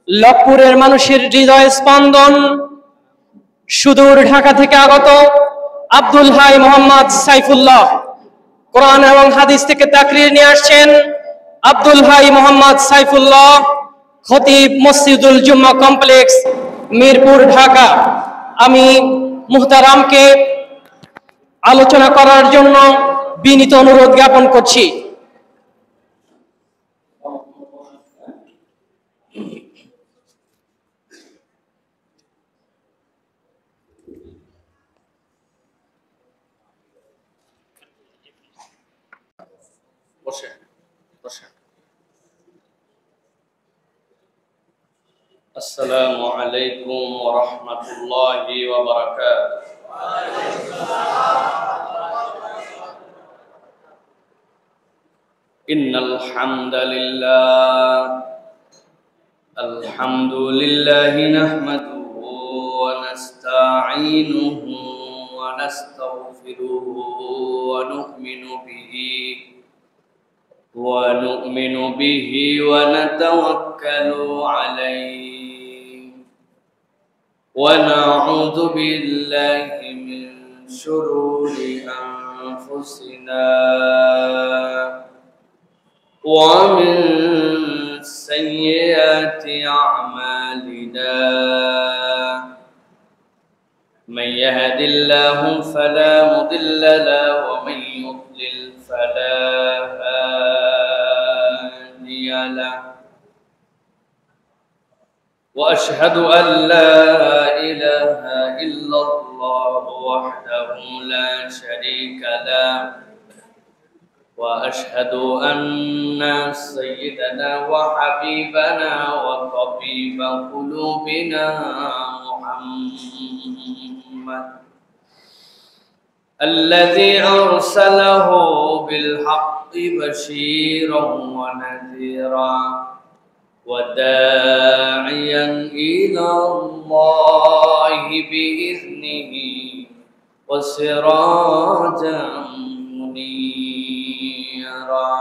লক্ষ্মপুরের মানুষের হৃদয় স্পন্দন সুদূর ঢাকা থেকে আগত আব্দুল হাই মোহাম্মদ সাইফুল্লাহ কোরআন এবং হাদিস থেকে তাকরির নিয়ে আসছেন। আব্দুল হাই মোহাম্মদ সাইফুল্লাহ, খতিব, মসজিদুল জুম্মা কমপ্লেক্স, মিরপুর, ঢাকা। আমি মুহতারামকে আলোচনা করার জন্য বিনীত অনুরোধ জ্ঞাপন করছি। আসসালামু আলাইকুম ওয়া রাহমাতুল্লাহি ওয়া বারাকাতুহু। ইন্নাল হামদালিল্লাহি নাহমাদুহু ওয়া নাস্তাঈনুহু ওয়া নাস্তাগফিরুহু ওয়া nu'minu bihi wa natawakkalu alayhi wa na'udzu billahi min shururi anfusina wa min sayyiati a'malina. Man yahdihillahu fala mudilla lahu wa man yudlil fala hadiya lahu. وأشهد أن لا إله إلا الله وحده لا شريك له وأشهد أن سيدنا وحبيبنا وطبيب قلوبنا محمد الذي أرسله بالحق بشيرا ونذيرا وداعيا إلى الله بإذنه وسراجا منيرا.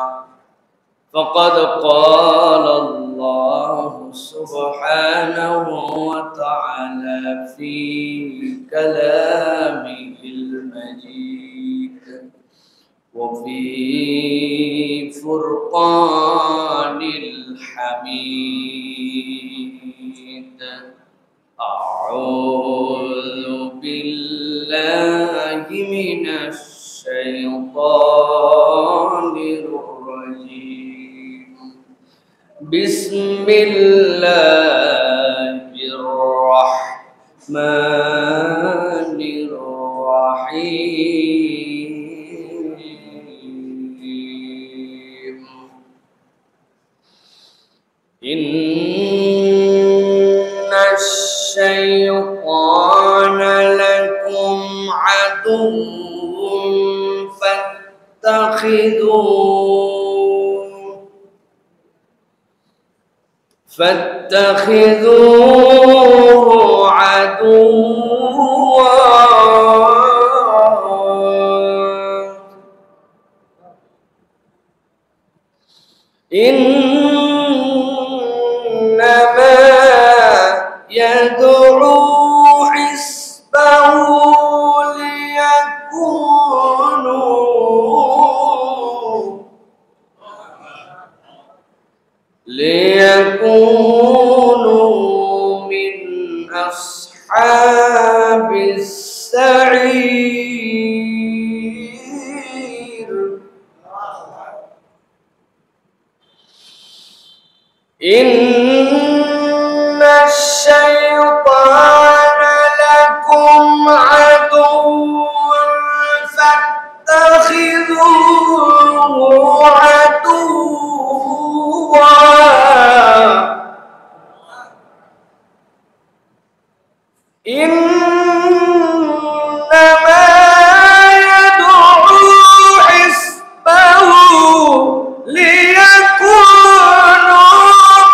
فقد قال الله سبحانه وتعالى في كلامه المجيد وفي فرقان الحميد. أعوذ بالله من الشيطان الرجيم. بسم الله الرحمن الرحيم. إن الشيطان لكم عدو فاتخذوه عدوا. إنما يدعو حزبه ليكونوا من أصحاب السعير. إن الشيطان لكم عدو فاتخذوه عدوا. إنما يدعو حزبه ليكونوا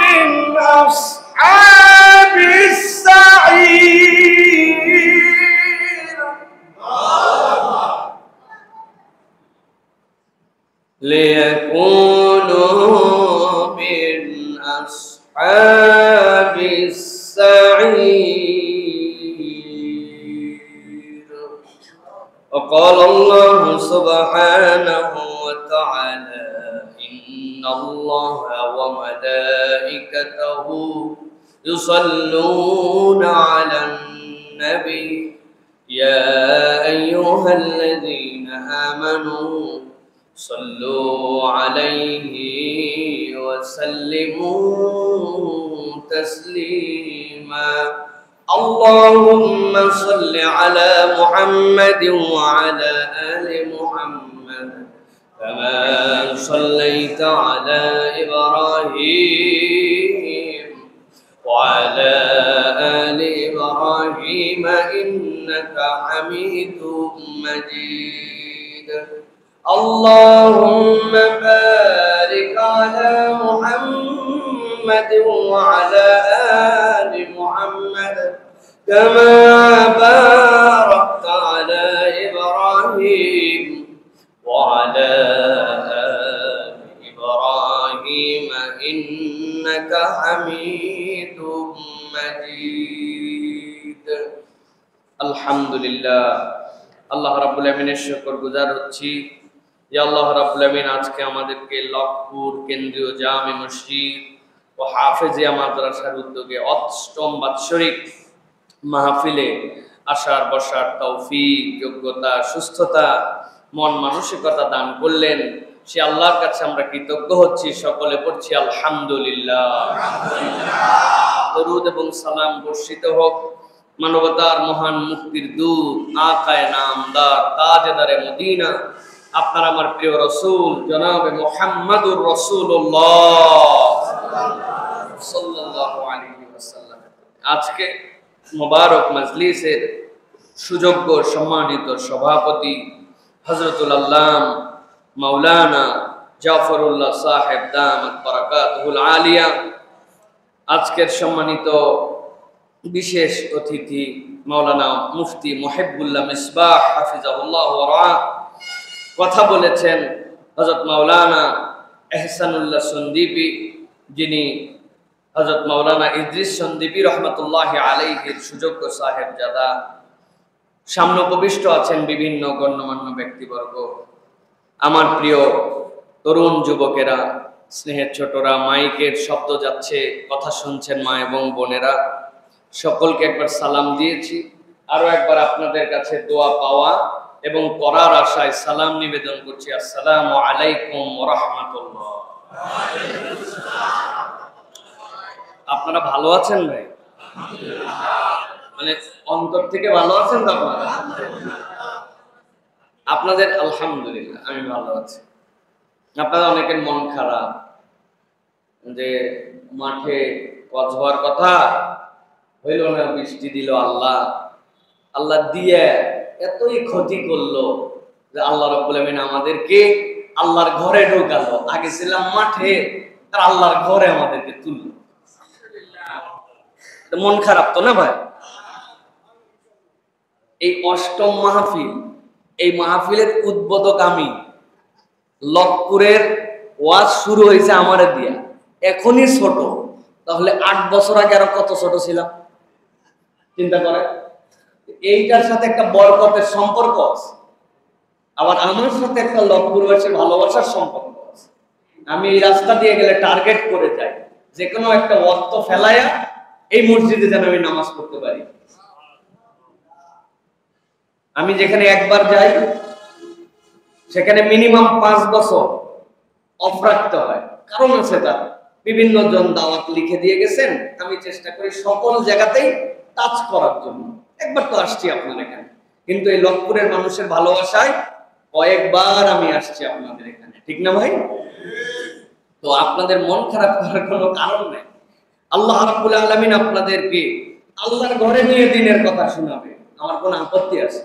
من أصحاب السعير. ليكونوا من أصحاب السعير. وقال الله سبحانه وتعالى إن الله وملائكته يصلون على النبي يا أيها الذين آمنوا صلوا عليه وسلموا تسليما. اللهم صل على محمد وعلى آل محمد كما صليت على إبراهيم وعلى آل إبراهيم إنك حميد مجيد. اللهم بارك على محمد وعلى آل محمد كما باركت على إبراهيم وعلى آل إبراهيم إنك حميد مجيد. الحمد لله. আল্লাহ রাব্বুল আমিনের শুকরগুজার হচ্ছি যে আল্লাহ রাব্বুল আমিন আজকে আমাদেরকে লক্ষপুর কেন্দ্রীয় জামে মসজিদ ও হাফেজিয়া মাদ্রাসার উদ্যোগে অষ্টম বাৎসরিক মাহফিলে আসার বসার তৌফিক, যোগ্যতা, সুস্থতা, মন মানসিকতা দান করলেন। সে আল্লাহর কাছে আমরা কৃতজ্ঞ হচ্ছি। সকলে পড়ছি আলহামদুলিল্লাহ। দরুদ এবং সালাম বর্ষিত হোক মানবতার মহান মুক্তির দূত আকায়ে নামদার তাজদারে মদিনা আপনার আমার প্রিয় রাসূল জনাবে মুহাম্মদুর রাসূলুল্লাহ সাল্লাল্লাহু আলাইহি ওয়াসাল্লাম। আজকে মুবারক মাজলিসের সুযোগ্য সম্মানিত সভাপতি হযরতুল আল্লাম মাওলানা জাফরুল্লাহ সাহেব দামাত বারাকাতুহুল আলিয়া, আজকের সম্মানিত বিশেষ অতিথি মাওলানা মুফতি মুহিব্বুল্লাহ মিসবাহ হাফিজাহুল্লাহ ওয়া রাআ, কথা বলেছেন হযরত মাওলানা এহসানুল্লাহ সন্দীপী, যিনি হযরত মাওলানা ইদ্রিস সন্দীপী রহমাতুল্লাহি আলাইহির সুযোগ্য সাহেবজাদা। সামনে উপবিষ্ট আছেন বিভিন্ন গণ্যমান্য ব্যক্তিবর্গ, আমার প্রিয় তরুণ যুবকেরা, স্নেহের ছোটরা, মাইকের শব্দ যাচ্ছে, কথা শুনছেন মা এবং বোনেরা, সকলকে একবার সালাম দিয়েছি। আরো একবার আপনাদের কাছে দোয়া পাওয়া এবং করার আশায় সালাম নিবেদন করছি। আসসালামু আলাইকুম ওয়া রাহমাতুল্লাহ। আপনারা ভালো আছেন ভাই? মানে অন্তর থেকে ভালো আছেন তো আপনারা? আপনাদের আলহামদুলিল্লাহ আমি ভালো আছি। আপনাদের অনেকের মন খারাপ যে মাঠে ওয়াজ হওয়ার কথা হইল না, বৃষ্টি দিল আল্লাহ, আল্লাহ দিয়ে এতই ক্ষতি করলো যে আল্লাহ রাব্বুল আমিন আমাদেরকে আল্লাহর ঘরে ঢোকালো। আগে ছিলাম মাঠে, আর আল্লাহর ঘরে আমাদেরকে তুললো। মন খারাপ তো না ভাই? এই অষ্টম মাহফিল, এই মাহফিলের উদ্বোধক আমি। লক্ষপুরের ওয়াজ শুরু হয়েছে আমারে দিয়া, এখনই ছোট, তাহলে 8 বছর আগে আরো কত ছোট ছিলাম চিন্তা করে। এইটার সাথে একটা বরকতের সম্পর্ক আছে, আবার আমার সাথে একটা লক্ষপুরবাসীর ভালোবাসার সম্পর্ক আছে। আমি এই রাস্তা দিয়ে গেলে টার্গেট করে যাই যে কোনো একটা ওয়াক্ত ফেলায়া এই মসজিদে যেন আমি নামাজ পড়তে পারি। আমি যেখানে একবার যাই সেখানে মিনিমাম 5 বছর অফ রাখতে হয়, কারণ আছে তার বিভিন্ন জন দাওয়াত লিখে দিয়ে গেছেন। আমি চেষ্টা করি সকল জায়গাতেই টাচ করার জন্য। একবার তো আসছি আপনার এখানে, কিন্তু এই লক্ষপুরের মানুষের ভালোবাসায় কয়েকবার আমি আসছি আপনাদের এখানে, ঠিক না ভাই? তো আপনাদের মন খারাপ করার কোনো কারণ নেই। আল্লাহ রাব্বুল আলামিন আপনাদেরকে আল্লাহর ঘরে নিয়ে দিনের কথা শোনাবে, আমার কোনো আপত্তি আছে?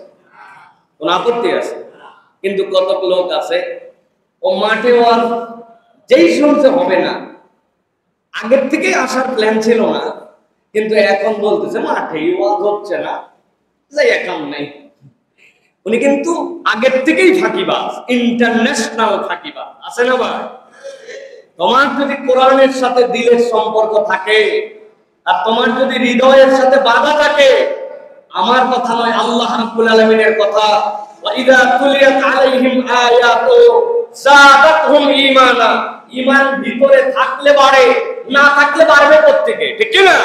কোন আপত্তি আছে? কিন্তু কত লোক আছে ও মাঠে ওয়াজ যেই শুনছে হবে না, আগের থেকে আসার প্ল্যান ছিল না, কিন্তু এখন বলতেছে মাঠে ওয়াজ হচ্ছে না, যাই এখন নেই। উনি কিন্তু আগের থেকেই ফাঁকিবাজ, ইন্টারন্যাশনাল ফাঁকিবাজ, আছে না ভাই? তোমার যদি কোরআনের সাথে দিলের সম্পর্ক থাকে আর তোমার যদি হৃদয়ের সাথে বাধা থাকে, আমার কথা নয়, আল্লাহ রাব্বুল আলামিনের কথা, ওয়া ইযা তুলিয়াত আলাইহিম আয়াতু যাদাতহুম ঈমানা, ঈমান ভিতরে থাকলে বাড়ে, না থাকলে বাড়বে কোত্থেকে? ঠিক কি না?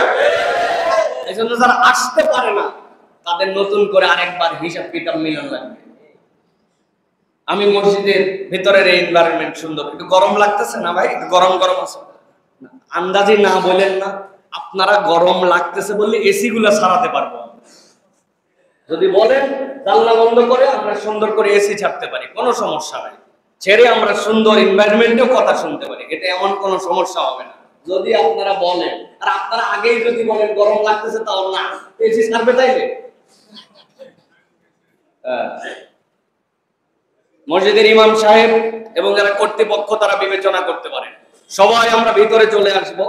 এজন্য যারা আসতে পারে না তাদের নতুন করে আরেকবার হিসাব কিতাব মিলান লাগবে। আমি মসজিদের ভিতরের এই এনভায়রনমেন্ট সুন্দর, একটু গরম লাগতেছে না ভাই? একটু গরম গরম আছে, আন্দাজি না বলেন না। আপনারা গরম লাগতেছে বললে এসি গুলা সারাতে পারবো। যদি বলেন জানলা বন্ধ করে আমরা সুন্দর করে এসি ছাড়তে পারি, কোনো সমস্যা নাই। ছেড়ে আমরা সুন্দর এনভায়রনমেন্টেও কথা শুনতে পারি, এটা এমন কোনো সমস্যা হবে না যদি আপনারা বলেন। আর আপনারা আগেই যদি বলেন গরম লাগতেছে, তাও না, এসি ছাড়বে তাইলে। মসজিদের ইমাম সাহেব এবং যারা কর্তৃপক্ষ তারা বিবেচনা করতে পারেন। সবাই আমরা ভিতরে চলে আসব,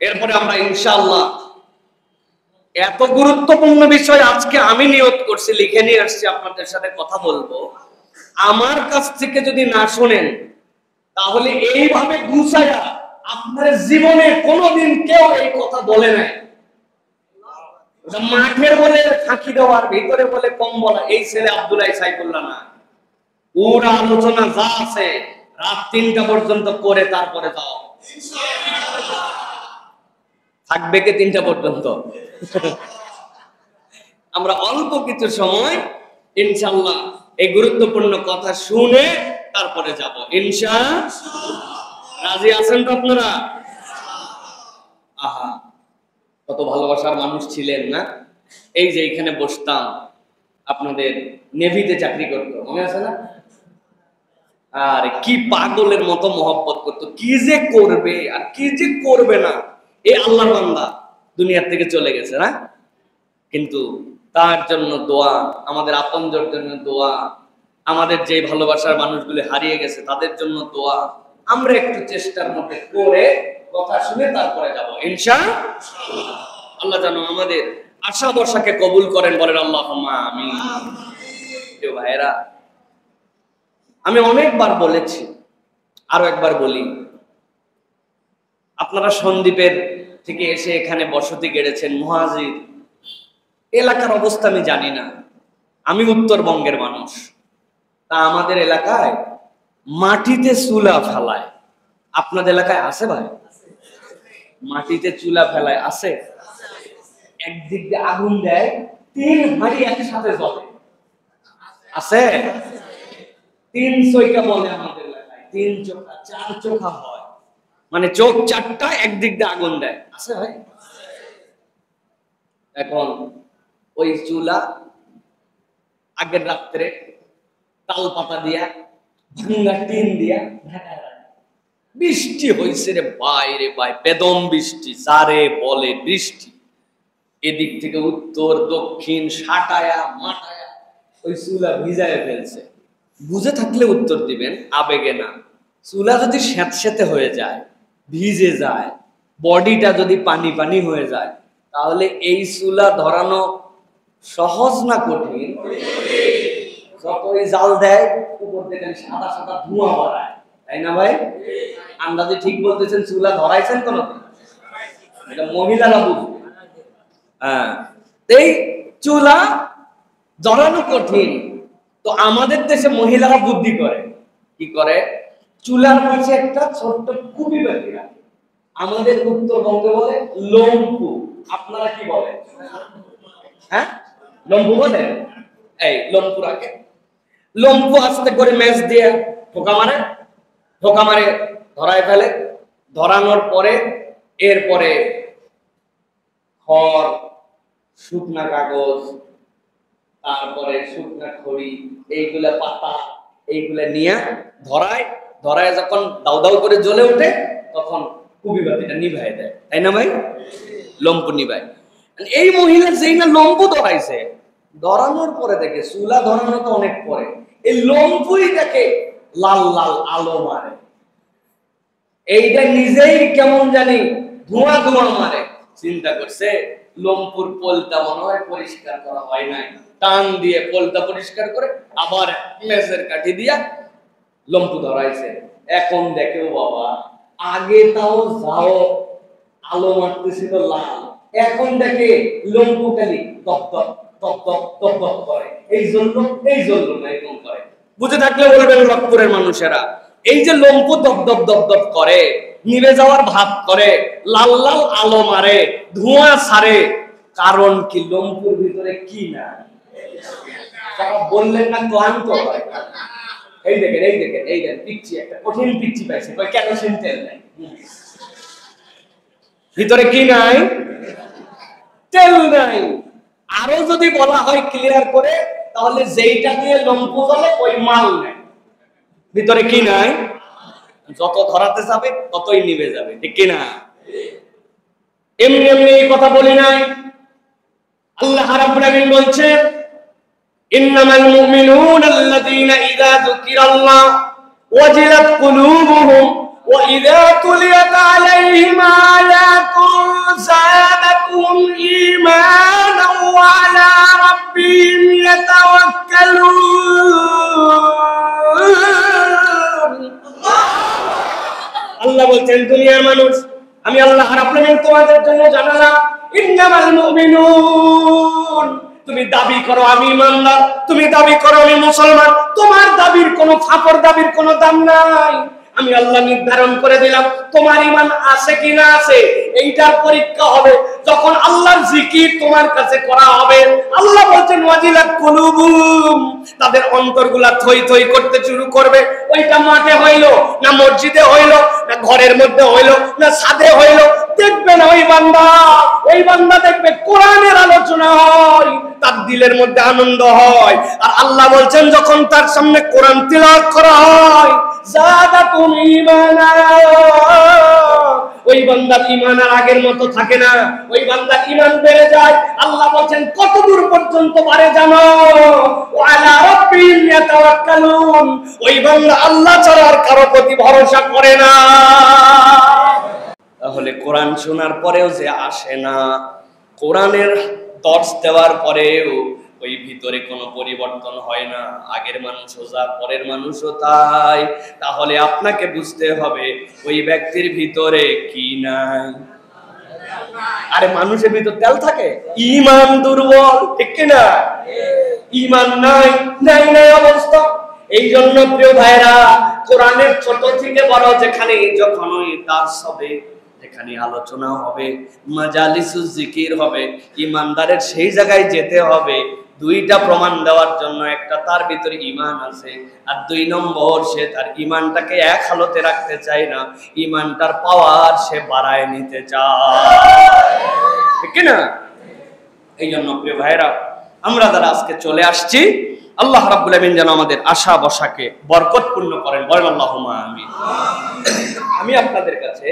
এরপরে আমরা ইনশাআল্লাহ এত গুরুত্বপূর্ণ বিষয় আজকে আমি নিয়ত করছি, লিখে নিয়ে আসছি, আপনাদের সাথে কথা বলবো। আমার কাছ থেকে যদি না শোনেন তাহলে এইভাবে গুছায়া আপনার জীবনে কোনোদিন কেউ এই কথা বলে নাই। মাঠের বলে ফাঁকি দেওয়ার, ভিতরে বলে কম বলা, এই ছেলে আব্দুল্লাহ সাইফুল্লাহ না। ওরা আলোচনা যা আছে রাত 3টা পর্যন্ত করে তারপরে যাও, থাকবে কে 3টা পর্যন্ত? আমরা অল্প কিছু সময় ইনশাআল্লাহ এই গুরুত্বপূর্ণ কথা শুনে তারপরে যাব ইনশাআল্লাহ। রাজি আছেন তো আপনারা? আহা, কত ভালোবাসার মানুষ ছিলেন না? এই যে এখানে বসতাম, আপনাদের নেভিতে চাকরি করতো, মনে আছে না? আর কি পাগলের মতো মহব্বত করতো, কি যে করবে আর কি যে করবে না। এই আল্লাহর বান্দা দুনিয়ার থেকে চলে গেছে না, কিন্তু তার জন্য দোয়া, আমাদের আপনজনের জন্য দোয়া, আমাদের যে ভালোবাসার মানুষগুলো হারিয়ে গেছে তাদের জন্য দোয়া। আমরা একটু চেষ্টার মধ্যে করে কথা শুনে তারপরে যাব ইনশাআল্লাহ। আল্লাহ যেন আমাদের আশা বর্ষাকে কবুল করেন, বলেন আল্লাহুম্মা আমিন। প্রিয় ভাইয়েরা, আমি অনেকবার বলেছি, আরো একবার বলি, আপনারা সন্দ্বীপের থেকে এসে এখানে বসতি গেড়েছেন, মুহাজির এলাকার অবস্থা আমি জানি না। আমি উত্তরবঙ্গের মানুষ, তা আমাদের এলাকায় মাটিতে চুলা ফেলায়। আপনাদের এলাকায় আছে ভাই? মাটিতে চুলা ফেলায় আছে? একদিক দিয়ে আগুন দেয়, 3 হাঁড়ি একসাথে জ্বলে, আছে? 3 চৌকা বলে আমাদের এলাকায়, 3 চোখা 4 চোখা হয়, মানে চোখ 4টা, একদিক দিয়ে আগুন দেয়, আছে ভাই? এখন ওই চুলা আগের রাত্রে তাল পাতা দিয়া, ভাঙ্গা টিন দিয়া, বৃষ্টি হয়েছে রে বাইরে ভাই, বেদম বৃষ্টি, যারে বলে বৃষ্টি। এদিক থেকে উত্তর দক্ষিণ সাটায়া মাটায়া ওই চুলা ভিজায় ফেলছে। বুঝে থাকলে উত্তর দিবেন, আবেগে না। চুলা যদি স্যাঁতস্যাঁতে হয়ে যায়, ভিজে যায়, বডিটা যদি পানি পানি হয়ে যায়, তাহলে এই চুলা ধরানো সহজ না কঠিন? যতই জাল দেয় উপর থেকে সাদা সাদা ধোঁয়া বাড়ায়, তাই না ভাই? আন্দাজে ঠিক বলতেছেন। চুলা ধরাইছেন কোন? এটা মহিলারা বুঝবে। হ্যাঁ, এই চুলা ধরানো কঠিন, তো আমাদের দেশে মহিলারা বুদ্ধি করে। কি করে? চুলার পাশে একটা ছোট্ট কুপি বাকি রাখে। আমাদের উত্তরবঙ্গে বলে লম্পু, আপনারা কি বলেন? হ্যাঁ, লম্পু বলেন। এই লম্পু রাখে, লম্পু আস্তে করে ম্যাচ দিয়ে ঠোকা মারে, ঠোকা মারে ধরায় ফেলে। ধরানোর পরে এরপরে খড়, শুকনা কাগজ, তারপরে শুকনা খড়ি, এইগুলা পাতা, এইগুলা নিয়ে ধরায়। ধরায় যখন দাউ দাউ করে জ্বলে ওঠে তখন কুবি বাতিটা নিভাই দেয়, তাই না ভাই? লম্পু নিভায়। এই মহিলা যেই না লম্পু ধরাইছে, ধরানোর পরে দেখে, চুলা ধরানো তো অনেক পরে, এই লম্পুই দেখে লাল লাল আলো মারে। এইটা নিজেই কেমন জানি ধোঁয়া ধোঁয়া মারে। চিন্তা করছে লম্পুর পোলটা মনে হয় পরিষ্কার করা হয় নাই, টান দিয়ে পোলটা পরিষ্কার করে আবার মেজের কাঠি দিয়া লম্পু ধরাইছে। এখন দেখেও বাবা, আগে তাও যাও আলো মারতেছিল লাল, এখন দেখে লম্বুকালি দপদপ দপদপ দপদপ করে, এই জন্য না এরকম করে। বুঝে থাকলে বলবেন রংপুরের মানুষেরা, এই যে লম্বু দপদপ দপদপ করে, নিভে যাওয়ার ভাব করে, লাল লাল আলো মারে, ধোঁয়া ছাড়ে, কারণ কি? লম্বুর ভিতরে কি না বললেন না, ক্লান্ত হয়। এই দেখেন পিচ্ছি, একটা কঠিন পিচ্ছি পাইছে, কেরোসিন তেল নাই, ভিতরে কি নাই? তেল নাই। আরো যদি বলা হয় ক্লিয়ার করে, তাহলে যেইটা দিয়ে লম্বু জ্বলে ওই মাল নাই, ভিতরে কি নাই? যত ধরাতে যাবে ততই নিভে যাবে, ঠিক কিনা? এমনি এমনি কথা বলি নাই। আল্লাহ রাব্বুল আলামিন বলছেন, ইন্নামাল মুমিনুনা আল্লাযীনা ইযা যুকিরাল্লাহ ওয়াজিলাত কুলুবুহুম ওয়া ইযা তুলিয়াত আলাইহিম আয়াতুন যাদাতুহুম ঈমানান ওয়া আলা রাব্বিহিম ইয়াতাওয়াক্কালুন। আল্লাহ বলছেন, দুনিয়ার মানুষ, আমি আল্লাহ রাব্বুল আলামিন তোমাদের জন্য জানালাম, ইন্নামাল মুমিনুন, তুমি দাবি করো আমি ইমানদার, তুমি দাবি করো আমি মুসলমান, তোমার দাবির কোনো ফাপড়, দাবির কোনো দাম নাই। আমি আল্লাহ নির্ধারণ করে দিলাম তোমার ঈমান আছে কি না আছে, এইটার পরীক্ষা হবে যখন আল্লাহর জিকির তোমার কাছে করা হবে। আল্লাহ বলছেন ওয়াজিলাত কুলুবুহুম, তাদের অন্তরগুলা থই থই করতে শুরু করবে। ওইটা মাঠে হইলো না মসজিদে হইলো না ঘরের মধ্যে হইলো না ছাদে হইলো, দেখবে না ওই বান্দা দেখবে কোরআনের আলোচনা হয়, তার দিলের মধ্যে আনন্দ হয়। আর আল্লাহ বলছেন যখন তার সামনে কোরআন তিলাওয়াত করা হয়, যাদাতুম ঈমানা, ওই বান্দার ঈমান আর আগের মতো থাকে না, ওই বান্দার ঈমান বেড়ে যায়। আল্লাহ বলছেন কত দূর পর্যন্ত পারে জানো? ওয়া আলা রাব্বিহিম ইয়াতাওয়াক্কালুন, ওই বান্দা আল্লাহ ছাড়া আর কারো প্রতি ভরসা করে না। তাহলে কোরআন শোনার পরেও যে আসে না, কোরআনের দর্শ দেওয়ার পরেও ওই ভিতরে কোনো পরিবর্তন হয় না, আগের মানুষও যা পরের মানুষও তাই, তাহলে আপনাকে বুঝতে হবে ওই ব্যক্তির ভিতরে কি নাই। আরে মানুষের ভিতর তেল থাকে, ঈমান দুর্বল, ঠিক কিনা? ঈমান নাই অবস্থা। এই জন্য প্রিয় ভাইরা, কোরআনের ছোট থেকে বড় যেখানে যখনই দার্স হবে, যেখানে আলোচনা হবে, মাজালিসুজ জিকির হবে, ঈমানদারের সেই জায়গায় যেতে হবে দুইটা প্রমাণ দেওয়ার জন্য। একটা, তার ভিতরে ঈমান আছে, আর 2 নম্বর, সে তার ঈমানটাকে এক হালতে রাখতে চায় না, ঈমানটার পাওয়ার সে বাড়ায় নিতে চায়, ঠিক না? এই জন্য প্রিয় ভাইরা, আমরা যারা আজকে চলে আসছি, আল্লাহ রাব্বুল আমিন যেন আমাদের আশা বসাকে বরকতপূর্ণ করেন, বলেন আল্লাহুম্মা আমিন। আমি আপনাদের কাছে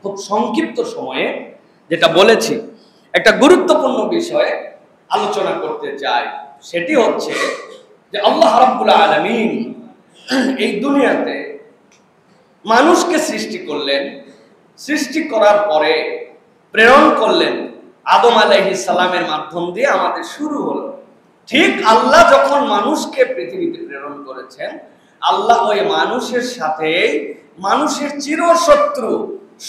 খুব সংক্ষিপ্ত সময়ে যেটা বলেছি, একটা গুরুত্বপূর্ণ বিষয়ে আলোচনা করতে চাই। সেটি হচ্ছে যে আল্লাহ রাব্বুল আলামিন এই দুনিয়াতে মানুষকে সৃষ্টি করলেন, সৃষ্টি করার পরে প্রেরণ করলেন আদম আলাইহিস সালামের মাধ্যম দিয়ে আমাদের শুরু হলো। ঠিক আল্লাহ যখন মানুষকে পৃথিবীতে প্রেরণ করেছেন, আল্লাহ ওই মানুষের সাথে মানুষের চিরশত্রু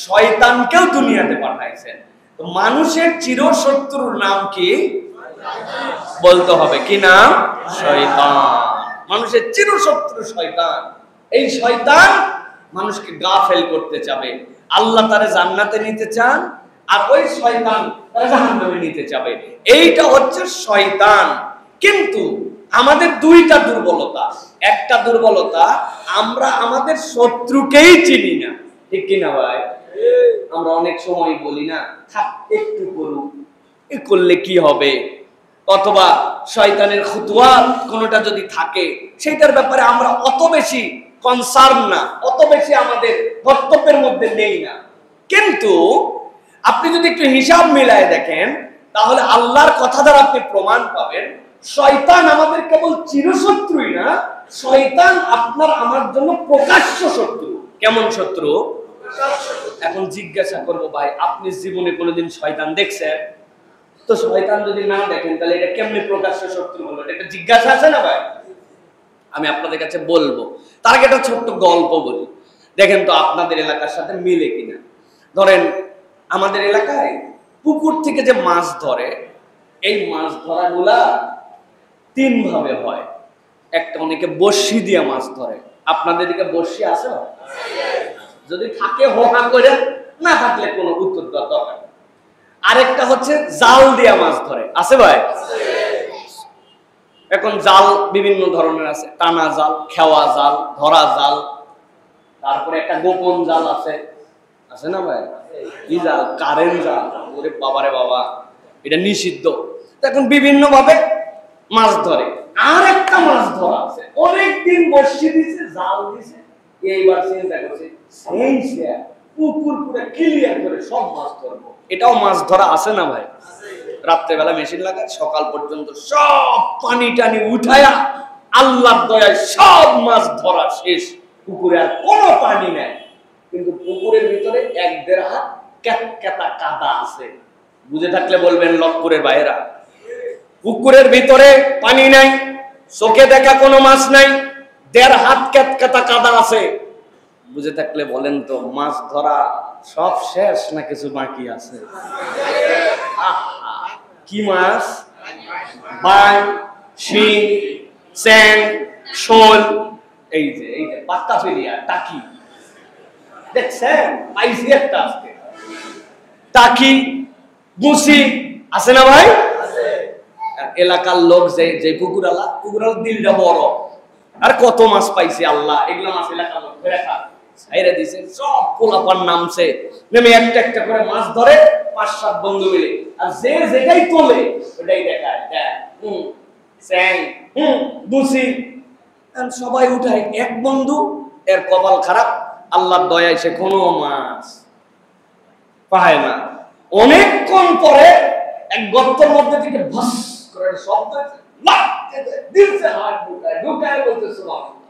শয়তানকেও দুনিয়াতে পাঠাইছেন। তো মানুষের চিরশত্রুর নাম কি? বলতে হবে, কি নাম? শয়তান। মানুষের চিরশত্রু শয়তান। এই শয়তান মানুষকে গাফেল করতে চাবে। আল্লাহ তারে জান্নাতে নিতে চান, আর ওই শয়তান তারে জাহান্নামে নিতে চাবে। এইটা হচ্ছে শয়তান। কিন্তু আমাদের দুইটা দুর্বলতা। একটা দুর্বলতা, আমরা আমাদের শত্রুকেই চিনি না, ঠিক কিনা ভাই? আমরা অনেক সময় বলি না, থাক একটু করুক, এ করলে কি হবে, অথবা শয়তানের খুতুয়াত কোনটা যদি থাকে সেটার ব্যাপারে আমরা অত বেশি কনসার্ন না, অত বেশি আমাদের কর্তব্যের মধ্যে নেই না। কিন্তু আপনি যদি একটু হিসাব মিলায় দেখেন, তাহলে আল্লাহর কথা দ্বারা আপনি প্রমাণ পাবেন শয়তান আমাদের কেবল চিরশত্রুই না, শয়তান আপনার আমার জন্য প্রকাশ্য শত্রু। কেমন শত্রু? এখন জিজ্ঞাসা করবো, ভাই আপনি জীবনে কোনোদিন শয়তান দেখছেন? তো শয়তান যদি না দেখেন তাহলে এটা কেমনে প্রকাশ্য শত্রু হলো? এটা জিজ্ঞাসা আছে না ভাই? আমি আপনাদের কাছে বলবো, তার আগে একটা ছোট্ট গল্প বলি, দেখেন তো আপনাদের এলাকার সাথে মিলে কিনা। ধরেন আমাদের এলাকায় পুকুর থেকে যে মাছ ধরে, এই মাছ ধরাগুলা তিন ভাবে হয়। একটা অনেকে বড়শি দিয়ে মাছ ধরে। আপনাদের দিকে বড়শি আছে না? যদি থাকে হোকা করে, না থাকলে কোনো উত্তর দেওয়ার দরকার নেই। আরেকটা হচ্ছে জাল দিয়ে মাছ ধরে। আছে ভাই? এখন জাল বিভিন্ন ধরনের আছে, টানা জাল, খেওয়া জাল, ধরা জাল, তারপরে একটা গোপন জাল আছে, আছে না ভাই? কি জাল? কারেন্ট জাল। ওরে বাবারে বাবা, এটা নিষিদ্ধ। এখন বিভিন্ন ভাবে মাছ ধরে। আর একটা মাছ ধরা আছে, অনেকদিন বর্ষি দিছে, জাল দিছে, এইবার চিন্তা করছে পুকুর পুরো ক্লিয়ার করে সব মাছ ধরবো। এটাও মাছ ধরা আছে না ভাই? রাত্রেবেলা মেশিন লাগায়, সকাল পর্যন্ত সব পানি টানি উঠায়া আল্লাহর দয়ায় সব মাছ ধরা শেষ। পুকুরে আর কোনো পানি নাই, কিন্তু পুকুরের ভিতরে 1-1.5 হাত ক্যাতক্যাতা কাদা আছে। বুঝে থাকলে বলবেন লক্ষ্মপুরের বাইরা। পুকুরের ভিতরে পানি নাই, চোখে দেখা কোনো মাছ নাই, 1.5 হাত ক্যাতক্যাতা কাদা আছে। বুঝে থাকলে বলেন তো মাছ ধরা সব শেষ না কিছু বাকি আছে? কি মাছ? বাই, শিং, চ্যাং, শোল, এই যে পাত্তা ফেলিয়া, টাকি। দেখছেন পাইছি একটা আজকে, টাকি, গুছি, আছে না ভাই? এলাকার লোক যে পুকুরালা দিলটা বড়, আর কত মাছ পাইছে আল্লাহ। এগুলা মাছ এলাকার লোক ছাইরে দিছে, সব পোলাপান নামছে, নেমে একটা একটা করে মাছ ধরে 5-7 বন্ধু মিলে। আর যে যেটাই তোলে ওটাই দেখায়, চ্যাং, গুছি, সবাই উঠায়। এক বন্ধু এর কপাল খারাপ, আল্লাহর দয়ায় সে কোনো মাছ পায় না। অনেকক্ষণ পরে এক গর্তের মধ্যে থেকে ভাস করে শব্দ দিলছে, হাত ঢুকায় বলতে সুবহানাল্লাহ।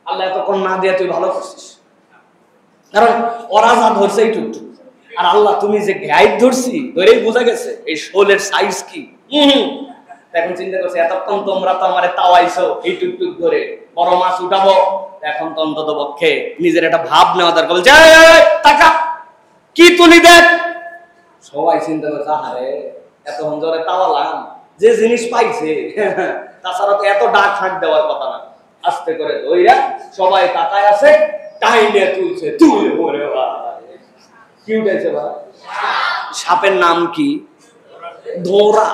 আল্লাহ এতক্ষণ না দিয়ে তুই ভালো করছিস, কারণ ওরা যা ধরছে এই টুকটুক, আর আল্লাহ তুমি যে গাইড ধরছি ধরেই বোঝা গেছে এই শোলের সাইজ কি। এখন চিন্তা করছে এতক্ষণ তোমরা তো আমারে তাওয়াইছো এই টুকটুক ধরে, বড় মাছ উঠাবো, এখন তো অন্তত পক্ষে নিজের একটা ভাব নেওয়া দরকার। বলছে টাকা কি তুলি দেখ। সবাই চিন্তা করছে আরে এতক্ষণ ধরে তাওয়ালাম, যে জিনিস পাইছে তাছাড়া তো এত ডাক ফাঁক দেওয়ার কথা না। আস্তে করে ধইরা সবাই তাকায় আছে, টাইনে তুলছে, তুলে পরে কি উঠেছে ভাই? সাপের নাম কি? ধোরা।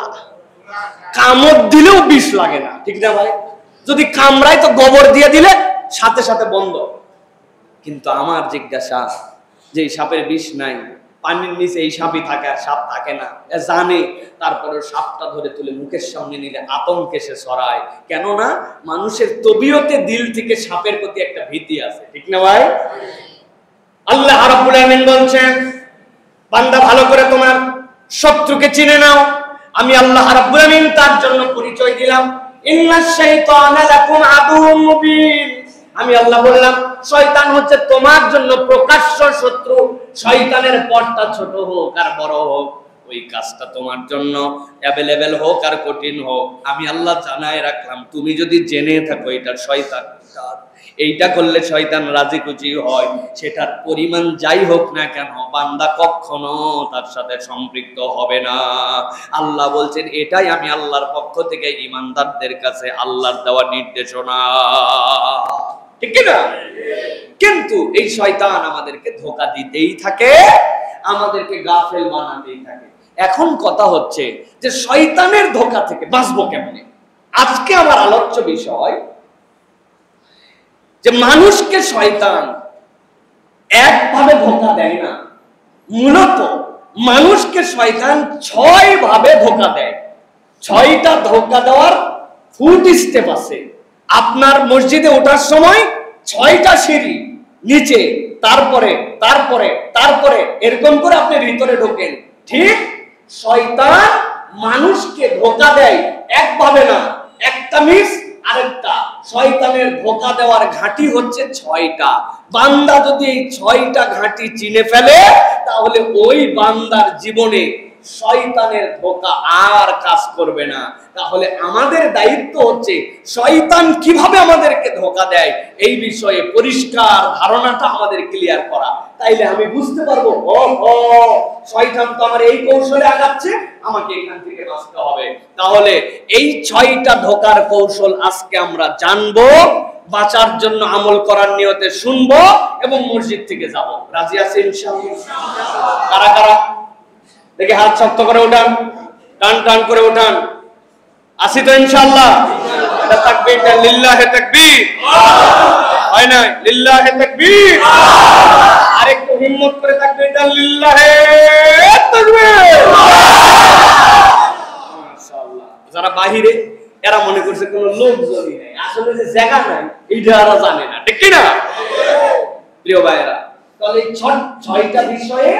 কামড় দিলেও বিষ লাগে না, ঠিক না ভাই? যদি কামড়ায় তো গোবর দিয়ে দিলে সাথে সাথে বন্ধ। কিন্তু আমার জিজ্ঞাসা, যে সাপের বিষ নাই, পানির নিচে এই সাপই থাকে আর সাপ থাকে না, জানে, তারপরে সাপটা ধরে তুলে মুখের সামনে নিলে আতঙ্কে সে ছড়ায়। কেননা মানুষের তবিয়তে দিল থেকে সাপের প্রতি একটা ভীতি আছে, ঠিক না ভাই? আল্লাহ রাব্বুল আমিন বলছেন, বান্দা ভালো করে তোমার শত্রুকে চিনে নাও। আমি আল্লাহ রাব্বুল আমিন তার জন্য পরিচয় দিলাম, ইন্নাশ শাইতানা লাকুম আদুউম মুবিন। আমি আল্লাহ বললাম শয়তান হচ্ছে তোমার জন্য প্রকাশ্য শত্রু। শয়তানের পথটা ছোট হোক আর বড় হোক, ওই কাজটা তোমার জন্য অ্যাভেলেবেল হোক আর কঠিন হোক, আমি আল্লাহ জানায় রাখলাম। তুমি যদি জেনে থাকো এটা শয়তান কাজ, এইটা করলে শয়তান রাজি খুশি হয়, সেটার পরিমাণ যাই হোক না কেন বান্দা কখনো তার সাথে সম্পৃক্ত হবে না। আল্লাহ বলছেন এটাই আমি আল্লাহর পক্ষ থেকে ঈমানদারদের কাছে আল্লাহর দেওয়া নির্দেশনা, ঠিক না? কিন্তু এই শয়তান আমাদেরকে ধোঁকা দিতেই থাকে, আমাদেরকে গাফেল বানাতেই থাকে। এখন কথা হচ্ছে যে শয়তানের ধোঁকা থেকে বাঁচবো কেমনে? আজকে আমার আলোচ্য বিষয় যে মানুষকে শয়তান একভাবে ধোঁকা দেয় না, মূলত মানুষকে শয়তান 6 ভাবে ধোঁকা দেয়। 6টা ধোঁকা দেওয়ার ফুট স্টেপ আছে। আপনার মসজিদে ওঠার সময় 6টা সিঁড়ি, নিচে, তারপরে তারপরে তারপরে এরকম করে আপনি ভিতরে ঢোকেন। ঠিক শয়তান মানুষকে ধোঁকা দেয় একভাবে না, একটা মিস আরেকটা। শয়তানের ধোঁকা দেওয়ার ঘাঁটি হচ্ছে 6টা। বান্দা যদি এই 6টা ঘাঁটি চিনে ফেলে, তাহলে ওই বান্দার জীবনে শয়তানের ধোঁকা আর কাজ করবে না। তাহলে আমাদের দায়িত্ব হচ্ছে শয়তান কিভাবে আমাদেরকে ধোঁকা দেয় এই বিষয়ে পরিষ্কার ধারণাটা আমাদের ক্লিয়ার করা। তাইলে আমি বুঝতে পারবো ও শয়তান তো আমার এই কৌশলে আগাচ্ছে, আমাকে এখান থেকে বাঁচতে হবে। তাহলে এই 6টা ধোঁকার কৌশল আজকে আমরা জানবো, বাঁচার জন্য আমল করার নিয়তে শুনবো এবং মসজিদ থেকে যাব। রাজি আছেন ইনশাআল্লাহ? কারা কারা দেখে হাত শক্ত করে উঠান, টান টান করে উঠান। আসি তো ইনশাআল্লাহ? এটা তাকবীর, লিল্লাহি তাকবীর। হয় না? লিল্লাহি তাকবীর। আরেকটু হিম্মত করে তাকবীর, লিল্লাহি তাকবীর। মাশাআল্লাহ। যারা বাহিরে এরা মনে করছে কোন লোকজনই নাই, আসলে যে জায়গা নাই এইটা এরা জানে না, ঠিক কি না প্রিয় ভাইরা? তাহলে 6টা বিষয়ে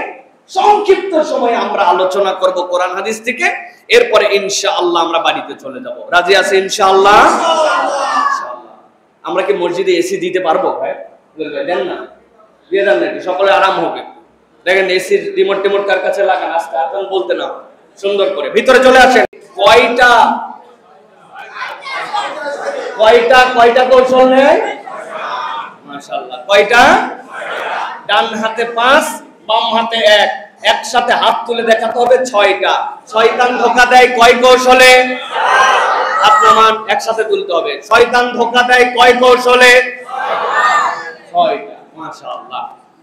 সংক্ষিপ্ত সময়ে আমরা আলোচনা করব কোরআন হাদিস থেকে, এরপরে ইনশাআল্লাহ আমরা বাড়িতে চলে যাব। রাজি আছে ইনশাআল্লাহ? ইনশাআল্লাহ। আমরা কি মসজিদে এসি দিতে পারবো ভাই? দেন না, দিয়ে দেন নাকি? সকলে আরাম হবে। দেখেন এসির রিমোট টিমোট কার কাছে লাগান, আস্তে আস্তে বলতে না, সুন্দর করে ভিতরে চলে আসেন। কয়টা কৌশল নেয়? মাশাআল্লাহ। কয়টা? ডান হাতে 5, বাম হাতে 1, একসাথে হাত তুলে দেখাতে হবে 6টা। শয়তান ধোঁকা দেয় কয় কৌশলে? আপনার মান একসাথে তুলতে হবে। শয়তান ধোঁকা দেয় কয় কৌশলে? 6টা। মাশাআল্লাহ।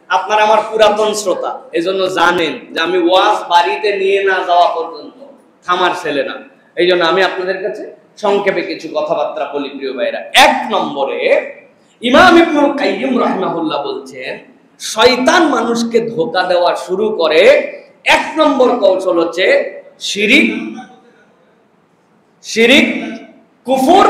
আপনারা আমার পুরাতন শ্রোতা, এজন্য জানেন যে আমি ওয়াজ বাড়িতে নিয়ে না যাওয়া পর্যন্ত থামার ছেলে না। এই জন্য আমি আপনাদের কাছে সংক্ষেপে কিছু কথাবার্তা বলি প্রিয় ভাইরা। 1 নম্বরে ইমাম ইবনুল কাইয়িম রাহিমাহুল্লাহ বলছেন, শয়তান মানুষকে ধোঁকা দেওয়া শুরু করে 1 নম্বর কৌশল হচ্ছে শিরিক, কুফর,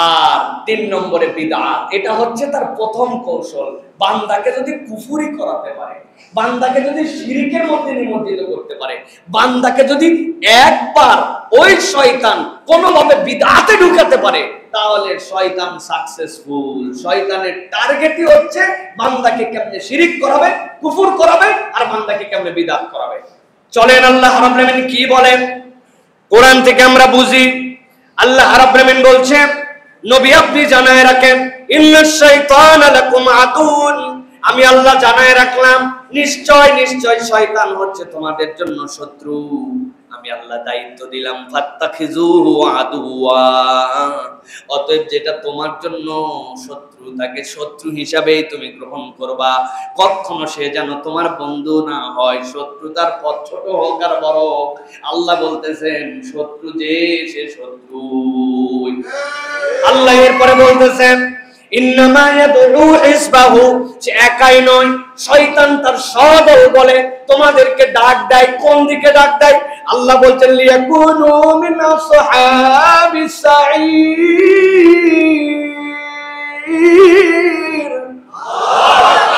আর 3 নম্বরে বিদআত। এটা হচ্ছে তার প্রথম কৌশল। বান্দাকে যদি কুফরি করাতে পারে, বান্দাকে যদি শিরিকের মধ্যে নিমজ্জিত করতে পারে, বান্দাকে যদি একবার ওই শয়তান কোনোভাবে বিদআতে ঢুকাতে পারে, তাহলে শয়তান সাকসেসফুল। শয়তানের টার্গেটই হচ্ছে বান্দাকে কেমনে শিরিক করাবে, কুফর করাবে, আর বান্দাকে কেমনে বিদআত করাবে। চলেন আল্লাহ রাব্বুল আলামিন কি বলেন কোরআন থেকে আমরা বুঝি। আল্লাহ রাব্বুল আলামিন বলছেন, নবী আপনি জানায় রাখেন, ইন্নাশ শাইতানা লাকুম আদুন, আমি আল্লাহ জানায় রাখলাম নিশ্চয় শয়তান হচ্ছে তোমাদের জন্য শত্রু। আমি আল্লাহ দায়িত্ব দিলাম, ফাত্তাখিজুহু আদুওয়া, অতএব যেটা তোমার জন্য শত্রু তাকে শত্রু হিসাবেই তুমি গ্রহণ করবা। কখনো সে যেন তোমার বন্ধু না হয়, শত্রুতার পথ ছোট হোক আর বড় হোক। আল্লাহ বলতেছেন শত্রু যে সে শত্রু। আল্লাহ এরপরে বলতেছেন, ইন্নামা ইয়াদউ হিসবাহু, সে একাই নয়, শয়তান তার সদল বলে তোমাদেরকে ডাক দেয়। কোন দিকে ডাক দেয়? আল্লাহ বলছেন, লিয়াকুনু মিন আসহাবিস সাঈর।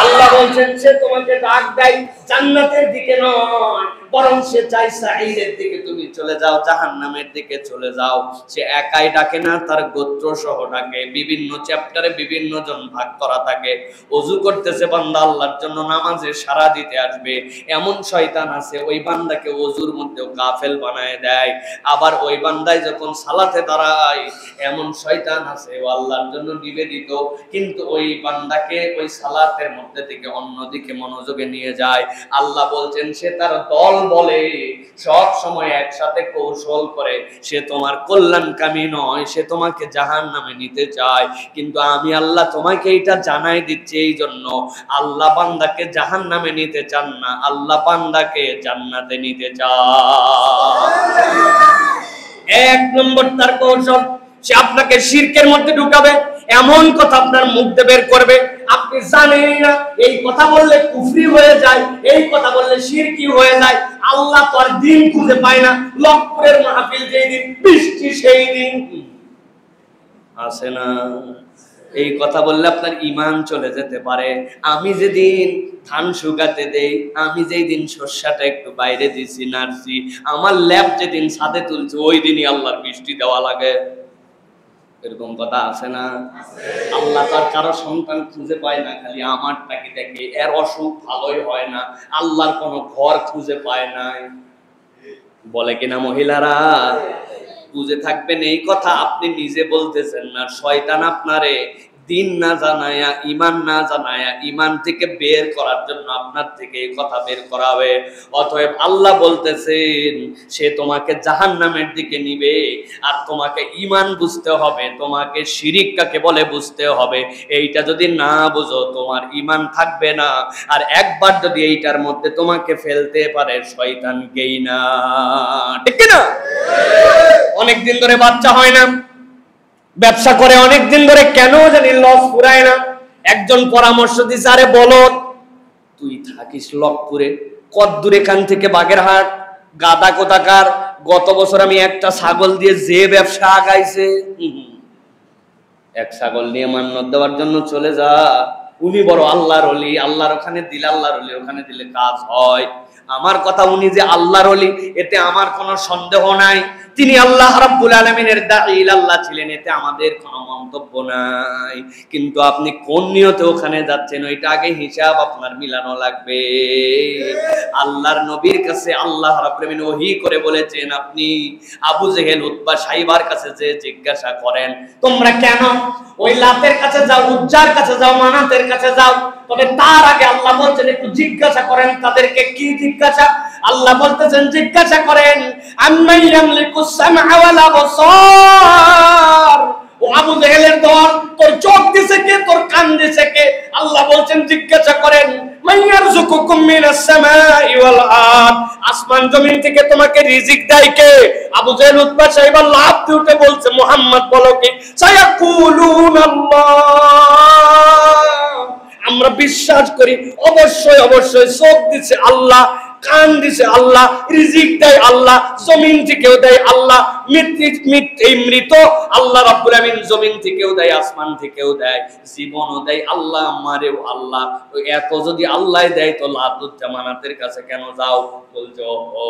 আল্লাহ বলছেন সে তোমাকে ডাক দেয় জান্নাতের দিকে নয়, বরং সে চাই সাঈরের দিকে তুমি চলে যাও, জাহান্নামের দিকে চলে যাও। সে একাই ডাকে না, তার গোত্র সহ ডাকে। বিভিন্ন চ্যাপ্টারে বিভিন্ন জন ভাগ করা থাকে। ওযু করতেছে বান্দা আল্লাহর জন্য, নামাজে সারা দিতে আসবে, এমন শয়তান আছে ওই বান্দাকে ওযুর মধ্যেও গাফেল বানায় দেয়। আবার ওই বান্দায় যখন সালাতে দাঁড়ায়, এমন শয়তান আছে ও আল্লাহর জন্য নিবেদিত, কিন্তু ওই বান্দাকে ওই সালাতের মধ্যে থেকে অন্যদিকে মনোযোগে নিয়ে যায়। আল্লাহ বলছেন সে তার দল বলে সব সময় একসাথে কৌশল করে, সে তোমার কল্যাণকামী নয়, সে তোমাকে জাহান্নামে নিতে চায়। কিন্তু আমি আল্লাহ তোমাকে এটা জানাই দিচ্ছি, এই জন্য আল্লাহ বান্দাকে জাহান্নামে নিতে চান না, আল্লাহ বান্দাকে জান্নাতে নিতে চায়। 1 নম্বর তার কৌশল, সে আপনাকে শিরকের মধ্যে ঢুকাবে, এমন কথা আপনার মুখ দিয়ে বের করবে আপনি জানেন না। এই কথা বললে কুফরি হয়ে যায়, এই কথা বললে শিরকি হয়ে যায়। আল্লাহ তো আর দিন খুঁজে পায় না। লক্ষ্যের মাহফিল যেই দিন, বৃষ্টি সেই দিন আসে না। এই কথা বললে আপনার ঈমান চলে যেতে পারে। আমি যেদিন ধান শুকাতে দেই, আমি যেই দিন শস্যটা একটু বাইরে দিছি নাড়ছি, আমার ল্যাব যেদিন ছাদে তুলছে, ওই দিনই আল্লাহর বৃষ্টি দেওয়া লাগে। এরকম কথা আছে না? আল্লাহ তার কারো সন্তান খুঁজে পায় না, খালি আমারটাকে দেখে। এর অসুখ ভালোই হয় না, আল্লাহর কোনো ঘর খুঁজে পায় নাই। বলে কিনা মহিলারা? বুঝে থাকবেন এই কথা আপনি নিজে বলতেছেন না, শয়তান আপনারে দিন না জানায়া, ইমান না জানায়া, ইমান থেকে বের করার জন্য আপনার থেকে এই কথা বের করাবে। অতএব আল্লাহ বলতেছেন সে তোমাকে জাহান্নামের দিকে নিবে, আর তোমাকে ইমান বুঝতে হবে, তোমাকে শিরিক কাকে বলে বুঝতে হবে। এইটা যদি না বুঝো তোমার ইমান থাকবে না, আর একবার যদি এইটার মধ্যে তোমাকে ফেলতে পারে শয়তান গেই না, ঠিক না? অনেকদিন ধরে বাচ্চা হয় না, ব্যবসা করে অনেকদিন ধরে, কেন জানি লস পুরায় না। একজন পরামর্শ দিছে, আরে বলো তুই থাকিস লকপুরে, কদ্দূর এখান থেকে বাগেরহাট, গাদা কোথাকার, গত বছর আমি একটা ছাগল দিয়ে যে ব্যবসা আগাইছে, এক ছাগল নিয়ে মান্নত দেওয়ার জন্য চলে যা। উনি বড় আল্লাহর ওলি, আল্লাহর ওখানে দিলে, আল্লাহর ওলি ওখানে দিলে কাজ হয়। আমার কথা, উনি যে আল্লাহর ওলি এতে আমার কোনো সন্দেহ নাই, তিনি আল্লাহ রাব্বুল আলামিনের দাঈ ইলাল্লাহ ছিলেন, এতে আমাদের কোনো মন্তব্য নাই। কিন্তু আপনি কোন নিয়তে ওখানে যাচ্ছেন ওইটা আগে হিসাব আপনার মিলানো লাগবে। আল্লাহর নবীর কাছে আল্লাহ রাব্বুল আলামিন ওহী করে বলেছেন, আপনি আবু জেহেল, উতবা, সাইবার কাছে যে জিজ্ঞাসা করেন তোমরা কেন ওই লাতের কাছে যাও, উজ্জার কাছে যাও, মানাতের কাছে যাও, তবে তার আগে আল্লাহ বলছেন একটু জিজ্ঞাসা করেন তাদেরকে। কি জিজ্ঞাসা? আল্লাহ বলতেছেন জিজ্ঞাসা করেন আম্মান ইয়ামলিকুস সামআ ওয়াল আবসার। ও আবু জেহেলের দল, তোর চোখ দিছে কে, তোর কান দিছে কে? আল্লাহ বলছেন জিজ্ঞাসা করেন মান ইয়ারযুকুকুম মিনাস সামাই ওয়াল আরদ, আসমান জমিন থেকে তোমাকে রিজিক দেয় কে? আবু জেহেল, উতবা, সাইবা লাফ দিয়ে উঠে বলছে মুহাম্মদ বলো কি? সায়াকুলুনাল্লাহ, আমরা বিশ্বাস করি অবশ্যই অবশ্যই চোখ দিছে আল্লাহ, কান দিছে আল্লাহ, রিজিক দেয় আল্লাহ, জমিন থেকেও দেয় আল্লাহ, মৃত আল্লাহ রাব্বুল আমিন জমিন থেকেও দেয়, আসমান থেকেও দেয়, জীবনও দেয় আল্লাহ, আমারেও আল্লাহ। এত যদি আল্লাহ দেয় তো লাতুজ্জামানাতের কাছে কেন যাও? বলছো ও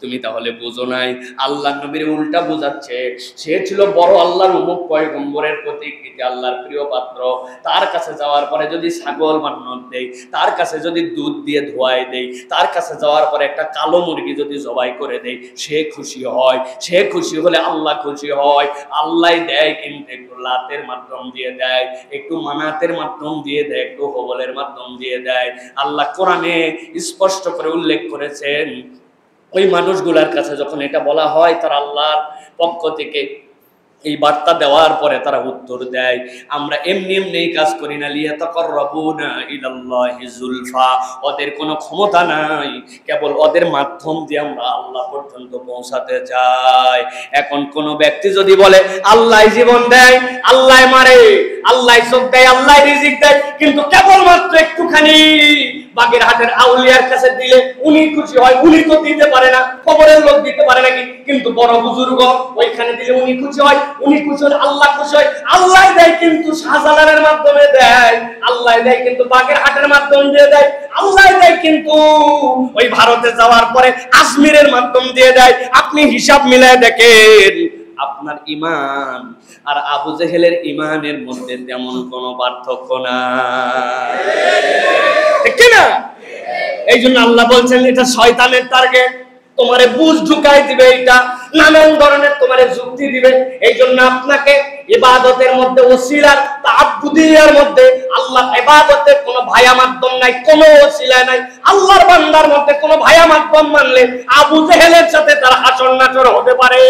তুমি তাহলে বুঝো নাই। আল্লাহ নবীর উল্টা বুঝাচ্ছে, সে ছিল বড় আল্লাহর উম্মত, পয়গম্বরের প্রতিকৃতি, আল্লাহর প্রিয় পাত্র, তার কাছে যাওয়ার পরে যদি ছাগল মান্নত দেই, তার কাছে যদি দুধ দিয়ে ধোয়াই দেই, তার কাছে যাওয়ার পরে একটা কালো মুরগি যদি জবাই করে দেই, সে খুশি হয়। সে খুশি হলে আল্লাহ খুশি হয়। আল্লাহ দেয় কিন্তু একটু লাতের মাধ্যম দিয়ে দেয়, একটু মানাতের মাধ্যম দিয়ে দেয়, একটু হবলের মাধ্যম দিয়ে দেয়। আল্লাহ কোরআনে স্পষ্ট করে উল্লেখ করেছেন ওই মানুষগুলার কাছে যখন এটা বলা হয়, তার আল্লাহর পক্ষ থেকে এই বার্তা দেওয়ার পরে তারা উত্তর দেয়, আমরা এমনি এমনি কাজ করি না, লিয়াতাকাররাবুনা ইলাল্লাহি যুলফা, ওদের কোনো ক্ষমতা নাই, কেবল ওদের মাধ্যম দিয়ে আমরা আল্লাহ পর্যন্ত পৌঁছাতে চাই। এখন কোন ব্যক্তি যদি বলে আল্লাহ জীবন দেয়, আল্লাহ মারে, আল্লাহ চোখ দেয়, আল্লাহ রিজিক দেয়, কিন্তু কেবলমাত্র একটুখানি বাগেরহাটের আউলিয়ার কাছে দিলে উনি খুশি হয়, উনি তো দিতে পারে না, খবরের লোক দিতে পারে নাকি, কিন্তু বড় বুজুর্গ ওইখানে দিলে উনি খুশি হয়, উনি খুশি হলে আল্লাহ খুশি হয়। আল্লাহ দেয় কিন্তু শাহজালালের মাধ্যমে দেয়, আল্লাহ দেয় কিন্তু বাগেরহাটের মাধ্যমে দিয়ে দেয়, আল্লাহ দেয় কিন্তু ওই ভারতে যাওয়ার পরে আজমিরের মাধ্যম দিয়ে দেয়। আপনি হিসাব মিলায় দেখেন, আপনার ঈমান আর আবু জেহেলের ঈমানের মধ্যে তেমন কোনো পার্থক্য নাই, ঠিক না? এই জন্য আল্লাহ বলছেন এটা শয়তানের টার্গেট, তোমারে বুঝ ঢুকাই দিবে, এটা নানান ধরনের তোমারে যুক্তি দিবে। এই জন্য আপনাকে ইবাদতের মধ্যে, ওসিলার তাআব্বুদিয়ার মধ্যে, আল্লাহ ইবাদতের কোনো ভায়া মাধ্যম নাই, কোনো ওসিলা নাই। আল্লাহর বান্দার মধ্যে কোনো ভায়া মাধ্যম মানলে আবু জেহেলের সাথে তার হাসর নাচর হতে পারে।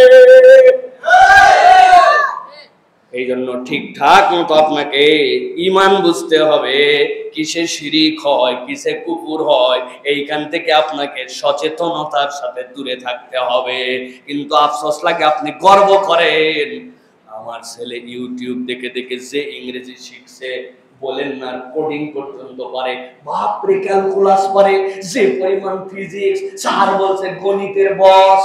এই জন্য ঠিকঠাক মতো আপনাকে ঈমান বুঝতে হবে, কিসে শিরিক হয়, কিসে কুফর হয়, এইখান থেকে আপনাকে সচেতনতার সাথে দূরে থাকতে হবে। কিন্তু আফসোস লাগে, আপনি গর্ব করেন আমার ছেলে ইউটিউব দেখে দেখে যে ইংরেজি শিখছে, বলেন না কোডিং পর্যন্ত পারে, বাপরে ক্যালকুলাস পারে, যে পরিমাণ ফিজিক্স, স্যার বলছে গণিতের বস।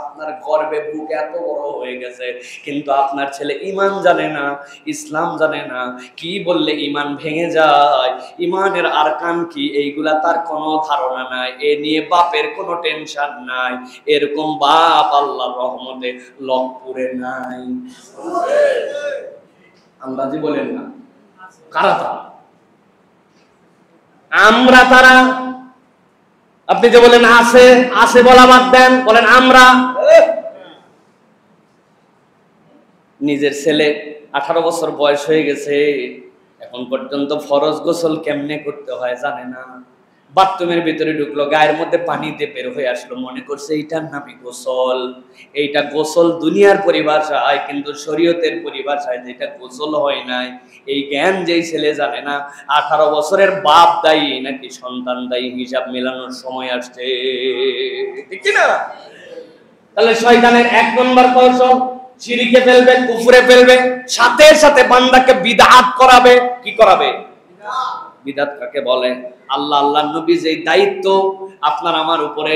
আপনার গর্বে বুক এত বড় হয়ে গেছে, কিন্তু আপনার ছেলে ঈমান জানে না, ইসলাম জানে না, কি বললে ঈমান ভেঙে যায়, ঈমানের আরকান কি, এইগুলা তার কোনো ধারণা নাই। এ নিয়ে বাপের কোনো টেনশন নাই। এরকম বাপ আল্লাহর রহমতে লকপুরে নাই। আন্দাজি বলেন না কারা তারা? আমরা তারা। আপনি যে বলেন আছে, আছে বলা বাদ দেন, বলেন আমরা। নিজের ছেলে 18 বছর বয়স হয়ে গেছে, এখন পর্যন্ত ফরজ গোসল কেমনে করতে হয় জানে না। বাথরুমের ভিতরে ঢুকলো, গায়ের মধ্যে পানি দিয়ে বের হয়ে আসলো, মনে করছে এইটার নামই গোসল। এইটা গোসল দুনিয়ার পরিভাষায়, কিন্তু শরীয়তের পরিভাষায় যেটা গোসল হয় নাই, এই জ্ঞান যেই ছেলে জানে না, 18 বছরের বাপ দায়ী নাকি সন্তান দায়ী, হিসাব মেলানোর সময় আসছে, ঠিক না? তাহলে শয়তানের 1 নম্বর কৌশল, শিরকে ফেলবে, কুফরে ফেলবে, সাথে সাথে বান্দাকে বিদআত করাবে। কি করাবে? বিদআত কাকে বলে? আল্লাহ আল্লাহর নবী যেই দায়িত্ব আপনার আমার উপরে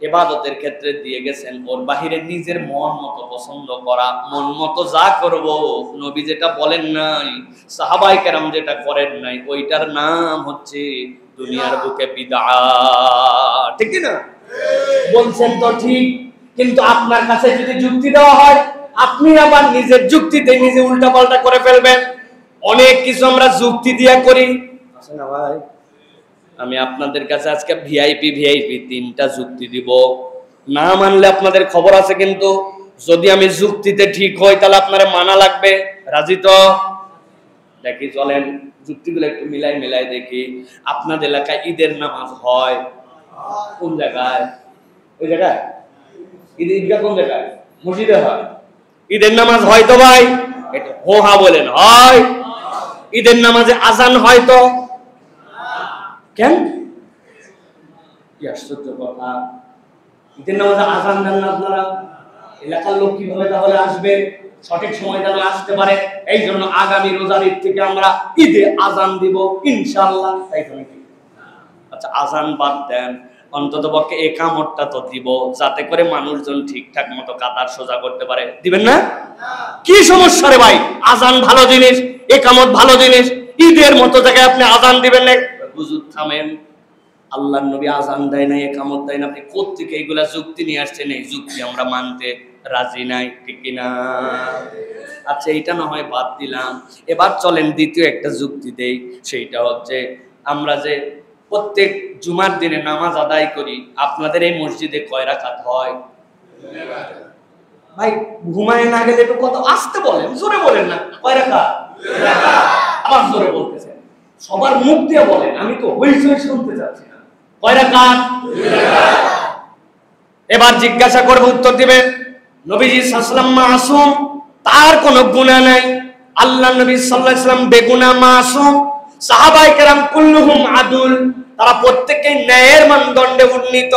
ইবাদতের ক্ষেত্রে দিয়ে গেছেন, ওর বাহিরে নিজের মন মতো পছন্দ করা, মন মতো যা করব, নবী যেটা বলেন নাই, সাহাবায়ে কেরাম যেটা করেন নাই, ওইটার নাম হচ্ছে দুনিয়ার বুকে বিদআত, ঠিক না? বলছেন তো ঠিক, কিন্তু আপনার কাছে যদি যুক্তি দেওয়া হয়, আপনি আবার নিজের যুক্তিতে নিজে উল্টাপাল্টা করে ফেলবেন। অনেক কিছু আমরা যুক্তি দিয়া করি, আছে না ভাই? আমি আপনাদের কাছে আজকে ভিআইপি 3টা যুক্তি দিব, না মানলে আপনাদের খবর আছে, কিন্তু যদি আমি যুক্তিতে ঠিক হই তাহলে আপনারা মানা লাগবে। রাজি তো? দেখি চলেন যুক্তিগুলো একটু মিলাই দেখি। আপনাদের এলাকায় ঈদের নামাজ হয় কোন জায়গায়? ওই জায়গায় ঈদগাহ কোন জায়গায়? মসজিদে হয়। ঈদের নামাজ হয় তো ভাই? এটা হো হা বলেন, হয়। ঈদের নামাজে আজান হয় তো? কেন? কি আশ্চর্য কথা, ঈদের নামাজে আজান দেন না আপনারা? এলাকার লোক কিভাবে তাহলে আসবে? সঠিক সময় যেন আসতে পারে, এই জন্য আগামী রোজার ঈদ থেকে আমরা ঈদে আজান দিব ইনশাআল্লাহ, তাই তো নাকি? আচ্ছা আজান বাদ দেন, অন্তত পক্ষে একামতটা তো দিব, যাতে করে মানুষজন ঠিকঠাক মতো কাতার সোজা করতে পারে। দিবেন না? কি সমস্যা রে ভাই? আজান ভালো জিনিস, একামত ভালো জিনিস, ঈদের মতো জায়গায় আপনি আজান দিবেন না? হুজুর থামেন, আল্লাহর নবী আজান দেয় না, একামত দেয় না, আপনি কোত্থেকে এগুলা যুক্তি নিয়ে আসছেন? এই যুক্তি আমরা মানতে রাজি নাই, ঠিক কিনা? আচ্ছা এইটা না হয় বাদ দিলাম, এবার চলেন দ্বিতীয় একটা যুক্তি দেই। সেইটা হচ্ছে, আমরা যে প্রত্যেক জুমার দিনে নামাজ আদায় করি, আপনাদের এই মসজিদে কয় রাকাত হয়? ভাই ঘুমায় না গেলে একটু কত আসতে বলেন, জোরে বলেন না। কয় রাকাত? আবার জোরে বলতেছেন, সবার মুখ দিয়ে বলেন, আমি তো হইচই শুনতে চাচ্ছি না। কয় রাকাত? এবার জিজ্ঞাসা করব, উত্তর দিবেন। নবীজি সাল্লাল্লাহু আলাইহি ওয়াসাল্লাম মাসুম, তার কোনো গুনাহ নাই। আল্লাহ নবী সাল্লাল্লাহু আলাইহি ওয়াসাল্লাম বেগুনাহ মাসুম। সাহাবায়ে কেরাম কুল্লুহুম আদুল, তারা প্রত্যেকই ন্যায়ের মানদণ্ডে উন্নীত।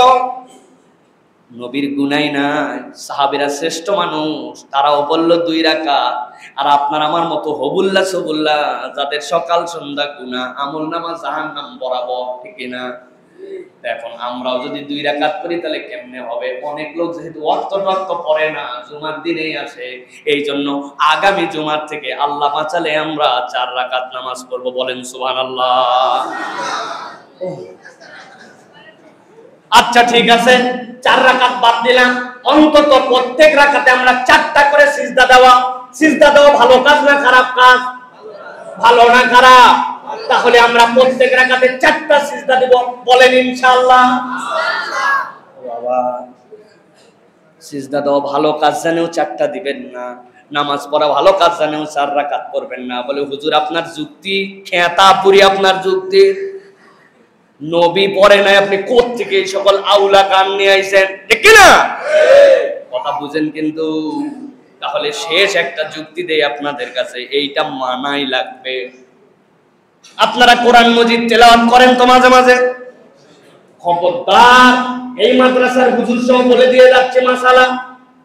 নবীর গুনাহ নাই, সাহাবীরা শ্রেষ্ঠ মানুষ, তারাও বলল 2 রাকাত। আর আপনার আমার মতো হবুল্লাহ সবুল্লাহ, যাদের সকাল সন্ধ্যা গুনাহ, আমলনামা জাহান্নাম বরাবর, ঠিক না? এখন আমরাও যদি 2 রাকাত করি তাহলে কেমনে হবে? অনেক লোক যেহেতু ওয়াক্ত পড়ে না, জুমার দিনেই আসে, এই জন্য আগামী জুমার থেকে আল্লাহ বাঁচালে আমরা 4 রাকাত নামাজ পড়ব। বলেন সুবহানাল্লাহ। আচ্ছা ঠিক আছে, 4 রাকাত বাদ দিলাম, অন্তত প্রত্যেক রাকাতে আমরা 4টা করে সিজদা দেওয়া। সিজদা দেওয়া ভালো কাজ না খারাপ কাজ? ভালো না খারাপ? তাহলে আমরা প্রত্যেক রাকাতে 4টা সিজদা দেব। বলেন ইনশাআল্লাহ। বাবা সিজদা দেওয়া ভালো কাজ জানেও 4টা দিবেন না, নামাজ পড়া ভালো কাজ জানেও 4 রাকাত করবেন না। বলে হুজুর আপনার যুক্তি খেতা পুরি, আপনার যুক্তি নবী পড়ে নাই, আপনি কোত্থেকে এই সকল আউলা গান নিয়ে আইছেন, ঠিক না? কথা বুঝেন কিন্তু। তাহলে শেষ একটা যুক্তি দেই আপনাদের কাছে, এইটা মানাই লাগবে। আপনারা কোরআন মজিদ তেলাওয়াত করেন তো মাঝে মাঝে? খবরদার, এই মাদ্রাসার হুজুর সহ বলে দিয়ে যাচ্ছে মাসালা,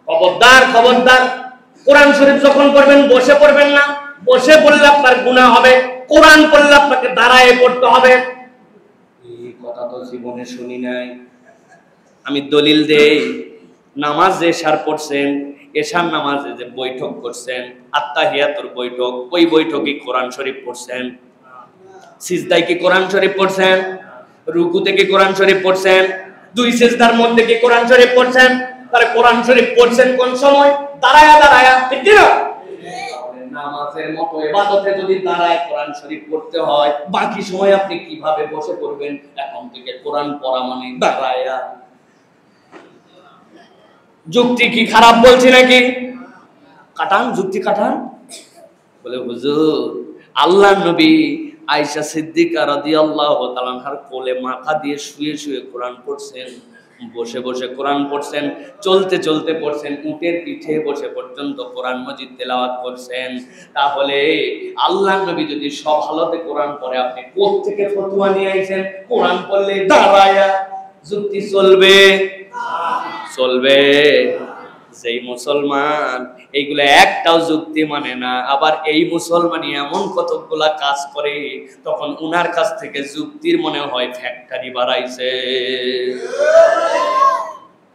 খবরদার খবরদার, কোরআন শরীফ যখন পড়বেন বসে পড়বেন না। বসে পড়লে আপনার গুনাহ হবে, কোরআন পড়লে আপনাকে দাঁড়ায় পড়তে হবে। এই কথা তো জীবনে শুনি নাই। আমি দলিল দেই, নামাজ যে সার পড়ছেন, এশার নামাজে যে বৈঠক করছেন, আত্তাহিয়াতুর বৈঠক, ওই বৈঠকে কোরআন শরীফ পড়ছেন। সিজদায় কি কোরআন শরীফ পড়ছেন? রুকুতে কি কোরআন শরীফ পড়ছেন? 2 সিজদার মধ্যে কি কোরআন শরীফ পড়ছেন? তাহলে কোরআন শরীফ পড়ছেন কোন সময়? দাঁড়ায়া দাঁড়ায়া, ঠিক না? নামাজের মতো ইবাদতে যদি দাঁড়ায় কোরআন শরীফ পড়তে হয়, বাকি সময় আপনি কিভাবে বসে পড়বেন? এখন থেকে কোরআন পড়া মানে দাঁড়ায়া। যুক্তি কি খারাপ বলছি নাকি? কাটান, যুক্তি কাটান। বলে হুজুর, আল্লাহর নবী আয়েশা সিদ্দিকা রাদিয়াল্লাহু তাআলা আনহার কোলে মাথা দিয়ে শুয়ে শুয়ে কোরআন পড়ছেন, বসে বসে কোরআন পড়ছেন, চলতে চলতে পড়ছেন, উটের পিঠে বসে পর্যন্ত কোরআন মাজিদ তেলাওয়াত করছেন। তাহলে আল্লাহর নবী যদি সব হালতে কোরআন পড়ে, আপনি কোত্থেকে ফতোয়া নিয়ে আইছেন কোরআন পড়লে দাঁড়ায়া? যুক্তি চলবে? চলবে? যেই মুসলমান এইগুলো একটাও যুক্তি মানে না, আবার এই মুসলমানই এমন কতগুলা কাজ করে, তখন উনার কাছ থেকে যুক্তির মনে হয় ফ্যাক্টরি বাড়াইছে।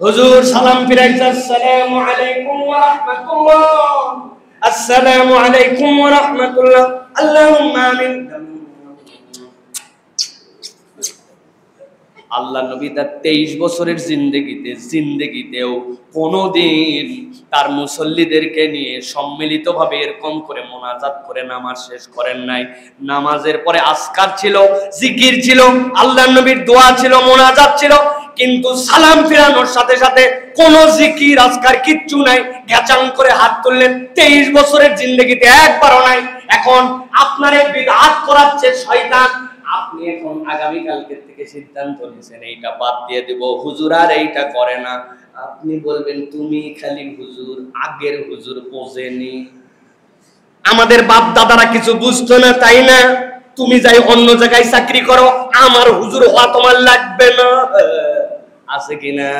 হুজুর সালাম ফিরাইছে, আসসালামু আলাইকুম ওয়া রাহমাতুল্লাহ, আসসালামু আলাইকুম ওয়া রাহমাতুল্লাহ, আল্লাহুম্মা আমিন। আল্লাহ নবী তার 23 বছরের জিন্দেগিতেও কোনোদিন তার মুসল্লিদেরকে নিয়ে সম্মিলিতভাবে এরকম করে মোনাজাত করে নামাজ শেষ করেন নাই। নামাজের পরে আজকার ছিল, জিকির ছিল, আল্লাহ নবীর দোয়া ছিল, মোনাজাত ছিল, কিন্তু সালাম ফিরানোর সাথে সাথে কোন জিকির আজকার কিচ্ছু নাই। গ্যাচাং করে হাত তুললেন, 23 বছরের জিন্দেগিতে একবারও নাই। এখন আপনার বিদআত করাচ্ছে শয়তান। আপনি এখন আগামী কালকে থেকে সিদ্ধান্ত নিয়েছেন এইটা বাদ দিয়ে দেব, হুজুর আর এইটা করে না। আপনি বলবেন তুমি খালি হুজুর, আগের হুজুর বোঝেনি, আমাদের বাপ দাদারা কিছু বুঝতো না, তাই না? তুমি যাই অন্য জায়গায় চাকরি করো, আমার হুজুর হওয়া তোমার লাগবে না। আছে কিনা?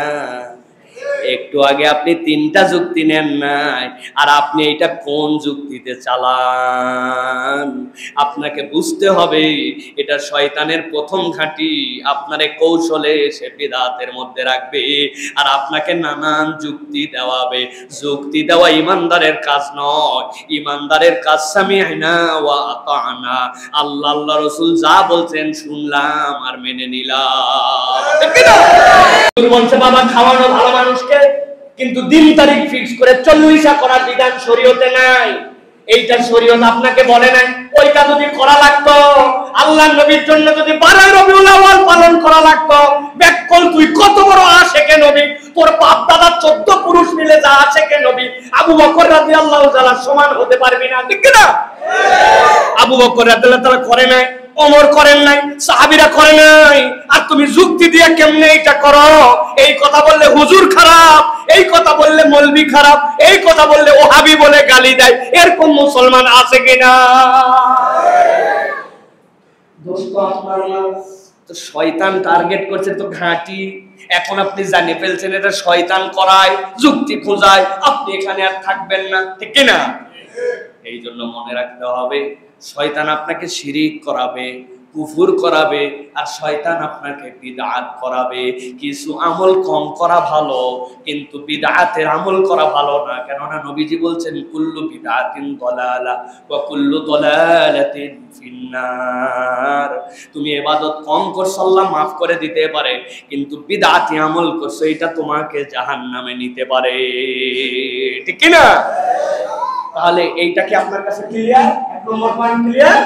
একটু আগে আপনি 3টা যুক্তি নেন নাই, আর আপনি এটা কোন যুক্তিতে চালান? আপনাকে বুঝতে হবে এটা শয়তানের প্রথম ঘাঁটি। আপনারে কৌশলে সে বিদআতের মধ্যে রাখবে, আর আপনাকে নানান যুক্তি দেওয়াবে। যুক্তি দেওয়া ইমানদারের কাজ নয়, ইমানদারের কাজ সামি'না ওয়া আতা'না, আল্লাহ আল্লাহ রাসূল যা বলছেন শুনলাম আর মেনে নিলাম। ঠিক না? বলছে বাবা খাওয়ানো ভালো মানুষকে, কিন্তু দিন তারিখ ফিক্স করে 40 করার বিধান শরীয়তে নাই। এইটা শরীয়ত আপনাকে বলে নাই। ওইটা যদি করা লাগতো, আল্লাহর নবীর জন্য যদি 12 রবিউল আউয়াল পালন করা লাগতো, বেকল তুই কত বড় আশিকে নবী, তোর বাপ দাদা 14 পুরুষ মিলে যা আশিকে নবী আবু বকর রাদিয়াল্লাহু তাআলা সমান হতে পারবি না। ঠিক না? আবু বকর রাদিয়াল্লাহু তাআলা করে নাই, ওমর করেন নাই, সাহাবীরা করে নাই, আর তুমি যুক্তি দিয়ে কেমনে এটা করো? এই কথা বললে হুজুর খারাপ, এই কথা বললে মৌলভী খারাপ, এই কথা বললে ওহাবি বলে গালি দেয়, এরকম মুসলমান আছে কিনা? দোস্ত আপনার না, তো শয়তান টার্গেট করছে তো ঘাঁটি। এখন আপনি জানিয়ে ফেলছেন এটা শয়তান করায়, যুক্তি খোঁজায়, আপনি এখানে আর থাকবেন না। ঠিক কিনা? এই জন্য মনে রাখতে হবে, শয়তান আপনাকে শিরিক করাবে, কুফর করাবে, আর শয়তান আপনাকে বিদআত করাবে। কিছু আমল কম করা ভালো, কিন্তু বিদআতের আমল করা ভালো না। কেননা নবীজি বলছেন কুল্লু বিদআতিন দালালা ওয়া কুল্লু দালালাতিন ফিন্নার। তুমি ইবাদত কম করছো, আল্লাহ মাফ করে দিতে পারে, কিন্তু বিদআতি আমল করছো, এটা তোমাকে জাহান্নামে নিতে পারে। ঠিক কি না? তাহলে এইটা কি আপনার কাছে ক্লিয়ার? 1 নম্বর পয়েন্ট ক্লিয়ার?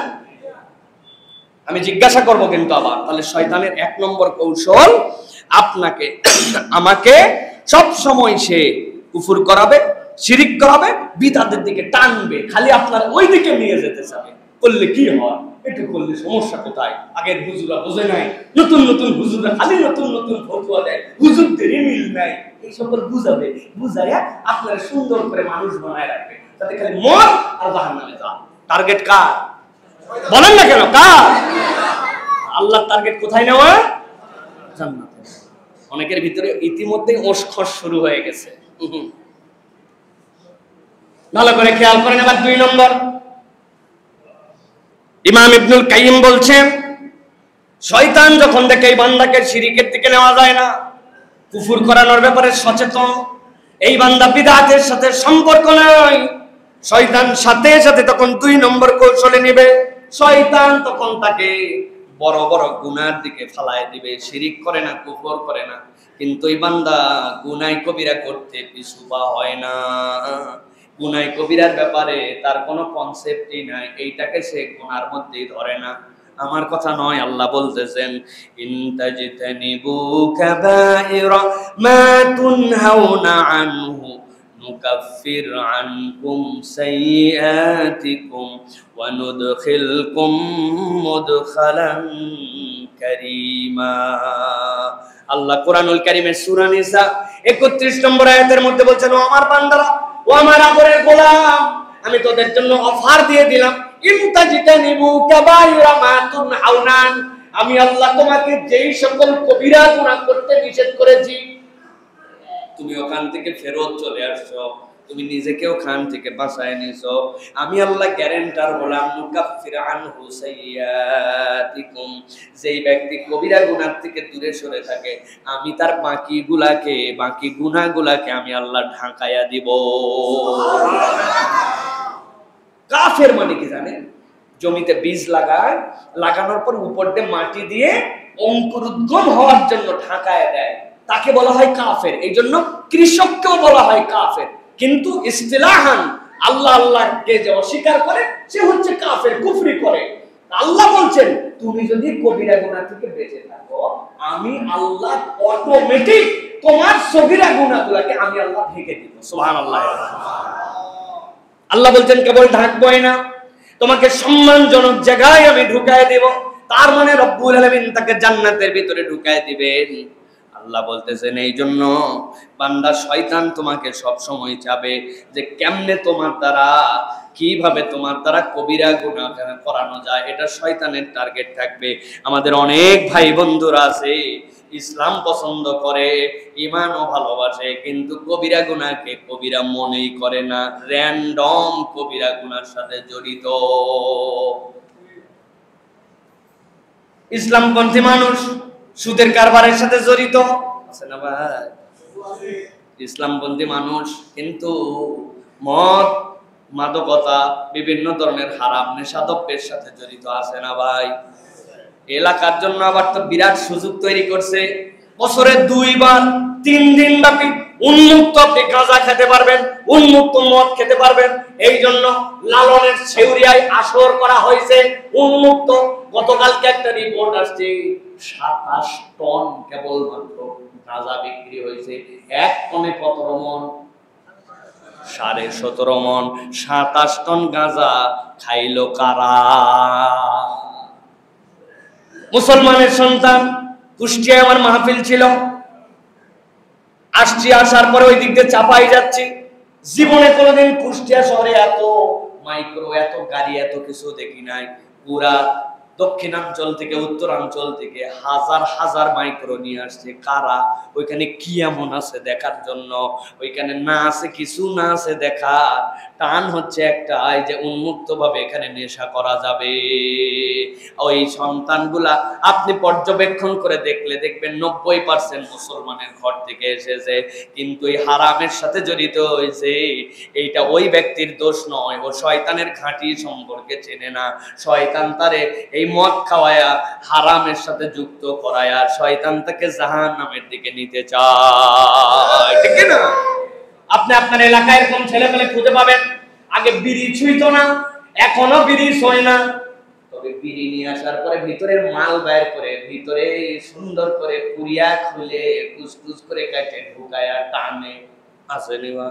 আমি জিজ্ঞাসা করব কিন্তু আবার, তাহলে শয়তানের 1 নম্বর কৌশল, আপনাকে আমাকে সব সময় সে কুফর করাবে, শিরিক করাবে, বিদআতের দিকে টানবে, খালি আপনার ওই দিকে নিয়ে যেতে চাবে। করলে কি হয়? একটু করলে সমস্যা কোথায়? আগের হুজুরা বোঝে নাই, নতুন নতুন হুজুরা খালি নতুন নতুন ফতোয়া দেয়, হুজুরদেরই মিল নাই। এই সকল বুঝাবে, বুঝাইয়া আপনারা সুন্দর করে মানুষ বানায় রাখবে, তাতে খালি মর আর জাহান্নামে যা। টার্গেট কার? বলেন না কেন কার? আল্লাহর টার্গেট কোথায় নেওয়া? জান্নাতে। অনেকের ভিতরে ইতিমধ্যে ওশখস শুরু হয়ে গেছে। ভালো করে খেয়াল করেন। এবার 2 নম্বর, ইমাম ইবনুল কাইয়িম বলছেন, শয়তান যখন দেখে এই বান্দাকে শিরিকের দিকে নেওয়া যায় না, কুফর করানোর ব্যাপারে সচেতন, এই বান্দা বিদআতের সাথে সম্পর্ক নাই, শয়তান সাথে সাথে তখন 2 নম্বর কৌশলে নেবে। শয়তান তখন তাকে বড় বড় গুনার দিকে ফালায় দিবে। শিরিক করে না, কুফর করে না, কিন্তু এই বান্দা গুনাহ কবিরা করতে পিছুপা হয় না। গুনাহ কবিরার ব্যাপারে তার কোনো কনসেপ্টই নাই, এইটাকে সে গুনার মধ্যেই ধরে না। আমার কথা নয়, আল্লাহ বলতেছেন ইনতাজতানিবু কাবাইরা মা তুনহাউনা আনহু নুকাফির আনকুম সাইয়্যাতিকুম ওয়া নুদখিলকুম মুদখালান কারীমা। আল্লাহ কোরআনুল কারীমের সূরা নিসা 31 নম্বর আয়াতের মধ্যে বলছেন, ও আমার বান্দারা, ও আমার আদরের গোলাম, আমি তোদের জন্য অফার দিয়ে দিলাম, ইনতাজতানিবু কাবাইরা মা তুনহাউনা, আমি আল্লাহ তোমাকে যেই সকল কবিরা গুনাহ করতে নিষেধ করেছি তুমি ওখান থেকে ফেরত চলে আসছো, তুমি নিজেকে ওখান থেকে বাঁচায় নিছো, আমি আল্লাহ গ্যারান্টার হলাম নুকাফির আনহু সাইয়্যাতিকুম, যেই ব্যক্তি কবিরা গুনাহ থেকে দূরে সরে থাকে আমি তার বাকি গুনাহগুলাকে আমি আল্লাহ ঢাকায়া দিব। কাফের মানে কি জানেন? জমিতে বীজ লাগায়, লাগানোর পর উপর দিয়ে মাটি দিয়ে অঙ্কুরোদ্গম হওয়ার জন্য ঢাকায় দেয়, তাকে বলা হয় কাফের। এই জন্য কৃষককেও বলা হয় কাফের, কিন্তু ইস্তিলাহান আল্লাহকে যে অস্বীকার করে সে হচ্ছে কাফের, কুফরি করে। আল্লাহ বলছেন তুমি যদি কবিরা গুনাহ থেকে বেঁচে থাকো আমি আল্লাহ অটোমেটিক তোমার সগীরা গুনাহগুলোকে আমি আল্লাহ ঢেকে দিব। সুবহানাল্লাহ। আল্লাহ বলছেন কেবল ঢাকবই না, তোমাকে সম্মানজনক জায়গায় আমি ঢুকায় দেব। তার মানে রব্বুল আলামিন তাকে জান্নাতের ভিতরে ঢুকায় দিবেন। আল্লাহ বলতেছেন এই জন্য বান্দা, শয়তান তোমাকে সব সময় চাবে যে কেমনে তোমার দ্বারা, কিভাবে তোমার দ্বারা কবিরা গুনাহ করানো যায়, এটা শয়তানের টার্গেট থাকবে। আমাদের অনেক ভাই বন্ধুরা আছে ইসলাম পছন্দ করে, ঈমানও ভালোবাসে, কিন্তু কবিরা গুনাহকে কবিরা মনেই করে না, র‍্যান্ডম কবিরা গুনাহর সাথে জড়িত। ইসলামপন্থী মানুষ সুদের কারবারের সাথে জড়িত আছে না ভাই? ইসলামপন্থী মানুষ কিন্তু মদ, মাদকতা, বিভিন্ন ধরনের হারাম নেশাদ্রব্যের সাথে জড়িত আছে না ভাই? এলাকার জন্য আবার তো বিরাট সুযোগ তৈরি করছে, বছরে 2 বার 3 দিন ব্যাপী উন্মুক্ত আপনি গাঁজা খেতে পারবেন, উন্মুক্ত মদ খেতে পারবেন। এই জন্য লালনের ছেউরিয়ায় আসর করা হয়েছে উন্মুক্ত। গতকালকে একটা রিপোর্ট আসছে 27 টন কেবলমাত্র গাঁজা বিক্রি হয়েছে। এক টনে কত মন? 17.5 মন। 27 টন গাঁজা খাইলো কারা? মুসলমানের সন্তান। কুষ্টিয়ায় আমার মাহফিল ছিল, আসছি, আসার পরে ওই দিক দিয়ে চাপাই যাচ্ছি। জীবনে কোনোদিন কুষ্টিয়া শহরে এত মাইক্রো, এত গাড়ি, এত কিছু দেখি নাই। পুরা দক্ষিণাঞ্চল থেকে উত্তরাঞ্চল থেকে হাজার হাজার মাইক্রো নিয়ে আসছে। কারা? ওইখানে কি এমন আছে দেখার জন্য? ওইখানে না আছে কিছু, না আছে দেখা টান হচ্ছে একটা, এই যে উন্মুক্ত ভাবে এখানে নেশা করা যাবে। ওই সন্তানগুলা আপনি পর্যবেক্ষণ করে দেখলে দেখবেন 90% মুসলমানের ঘর থেকে এসেছে, কিন্তু এই হারামের সাথে জড়িত হয়েছে। এইটা ওই ব্যক্তির দোষ নয়, ও শয়তানের ঘাঁটি সম্পর্কে চেনে না। শয়তান তারে এই মদ খাওয়ায়া হারামের সাথে যুক্ত করায়া শয়তান তাকে জাহান্নামের দিকে নিতে চায়, ঠিক না? আপনি আপনার এলাকায় এরকম ছেলে পেলে খুঁজে পাবেন, আগে বিড়ি ছুঁইতো না, এখনো বিড়ি ছয় না, তবে বিড়ি নিয়ে আসার পরে ভিতরের মাল বের করে ভিতরে সুন্দর করে পুরিয়া খুলে কুচকুচ করে কাটে ঢুকায়া টানে। আসেনি বা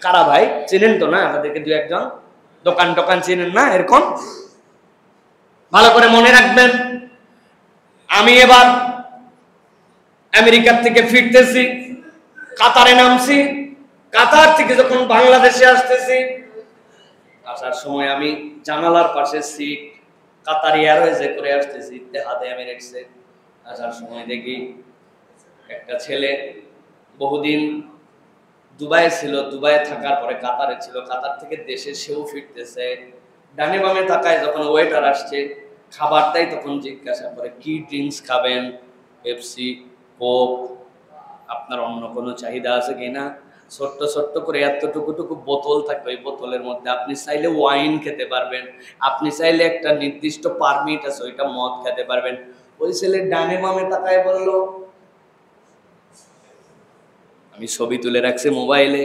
কারা ভাই? চেনেন তো না আমাদেরকে? 2-1 জন দোকান চেনেন না? এরকম ভালো করে মনে রাখবেন। আমি এবার আমেরিকার থেকে ফিরতেছি, কাতারে নামছি। কাতার থেকে যখন বাংলাদেশে আসতেছি, আসার সময় আমি জানালার পাশে সিট, কাতার এয়ারওয়েজে করে আসতেছি, হাতে এমিরেটসে। আসার সময় দেখি একটা ছেলে বহুদিন দুবাইয়ে ছিল, দুবাইয়ে থাকার পরে কাতারে ছিল, কাতার থেকে দেশে সেও ফিরতেছে। ডানে বামে তাকায়, যখন ওয়েটার আসছে খাবার দেয় তখন জিজ্ঞাসা করে কি ড্রিঙ্কস খাবেন? পেপসি, কোক, আপনার অন্য কোনো চাহিদা আছে কিনা? ছোট্ট ছোট্ট করে এতটুকু বোতল থাকবে, ওই বোতলের মধ্যে আপনি চাইলে ওয়াইন খেতে পারবেন, আপনি চাইলে একটা নির্দিষ্ট পারমিট আছে ওইটা মদ খেতে পারবেন। ওই ছেলে ডানে বামে তাকায় বললো, আমি ছবি তুলে রাখছি মোবাইলে,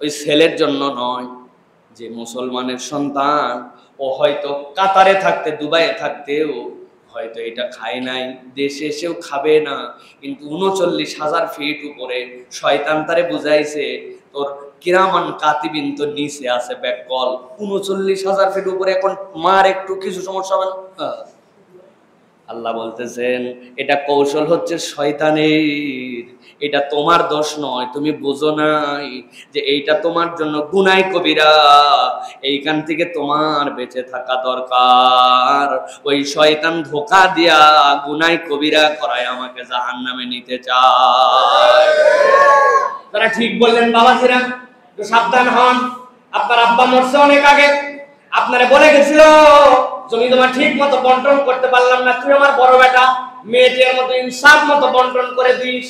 ওই ছেলের জন্য নয়, যে মুসলমানের সন্তান ও হয়তো কাতারে থাকতে, দুবাইয়ে থাকতেও হয়তো এটা খায় নাই, দেশে এসেও খাবে না, কিন্তু 39,000 ফিট উপরে শয়তান তারে বুঝাইছে তোর কিরামান কাতিবিন তো নিচে আছে ব্যাককল, 39,000 ফিট উপরে, এখন মার একটু কিছু সমস্যা হবে না। আল্লাহ বলতেছেন এটা কৌশল হচ্ছে শয়তানের, এটা তোমার দোষ নয়, তুমি বুঝো নাই যে এইটা তোমার জন্য গুনাহ কবিরা, এইখান থেকে তোমার বেঁচে থাকা দরকার। ওই শয়তান ধোঁকা দিয়া গুনাহ কবিরা করায় আমাকে জাহান্নামে নিতে চায়। তারা ঠিক বললেন বাবাজিরা, একটু সাবধান হন। আপনার আব্বা মরছে অনেক আগে, আপনারে বলে গেছিল জমি তোমার ঠিক মতো বন্টন করতে পারলাম না, তুই আমার বড় বেটা, মেয়েদের মতো ইনসাফ মতো বন্টন করে দিস।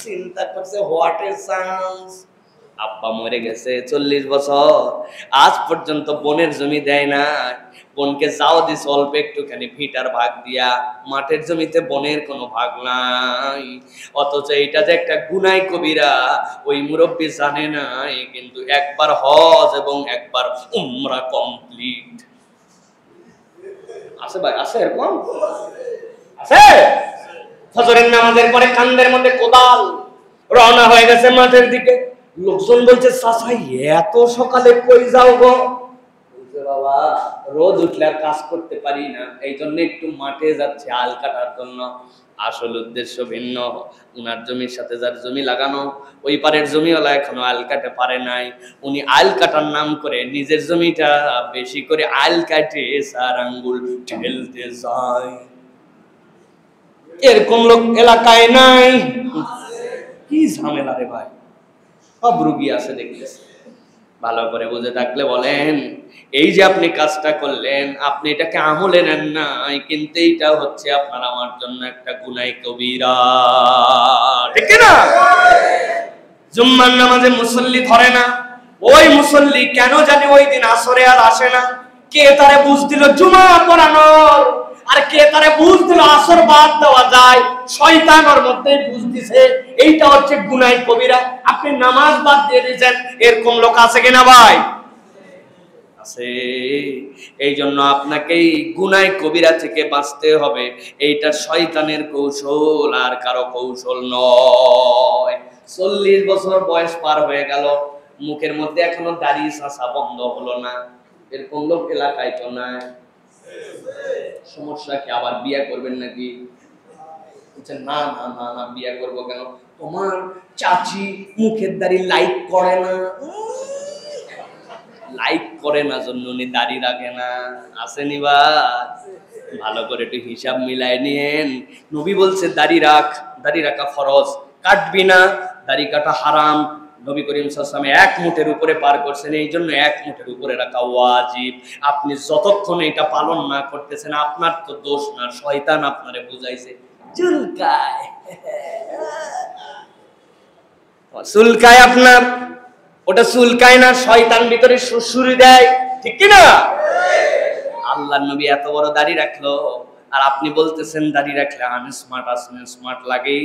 চিন্তা করছে হোয়াট এ চান্স, আব্বা মরে গেছে 40 বছর, আজ পর্যন্ত বোনের জমি দেয় না, বোনকে যাও দিস অল্প একটুখানি ভিটার ভাগ দিয়া, মাঠের জমিতে বোনের কোনো ভাগ নাই। অথচ এটা যে একটা গুনাহ কবিরা ওই মুরব্বী জানে না, কিন্তু একবার হজ এবং একবার উমরা কমপ্লিট আছে ভাই, আছে এরকম আছে। ফজরের নামাজের পরে কান্দের মধ্যে কোদাল, রওনা হয়ে গেছে মাঠের দিকে। লোকজন বলছে চাচা এত সকালে কই যাও গো? বলছে বাবা রোদ উঠলে আর কাজ করতে পারি না, এই জন্য একটু মাঠে যাচ্ছে আল কাটার জন্য। আসল উদ্দেশ্য ভিন্ন, উনার জমির সাথে যার জমি লাগানো, ওই পারের জমিওয়ালা এখনো আল কাটে পারে নাই, উনি আল কাটার নাম করে নিজের জমিটা বেশি করে আল কাটে সার আঙ্গুল ঠেলতে যায়। এরকম লোক এলাকায় নাই? কি ঝামেলা রে ভাই, সব রুগী আছে দেখতেছে। ভালো করে বুঝে থাকলে বলেন, এই যে আপনি কাজটা করলেন, আপনি এটাকে আমলে নেন নাই, কিন্তু এইটা হচ্ছে আপনার আমার জন্য একটা গুনাহ কবিরা, ঠিক না? জুম্মার নামাজে মুসল্লি ধরে না, ওই মুসল্লি কেন জানি ওই দিন আসরে আর আসে না। কে তারে বুঝ দিল জুমা পড়ানোর, আর কে তারে বুঝ দিল আসর বাদ দেওয়া যায়? শয়তান ওর মধ্যে বুঝ দিছে এইটা হচ্ছে গুনাহ কবিরা, আপনি নামাজ বাদ দিয়ে দিয়েছেন। এরকম লোক আছে কিনা ভাই? আছে। এই জন্য আপনাকে গুনাহ কবিরা থেকে বাঁচতে হবে, এইটা শয়তানের কৌশল আর কারো কৌশল নয়। 40 বছর বয়স পার হয়ে গেল, মুখের মধ্যে এখনো দাড়ি চাচা বন্ধ হলো না, এরকম লোক এলাকায় তো নাই। সমস্যা কি, আবার বিয়ে করবেন নাকি? না না না না, বিয়ে করবো কেন? তোমার চাচি মুখের দাড়ি লাইক করে না, লাইক করে না জন্য উনি দাড়ি রাখে না। আসেনি বা? ভালো করে একটু হিসাব মিলায় নিয়েন। নবী বলছে দাড়ি রাখ, দাড়ি রাখা ফরজ, কাটবি না, দাড়ি কাটা হারাম। নবী করিম সাল্লাল্লাহু আলাইহি ওয়াসাল্লাম 1 মুঠের উপরে পার করছেন, এই জন্য 1 মুঠের উপরে রাখা ওয়াজিব। আপনি যতক্ষণ এটা পালন না করতেছেন আপনার তো দোষ না, শয়তান আপনারে বুঝাইছে। চুলকায়, চুলকায় আপনার, ওটা চুলকায় না, শয়তান ভিতরে সুরসুরি দেয়, ঠিক কি না? আল্লাহর নবী এত বড় দাড়ি রাখলো, আর আপনি বলতেছেন দাড়ি রাখলে আনস্মার্ট, আসলে স্মার্ট লাগে।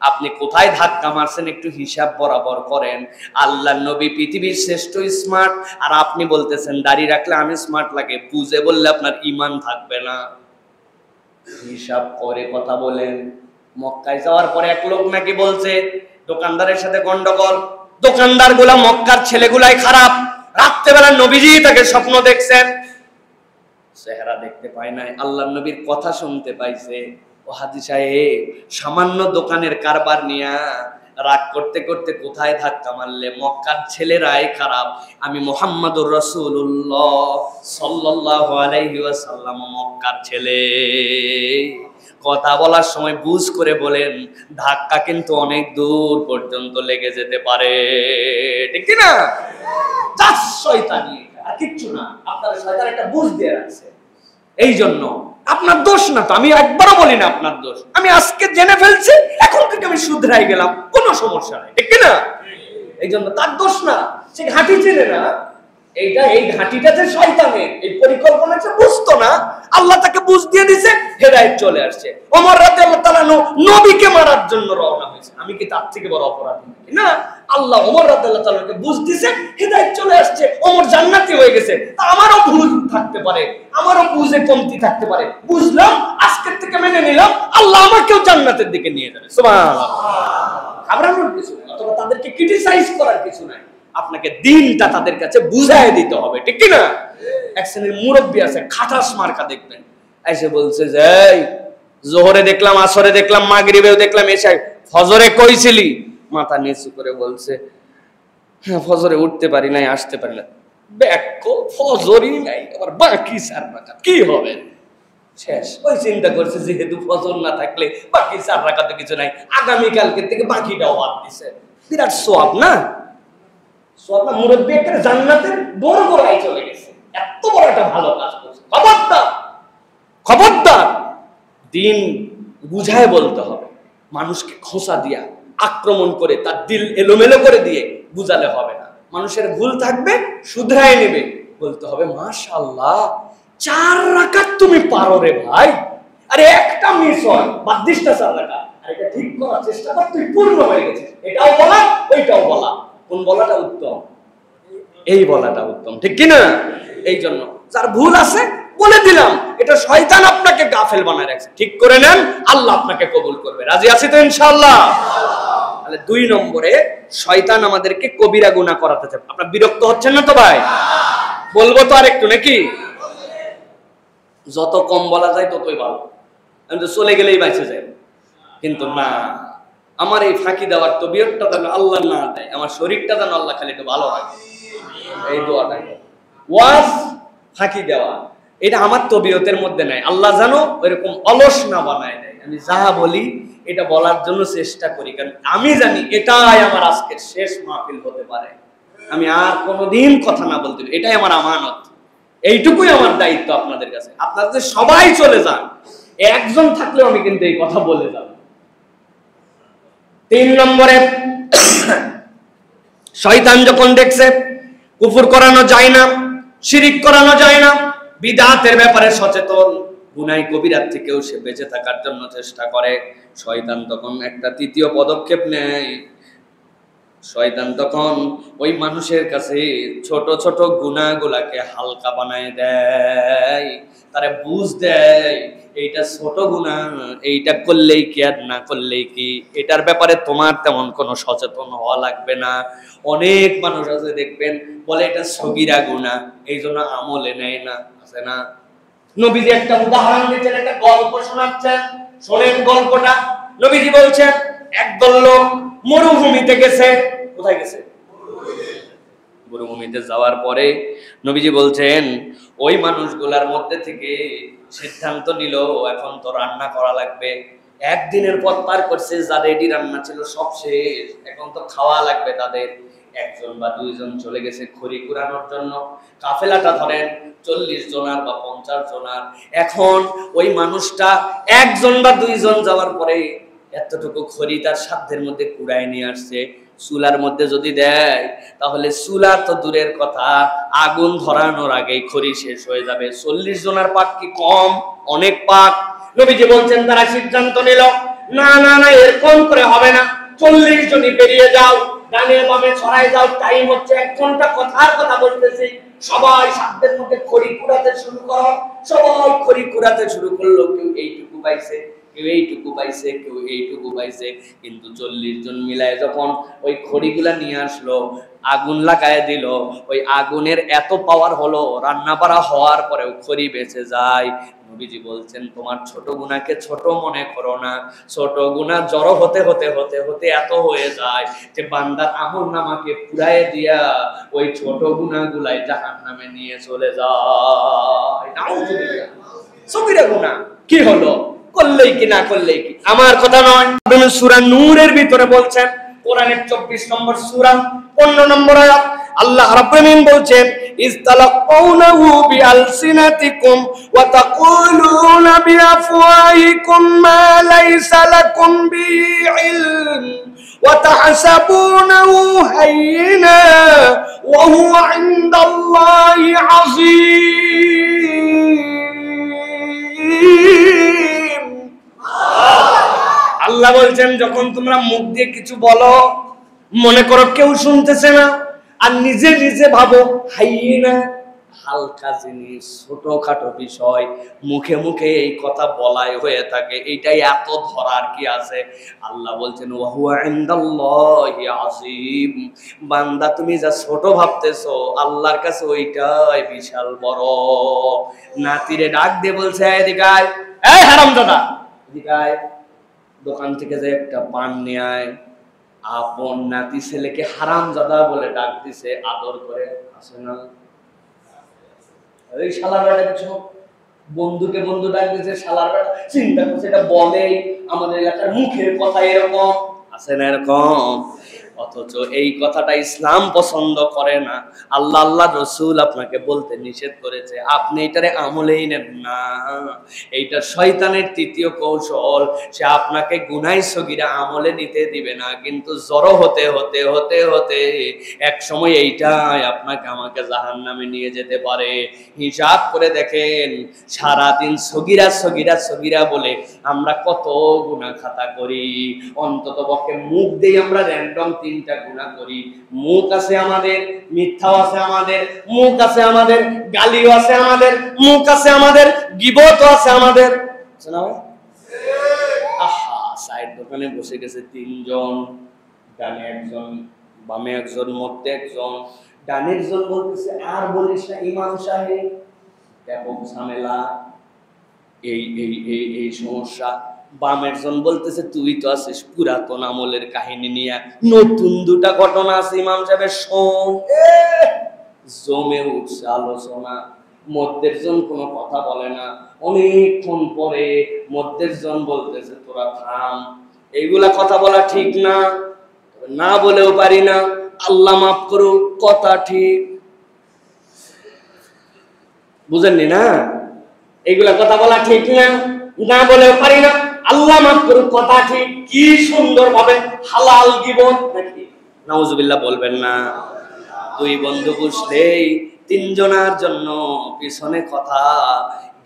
আপনি কোথায় ধাক্কা মারছেন একটু হিসাব বরাবর করেন। আল্লাহর নবী পৃথিবীর শ্রেষ্ঠ স্মার্ট, আর আপনি বলতেছেন দাড়ি রাখলে আনস্মার্ট লাগে। বুঝে বললে আপনার ঈমান থাকবে না, হিসাব করে কথা বলেন। মক্কায় যাওয়ার পরে এক লোক নাকি বলছে দোকানদারের সাথে গন্ডগোল, দোকানদার গুলা মক্কার ছেলেগুলাই খারাপ। রাত্রেবেলা নবীজি তাকে স্বপ্ন দেখছেন, চেহারা দেখতে পায় নাই, আল্লাহর নবীর কথা শুনতে পাইছে। ও হাজী সাহেব, সামান্য দোকানের কারবার নিয়া রাগ করতে করতে কোথায় ধাক্কা মারলে? মক্কার ছেলেরাই খারাপ, আমি মুহাম্মাদুর রাসূলুল্লাহ সাল্লাল্লাহু আলাইহি ওয়াসাল্লাম মক্কার ছেলে। কথা বলার সময় বুঝ করে বলেন, ধাক্কা কিন্তু অনেক দূর পর্যন্ত লেগে যেতে পারে, ঠিক কি না? জাস্ট শয়তানি আর কিচ্ছু না, আপনার শয়তান একটা বুঝ দিয়ে রাখছে। এই জন্য আপনার দোষ না তো, আমি একবারও বলি না আপনার দোষ। আমি আজকে জেনে ফেলছি, এখন থেকে আমি শুধরাই গেলাম, কোনো সমস্যা নেই, ঠিক না? এই জন্য তার দোষ না, সে ঘাঁটি চেনে না। এইটা এই ঘাটিটা যে শয়তানের, এই পরিকল্পনা যে বুঝতো না, আল্লাহ তাকে বুঝ দিয়ে দিয়েছে, হেদায়েত চলে আসছে। ওমর রাদিয়াল্লাহু তাআলা নবীকে মারার জন্য রওনা হয়েছে। আমি কি তার থেকে বড় অপরাধী না? আল্লাহ ওমর রাদিয়াল্লাহু তাআলাকে বুঝ দিয়েছে, হেদায়েত চলে আসছে, ওমর জান্নাতি হয়ে গেছে। আমারও ভুল থাকতে পারে, আমারও বুঝে কমতি থাকতে পারে, বুঝলাম, আজকের থেকে মেনে নিলাম, আল্লাহ আমাকেও জান্নাতের দিকে নিয়ে যাবে। সুবহানাল্লাহ। ঘাবড়ানোর কিছু নেই, অথবা তাদেরকে ক্রিটিসাইজ করার কিছু নাই। আপনাকে দিনটা তাদের কাছে বুঝায় দিতে হবে, ঠিক কি না? এক শ্রেণীর মুরব্বী আছে, খাটাস মার্কা, দেখবেন এসে বলছে যে জোহরে দেখলাম, আসরে দেখলাম, মাগরিবেও দেখলাম, এসে ফজরে কইছিলি? মাথা নিচু করে বলছে, হ্যাঁ ফজরে উঠতে পারি নাই, আসতে পারি না। ব্যাককল, ফজরই নাই, আবার বাকি 4 রাকাত কি হবে? শেষ। ওই চিন্তা করছে যেহেতু ফজর না থাকলে বাকি 4 রাকাতে কিছু নাই, আগামীকালকে থেকে বাকিটাও বাদ দিছে। বিরাট সওয়াব না? সওয়াব না? মুরব্বি একটা জান্নাতের বড় গোড়ায় চলে গেছে, এত বড় একটা ভালো কাজ করছে। খবরদার, খবরদার, দিন বুঝায় বলতে হবে। মানুষকে খোঁচা দিয়া, আক্রমণ করে, তার দিল এলোমেলো করে দিয়ে বুঝালে হবে না। মানুষের ভুল থাকবে, শুধরায় নেবে, বলতে হবে মাশাআল্লাহ 4 রাকাত তুমি পারো রে ভাই, আরে একটা মিস হয়, বাদ দিস না 4 রাকাত, আর এটা ঠিক করার চেষ্টা কর, তুই পূর্ণ হয়ে গেছিস। এটাও বলা, ওইটাও বলা। কোন বলাটা উত্তম? এই বলাটা উত্তম, ঠিক কি না? এই জন্য যার ভুল আছে বলে দিলাম, এটা শয়তান আপনাকে গাফেল বানায় রাখছে, ঠিক করে নেন, আল্লাহ আপনাকে কবুল করবে। রাজি আছি তো ইনশাআল্লাহ? তাহলে 2 নম্বরে শয়তান আমাদেরকে কবিরা গুনাহ করাতে চায়। আপনারা বিরক্ত হচ্ছেন না তো ভাই? বলবো তো আরেকটু নাকি? যত কম বলা যায় ততই ভালো, আমি তো চলে গেলেই বাইচে যায়। কিন্তু না, আমার এই ফাঁকি দেওয়ার তবিয়তটা যেন আল্লাহ না দেয়, আমার শরীরটা যেন আল্লাহ খালি একটু ভালো রাখে, এই দোয়াটা। ওয়াজ ফাঁকি দেওয়া এটা আমার তবিয়তের মধ্যে নাই, আল্লাহ জানো ওইরকম অলস না বানায় দেয়। আমি যাহা বলি এটা বলার জন্য চেষ্টা করি, কারণ আমি জানি এটাই আমার আজকের শেষ মাহফিল হতে পারে, আমি আর কোনোদিন কথা না বলতে, এটাই আমার আমানত, এইটুকুই আমার দায়িত্ব আপনাদের কাছে। আপনারা যদি সবাই চলে যান, একজন থাকলেও আমি কিন্তু এই কথা বলে যাব। 3 নম্বরে শয়তান যখন দেখছে কুফর করানো যায় না, শিরিক করানো যায় না, বিদআতের ব্যাপারে সচেতন, গুনাহ কবিরাত থেকেও সে বেঁচে থাকার জন্য চেষ্টা করে, শয়তান তখন একটা 3য় পদক্ষেপ নেয়। শয়তান তখন ওই মানুষের কাছে ছোট ছোট গুনাহগুলাকে হালকা বানায় দেয়, তারে বুঝ দেয় এইটা ছোট গুনাহ, এইটা করলেই কি আর না করলেই কি, এটার ব্যাপারে তোমার তেমন কোনো সচেতন হওয়া লাগবে না। অনেক মানুষ আছে দেখবেন বলে এটা সগীরা গুনাহ, এই জন্য আমলে নেয় না, আছে না? নবীজি একটা উদাহরণ দিচ্ছেন, একটা গল্প শোনাচ্ছেন, শোনেন গল্পটা। নবীজি বলছেন একদল লোক মরুভূমিতে গেছে। কোথায় গেছে? মরুভূমিতে যাওয়ার পরে নবীজি বলছেন ওই মানুষগুলার মধ্যে থেকে সিদ্ধান্ত নিল এখন তো রান্না করা লাগবে। একদিনের পথ পার করছে, যা রেডি রান্না ছিল সব শেষ, এখন তো খাওয়া লাগবে তাদের। 1 বা 2 জন চলে গেছে খড়ি কুড়ানোর জন্য। কাফেলাটা ধরেন 40 জনার বা 50 জনার। এখন ওই মানুষটা 1 বা 2 জন যাওয়ার পরে এতটুকু খড়ি তার সাধ্যের মধ্যে কুড়ায় নিয়ে আসছে। চুলার মধ্যে যদি দেয় তাহলে চুলা তো দূরের কথা, আগুন ধরানোর আগেই খড়ি শেষ হয়ে যাবে। 40 জনের পাক কি কম? অনেক পাক। নবীজি বলছেন তারা সিদ্ধান্ত নিল, না না না, এরকম করে হবে না, 40 জনই বেরিয়ে যাও, ডানে বামে ছড়াই যাও, টাইম হচ্ছে 1 ঘন্টা, কথার কথা বলতেছি, সবাই সাধ্যের মধ্যে খড়ি কুড়াতে শুরু করো। সবাই খড়ি কুড়াতে শুরু করলো, কেউ এইটুকু পাইছে, কেউ এইটুকু পাইছে, কেউ এইটুকু পাইছে, কিন্তু 40 জন মিলায় যখন ওই খড়িগুলা নিয়ে আসলো, আগুন লাগায় দিল, ওই আগুনের এত পাওয়ার হলো রান্না বাড়া হওয়ার পরেও খড়ি বেঁচে যায়। নবীজি বলছেন তোমার ছোট গুনাহকে ছোট মনে করো না, ছোট গুনাহ জড়ো হতে হতে হতে হতে এত হয়ে যায় যে বান্দার আমলনামাকে পুরায়ে দিয়া ওই ছোট গুনাহগুলাই জাহান্নামে নিয়ে চলে যায়। নাউজুবিল্লাহ। সগীরা গুনাহ কি হলো, করলেই কি না করলেই কি, আমার কথা নয়। সূরা নূরের ভিতরে বলছেন, কোরআনের 24 নম্বর সূরা 15 নম্বর আয়াত, আল্লাহ রাব্বুল আলামিন বলছেন ইসতালাকুনাহু বিআলসিনাতিকুম ওয়া তাকুলুনা বিআফওয়াহিকুম মা লাইসা লাকুম বিইলম وتحسبونه هينا وهو عند الله عظيم আল্লাহ বলছেন যখন তোমরা মুখ দিয়ে কিছু বলো মনে করো কেউ শুনতেছে না আর নিজে নিজে ভাবো হাইয়িনা হালকা জিনিস ছোটখাটো বিষয় মুখে মুখে এই কথা বলাই হয়ে থাকে এইটাই এত ধরার কি আছে আল্লাহ বলছেন ওয়াহুয়া ইনদাল্লাহি আযীম বান্দা তুমি যা ছোট ভাবতেছো আল্লাহর কাছে ওইটাই বিশাল বড় নাতিরে ডাক দিয়ে বলছে এদিকে আয় এই হারামজাদা এদিকে আয় দোকান থেকে যে একটা পান নিয়ে আয় আপন নাতি ছেলেকে হারামজাদা বলে ডাক দিছে আদর করে আসে না এই শালার বেটা কিছু বন্ধুকে বন্ধু ডাক দিয়েছে শালার বেটা চিন্তা করছে এটা বলেই আমাদের এলাকার মুখের কথা এরকম আছে না এরকম অথচ এই কথাটা ইসলাম পছন্দ করে না আল্লাহ আল্লাহ রসুল আপনাকে বলতে নিষেধ করেছে আপনি এটারে আমলেই নেন না এইটা শয়তানের তৃতীয় কৌশল সে আপনাকে গুনাহ সগীরা আমলে নিতে দিবে না কিন্তু জড়ো হতে হতে হতে হতে এক সময় এইটাই আপনাকে আমাকে জাহান্নামে নিয়ে যেতে পারে হিসাব করে দেখেন সারাদিন সগীরা সগীরা সগীরা বলে আমরা কত গুনাহ খাতা করি অন্তত পক্ষে মুখ দিয়ে আমরা র্যান্ডম তিনটা গুনাহ করি মুখ আছে আমাদের মিথ্যাও আছে আমাদের মুখ আছে আমাদের গালিও আছে আমাদের মুখ আছে আমাদের গীবতও আছে আমাদের শোনা ভাই আহা সাইড দোকানে বসে গেছে তিনজন ডানে একজন বামে একজন মধ্যে একজন ডানের জন বলতেছে আর বলিস না ইমাম সাহেব ব্যাপক ঝামেলা এই এই এই এই সমস্যা বামের জন বলতেছে তুই তো আছিস পুরাতন আমলের কাহিনী নিয়ে নতুন দুটা ঘটনা আছে ইমাম সাহেবের শোন জমে উঠছে আলোচনা মধ্যের জন কোনো কথা বলে না অনেকক্ষণ পরে মধ্যের জন বলতেছে তোরা থাম এইগুলা কথা বলা ঠিক না না বলেও পারি না আল্লাহ মাফ করুক কথা ঠিক বুঝেননি না এইগুলা কথা বলা ঠিক না না বলেও পারি না আল্লাহ মাফ করুক কথা ঠিক কি সুন্দর ভাবে হালাল গীবত নাকি নাউজুবিল্লাহ বলবেন না দুই বন্ধু বসলেই তিনজনের জন্য পিছনে কথা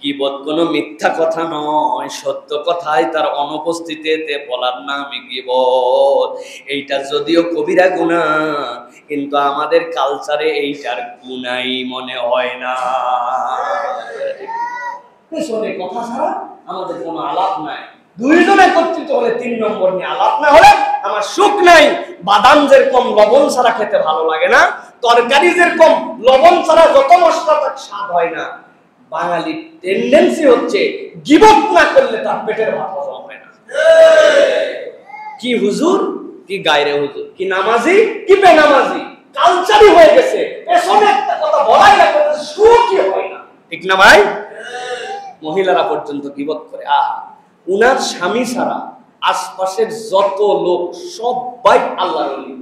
গীবত কোনো মিথ্যা কথা নয় সত্য কথাই তার অনুপস্থিতিতে বলার নামই গীবত এইটা যদিও কবিরা গুনাহ কিন্তু আমাদের কালচারে এইটার গুনাহই মনে হয় না পিছনে কথা ছাড়া আমাদের কোনো আলাপ নাই দুইজন একত্রিত হলে তিন নম্বর নিয়ে আলাপ না হলে আমার সুখ নাই বাদাম যেরকম লবণ ছাড়া খেতে ভালো লাগে না তরকারি যেরকম লবণ ছাড়া যত মশলা তার স্বাদ হয় না বাঙালির টেন্ডেন্সি হচ্ছে গীবত না করলে তার পেটের ভাত হজম হয় না কি হুজুর কি গায়রে হুজুর কি নামাজি কি বেনামাজি কালচারই হয়ে গেছে পেছনে একটা কথা বলাই না করতে সুখই হয় না ঠিক না ভাই মহিলারা পর্যন্ত গীবত করে আহা উনার স্বামী ছাড়া আশপাশের যত লোক সবাই আল্লাহর ওলি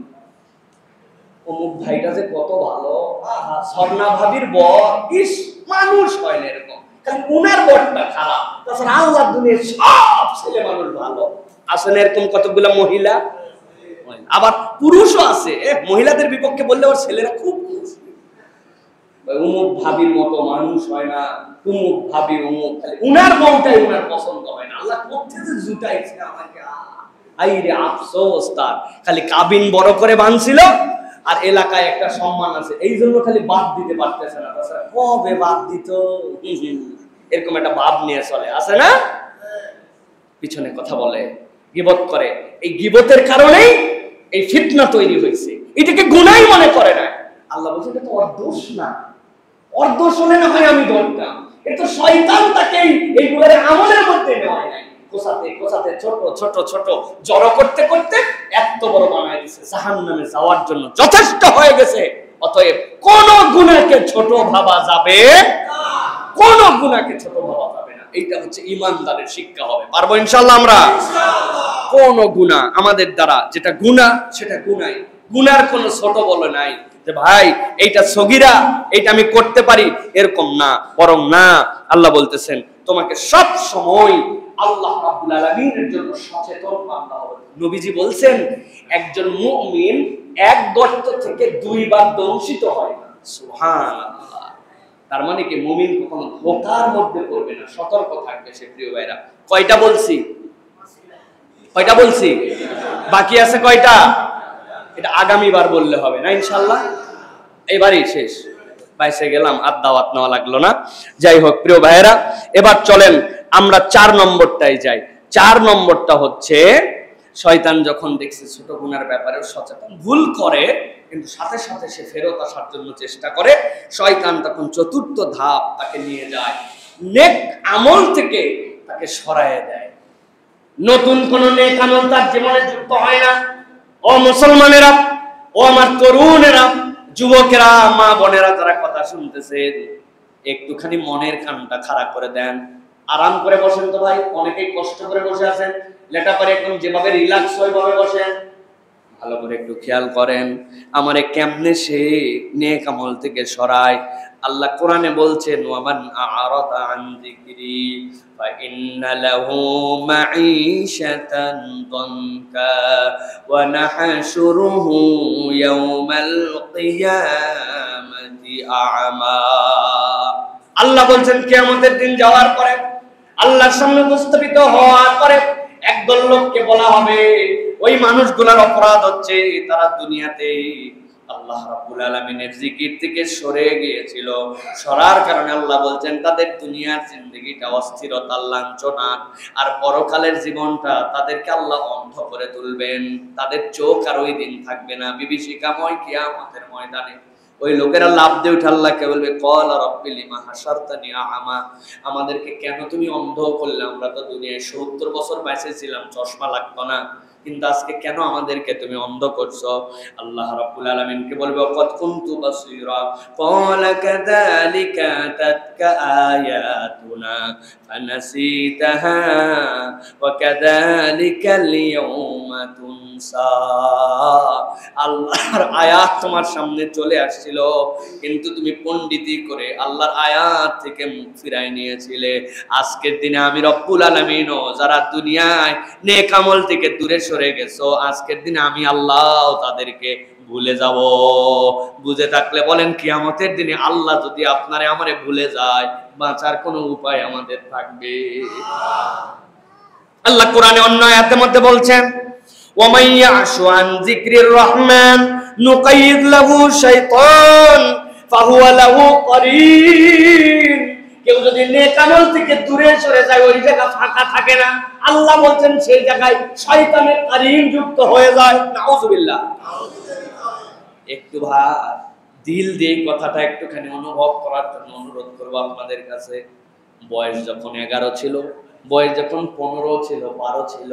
অমুক ভাইটা যে কত ভালো আহা ঝর্ণা ভাবির বর ইস মানুষ হয় না এরকম কারণ উনার বরটা খারাপ তাছাড়া আল্লাহর দুনিয়ার সব ছেলে মানুষ ভালো আসলে এরকম কতগুলো মহিলা আবার পুরুষও আছে মহিলাদের বিপক্ষে বললে ওর ছেলেরা খুব উমুক ভাবির মতো মানুষ হয় না উমুক ভাবি উমুক উনার বউটাই উনার পছন্দ হয় না আল্লাহ কোথায় যে জুটাইছে আমাকে আইরে আফসোস তার খালি কাবিন বড় করে বানছিল আর এলাকায় একটা সম্মান আছে এই জন্য খালি বাদ দিতে পারতেছে না তাছাড়া কবে বাদ দিত এরকম একটা ভাব নিয়ে চলে আছে না পিছনে কথা বলে গীবত করে এই গীবতের কারণেই এই ফিতনা তৈরি হয়েছে এটাকে গুনাহই মনে করে না আল্লাহ বলছে এটা তো ওর দোষ না ওর দোষ হলে না হয় আমি ধরতাম এটা তো শয়তান তাকে এইগুলোর আমলের মধ্যে নেওয়া নাই কোসাতে কোসাতে ছোট ছোট ছোট জড়ো করতে করতে এত বড় বানায় দিয়েছে জাহান্নামে যাওয়ার জন্য যথেষ্ট হয়ে গেছে অতএব কোন গুনাহকে ছোট ভাবা যাবে না কোন গুনাহকে ছোট ভাবা যাবে না এইটা হচ্ছে ঈমানদারের শিক্ষা হবে পারবো ইনশাআল্লাহ আমরা কোন গুনাহ আমাদের দ্বারা যেটা গুনাহ সেটা গুনাহই গুনার কোনো ছোট বড় নাই যে ভাই এইটা সগীরা এইটা আমি করতে পারি এরকম না বরং না আল্লাহ বলতেছেন তোমাকে সব সময় আল্লাহ রাব্বুল আলামিনের জন্য সচেতন বান্দা হবে। নবীজি বলছেন একজন মুমিন এক গর্ত থেকে দুইবার দংশিত হয় না। সুবহানাল্লাহ। তার মানে কি মুমিন কখনো ধোঁকার মধ্যে পড়বে না, সতর্ক থাকবে সে। প্রিয় ভাইরা, কয়টা বলছি? কয়টা বলছি? বাকি আছে কয়টা? এটা আগামীবার বললে হবে না ইনশাআল্লাহ, এবারই শেষ। বাইসে গেলাম, আর দাওয়াত নেওয়া লাগলো না। যাই হোক প্রিয় ভাইয়েরা, এবার চলেন আমরা 4 নম্বরটাই যাই। 4 নম্বরটা হচ্ছে শয়তান যখন দেখছে ছোট গুনার ব্যাপারে সচেতন, ভুল করে কিন্তু সাথে সাথে সে ফেরত আসার জন্য চেষ্টা করে, শয়তান তখন 4র্থ ধাপ তাকে নিয়ে যায় নেক আমল থেকে, তাকে সরায় দেয়। নতুন কোন নেক আমল তার জীবনে যুক্ত হয় না। ও মুসলমানেরা, ও আমার তরুণেরা, যুবকেরা, মা বোনেরা যারা কথা শুনতেছেন, একটুখানি মনের কানটা খাড়া করে দেন, আরাম করে বসেন তো ভাই। অনেকেই কষ্ট করে বসে আছেন, লেটা পরে একদম যেভাবে রিল্যাক্স ওইভাবে বসেন। ভালো করে একটু খেয়াল করেন আমারে কেমনে সে নেক আমল থেকে সরায়। আল্লাহ কোরআনে বলছেন, ওয়ামান আ'রাদা আন যিকরি ফাইন্না লাহু মাঈশাতান দানকা ওয়া নাহশুরুহু ইয়াওমাল কিয়ামাতি আ'মা। আল্লাহ বলছেন কিয়ামতের দিন যাওয়ার পরে, আল্লাহর সামনে উপস্থাপিত হওয়ার পরে একদল লোককে বলা হবে, ওই মানুষগুলোর অপরাধ হচ্ছে তারা দুনিয়াতে আল্লাহ রাব্বুল আলামিনের জিকির থেকে সরে গিয়েছিল। সরার কারণে আল্লাহ বলছেন তাদের দুনিয়ার জিন্দেগিটা অস্থিরতা, লাঞ্ছনা, আর পরকালের জীবনটা তাদেরকে আল্লাহ অন্ধ করে তুলবেন। তাদের চোখ আর ওই দিন থাকবে না, বিভীষিকাময় কিয়ামতের ময়দানে ওই লোকেরা লাভ দিয়ে উঠে আল্লাহকে বলবে, ক্বালা রাব্বি লিমা হাশারতানি আ'মা, আমাদেরকে কেন তুমি অন্ধ করলে? আমরা তো দুনিয়ায় 70 বছর বেঁচে ছিলাম, চশমা লাগতো না, কিন্তু আজকে কেন আমাদেরকে তুমি অন্ধ করছো? আল্লাহ রাব্বুল আলামিনকে বলবে, ক্বাদ কুনতু বাসীরা ক্বালা কাযালিকা তাতকা আয়াতুনা ফানাসিতাহা ওয়া কাযালিকাল ইয়াউমা তুনসা। আল্লাহর আয়াত তোমার সামনে চলে আসছিল, কিন্তু তুমি পণ্ডিতি করে আল্লাহর আয়াত থেকে মুখ ফিরায় নিয়েছিলে। আজকের দিনে আমি রব্বুল আলামিনও যারা দুনিয়ায় নেক আমল থেকে দূরে সরে গেছো, আজকের দিনে আমি আল্লাহ তাদেরকে ভুলে যাব। বুঝে থাকলে বলেন, কিয়ামতের দিনে আল্লাহ যদি আপনারে আমারে ভুলে যায়, বাঁচার কোনো উপায় আমাদের থাকবে? আল্লাহ কোরআনে অন্য আয়াতের মধ্যে বলছেন, ওয়ামান ইয়াশু আন যিকরির রহমান নুকাইদ লাহু শাইতান ফাহুয়া লাহু করিন। কেউ যদি নেক আমল থেকে দূরে সরে যায়, ওই জায়গা ফাঁকা থাকে না, আল্লাহ বলছেন সেই জায়গায় শয়তানের করিন যুক্ত হয়ে যায়। নাউযুবিল্লাহ। একটু দিল দিয়ে কথাটা একটুখানি অনুভব করার জন্য অনুরোধ করবো আপনাদের কাছে। বয়স যখন 11 ছিল, বয়স যখন 15 ছিল, 12 ছিল,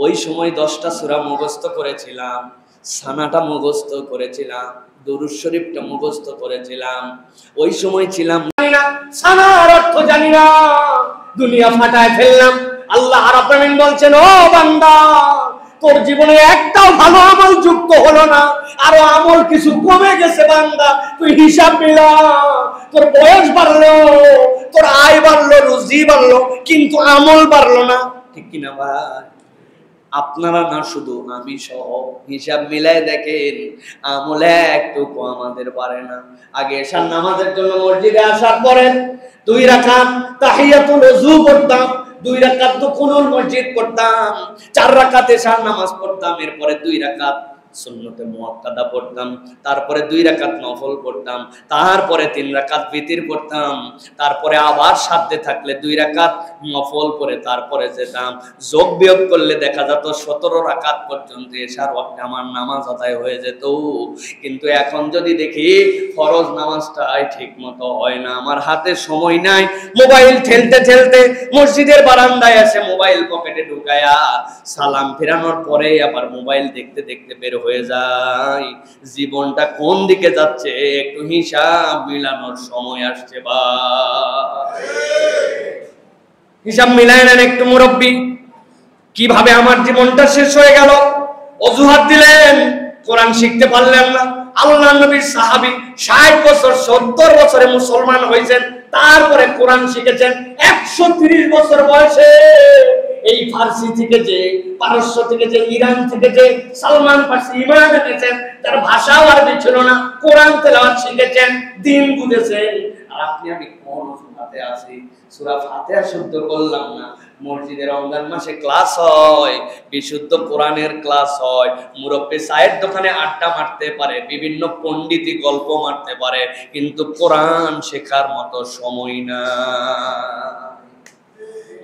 ওই সময় 10টা সূরা মুখস্থ করেছিলাম, সানাটা মুখস্থ করেছিলাম, দুরূদ শরীফটা মুখস্থ করেছিলাম। ওই সময় ছিলাম জানি না, সানার অর্থ জানি না, দুনিয়া ফাটায় ফেললাম। আল্লাহ রাব্বুল আলামিন বলছেন, ও বান্দা, তোর জীবনে একটাও ভালো আমল যুক্ত হলো না, আরো আমল কিছু কমে গেছে বান্দা। তুই হিসাব মিলা, তোর বয়স বাড়লো, তোর আয় বাড়লো, রুজি বাড়লো, কিন্তু আমল বাড়লো না। ঠিক কিনা ভাই? আপনারা না, শুধু আমি সহ হিসাব মিলাই দেখেন, আমলে একটুকু আমাদের পারে না। আগে এশার নামাজের জন্য মসজিদে আসার পরে 2 রাকাত তাহিয়াতুল ওযু পড়তাম, 2 রাকাত দুখুলুল মসজিদ পড়তাম, 4 রাকাত এশার নামাজ পড়তাম, এরপরে 2 রাকাত সুন্নতে মুআক্কাদা পড়তাম, তারপরে 2 রাকাত নফল পড়তাম, তারপরে 3 রাকাত বিতির পড়তাম, তারপরে আবার সাধ্যে থাকলে 2 রাকাত নফল পড়ে তারপরে যেতাম। যোগ বিয়োগ করলে দেখা যেত 17 রাকাত পর্যন্ত এশার ওয়াক্তে আমার নামাজ আদায় হয়ে যেত। কিন্তু এখন যদি দেখি ফরজ নামাজটাই ঠিক মতো হয় না, আমার হাতে সময় নাই, মোবাইল ঠেলতে ঠেলতে মসজিদের বারান্দায় এসে মোবাইল পকেটে ঢুকায়া সালাম ফেরানোর পরে আবার মোবাইল দেখতে দেখতে বের হয়ে যায়। জীবনটা কোন দিকে যাচ্ছে একটু হিসাব মিলানোর সময় আসছে। বা হিসাব মিলায় নেন একটু মুরব্বী, কিভাবে আমার জীবনটা শেষ হয়ে গেল? অজুহাত দিলেন, কোরআন শিখতে পারলেন না। আল্লাহর নবীর সাহাবী 60 বছর 70 বছরে মুসলমান হয়েছেন, তারপরে কোরআন শিখেছেন 130 বছর বয়সে। এই ফার্সি থেকে যে, পারস্য থেকে যে, ইরান থেকে যে সালমান ফার্সি ইমান এনেছেন, তার ভাষাও আরবি ছিল না, কোরআন তেলাওয়াত শিখেছেন, দিন বুঝেছেন। আর আপনি আমি কোন সুরাতে আছি, সূরা ফাতিহা শুদ্ধ করলাম না। মসজিদে রমজান মাসে ক্লাস হয়, বিশুদ্ধ কোরআনের ক্লাস হয়, মুরব্বি চায়ের দোকানে আড্ডা মারতে পারে, বিভিন্ন পণ্ডিতি গল্প মারতে পারে, কিন্তু কোরআন শেখার মতো সময় না।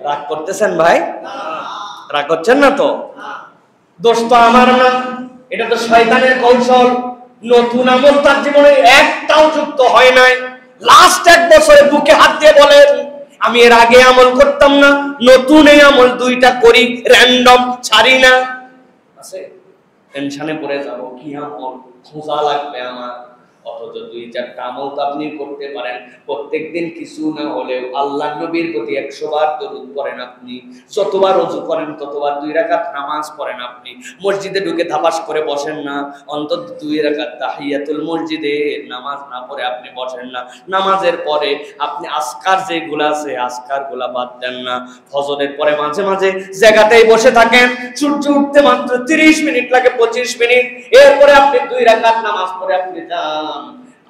রাগ করতেছেন ভাই? রাগ করছেন না তো? দোষ তো আমার না, এটা তো শয়তানের কৌশল। নতুন আমল তার জীবনে একটাও যুক্ত হয় নাই। লাস্ট 1 বছরে বুকে হাত দিয়ে বলেন, আমি এর আগে আমল করতাম না, নতুন এই আমল 2টা করি, র‍্যান্ডম ছাড়ি না। আছে টেনশনে পড়ে যাব, কি আমল খোঁজা লাগবে আমার। অথচ 2-4টা আমল তো আপনি করতে পারেন। প্রত্যেকদিন কিছু না হলেও আল্লাহর নবীর প্রতি 100 বার দরুদ পড়েন আপনি। যতবার ওযু করেন ততবার 2 রাকাত নামাজ পড়েন আপনি। মসজিদে ঢুকে ধাপাস করে বসেন না, অন্তত 2 রাকাত তাহিয়াতুল মসজিদে নামাজ না পড়ে আপনি বসেন না। নামাজের পরে আপনি আজকার যেগুলো আছে আজকারগুলো বাদ দেন না। ফজরের পরে মাঝে মাঝে জায়গাতেই বসে থাকেন, সূর্য উঠতে মাত্র 30 মিনিট লাগে, 25 মিনিট, এরপরে আপনি 2 রাকাত নামাজ পড়ে আপনি যান।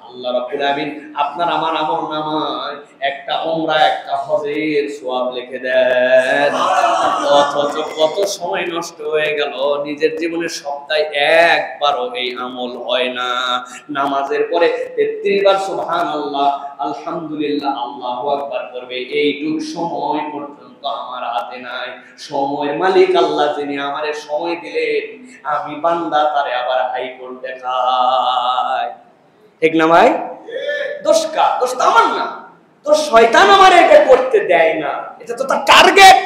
আল্লাহ রাব্বুল আমিন আপনার আমার আমলনামায় একটা উমরা একটা হজের সওয়াব লিখে দেন। অথচ কত সময় নষ্ট হয়ে গেল, নিজের জীবনে সপ্তাহে একবারও এই আমল হয় না। নামাজের পরে 33 বার সুবহানাল্লাহ, আলহামদুলিল্লাহ, আল্লাহু আকবার করবে, এইটুক সময় পর্যন্ত আমার হাতে নাই। সময়ের মালিক আল্লাহ, যিনি আমারে সময় দিলেন, আমি বান্দা তারে আবার হাইকোর্ট দেখায়। ঠিক না ভাই? দোষ কার? দোষ তো আমার না, দোষ শয়তান আমারে এটা করতে দেয় না। এটা তো তার টার্গেট।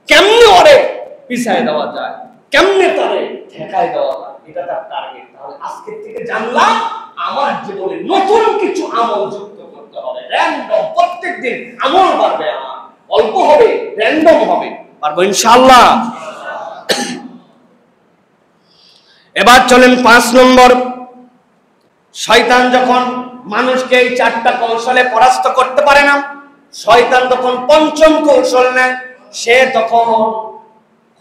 কেমনে ওরে পিছায় দেওয়া যায়, কেমনে তারে ঠেকায় দেওয়া যায়, এটা তার টার্গেট। তাহলে আজকে থেকে জানলাম আমার জীবনে নতুন কিছু আমল যুক্ত করতে হবে। র‍্যান্ডম প্রত্যেকদিন আমল বাড়বে, আমার অল্প হবে, র‍্যান্ডম হবে, পারবো ইনশাআল্লাহ। এবার চলেন 5 নম্বর। শয়তান যখন মানুষকে এই 4টা কৌশলে পরাস্ত করতে পারে না, শয়তান তখন 5ম কৌশল নেয়। সে তখন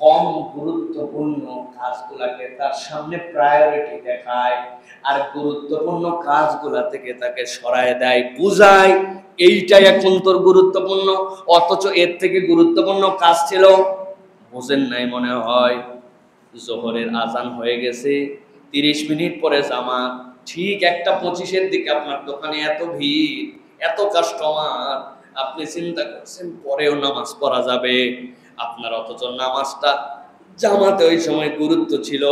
কম গুরুত্বপূর্ণ কাজগুলোকে তার সামনে প্রায়োরিটি দেখায়, আর গুরুত্বপূর্ণ কাজগুলা থেকে তাকে সরায় দেয়, বুঝায় এইটাই এখন তোর গুরুত্বপূর্ণ। অথচ এর থেকে গুরুত্বপূর্ণ কাজ ছিল বুঝেন নাই মনে হয়। জোহরের আজান হয়ে গেছে, 30 মিনিট পরে জামাত, ঠিক 1:25-এর দিকে আপনার দোকানে এত ভিড়, এত কাস্টমার, আপনি চিন্তা করছেন পরেও নামাজ পড়া যাবে আপনার। অথচ নামাজটা জামাতে ওই সময় গুরুত্ব ছিল,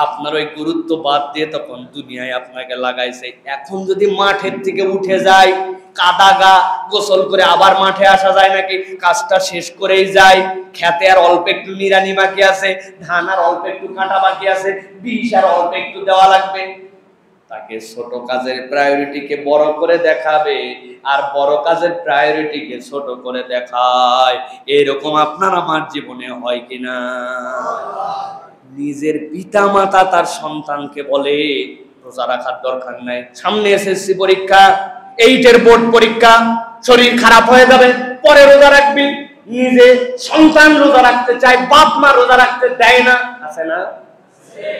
আপনার ওই গুরুত্ব বাদ দিয়ে তখন দুনিয়ায় আপনাকে লাগাইছে। এখন যদি মাঠের থেকে উঠে যায়, কাদা গা, গোসল করে আবার মাঠে আসা যায় নাকি? কাজটা শেষ করেই যায়। খেতে আর অল্প একটু নিড়ানি বাকি আছে, ধান আর অল্প একটু কাটা বাকি আছে, বিষ আর অল্প একটু দেওয়া লাগবে। তাকে ছোট কাজের প্রায়োরিটিকে বড় করে দেখাবে, আর বড় কাজের প্রায়োরিটিকে ছোট করে দেখায়। এরকম আপনার আমার জীবনে হয় কিনা? নিজের পিতা মাতা তার সন্তানকে বলে রোজা রাখার দরকার নাই, সামনে এসএসসি পরীক্ষা, 8-এর বোর্ড পরীক্ষা, শরীর খারাপ হয়ে যাবে, পরে রোজা রাখবি। নিজে সন্তান রোজা রাখতে চায়, বাপ মা রোজা রাখতে দেয় না, আছে না?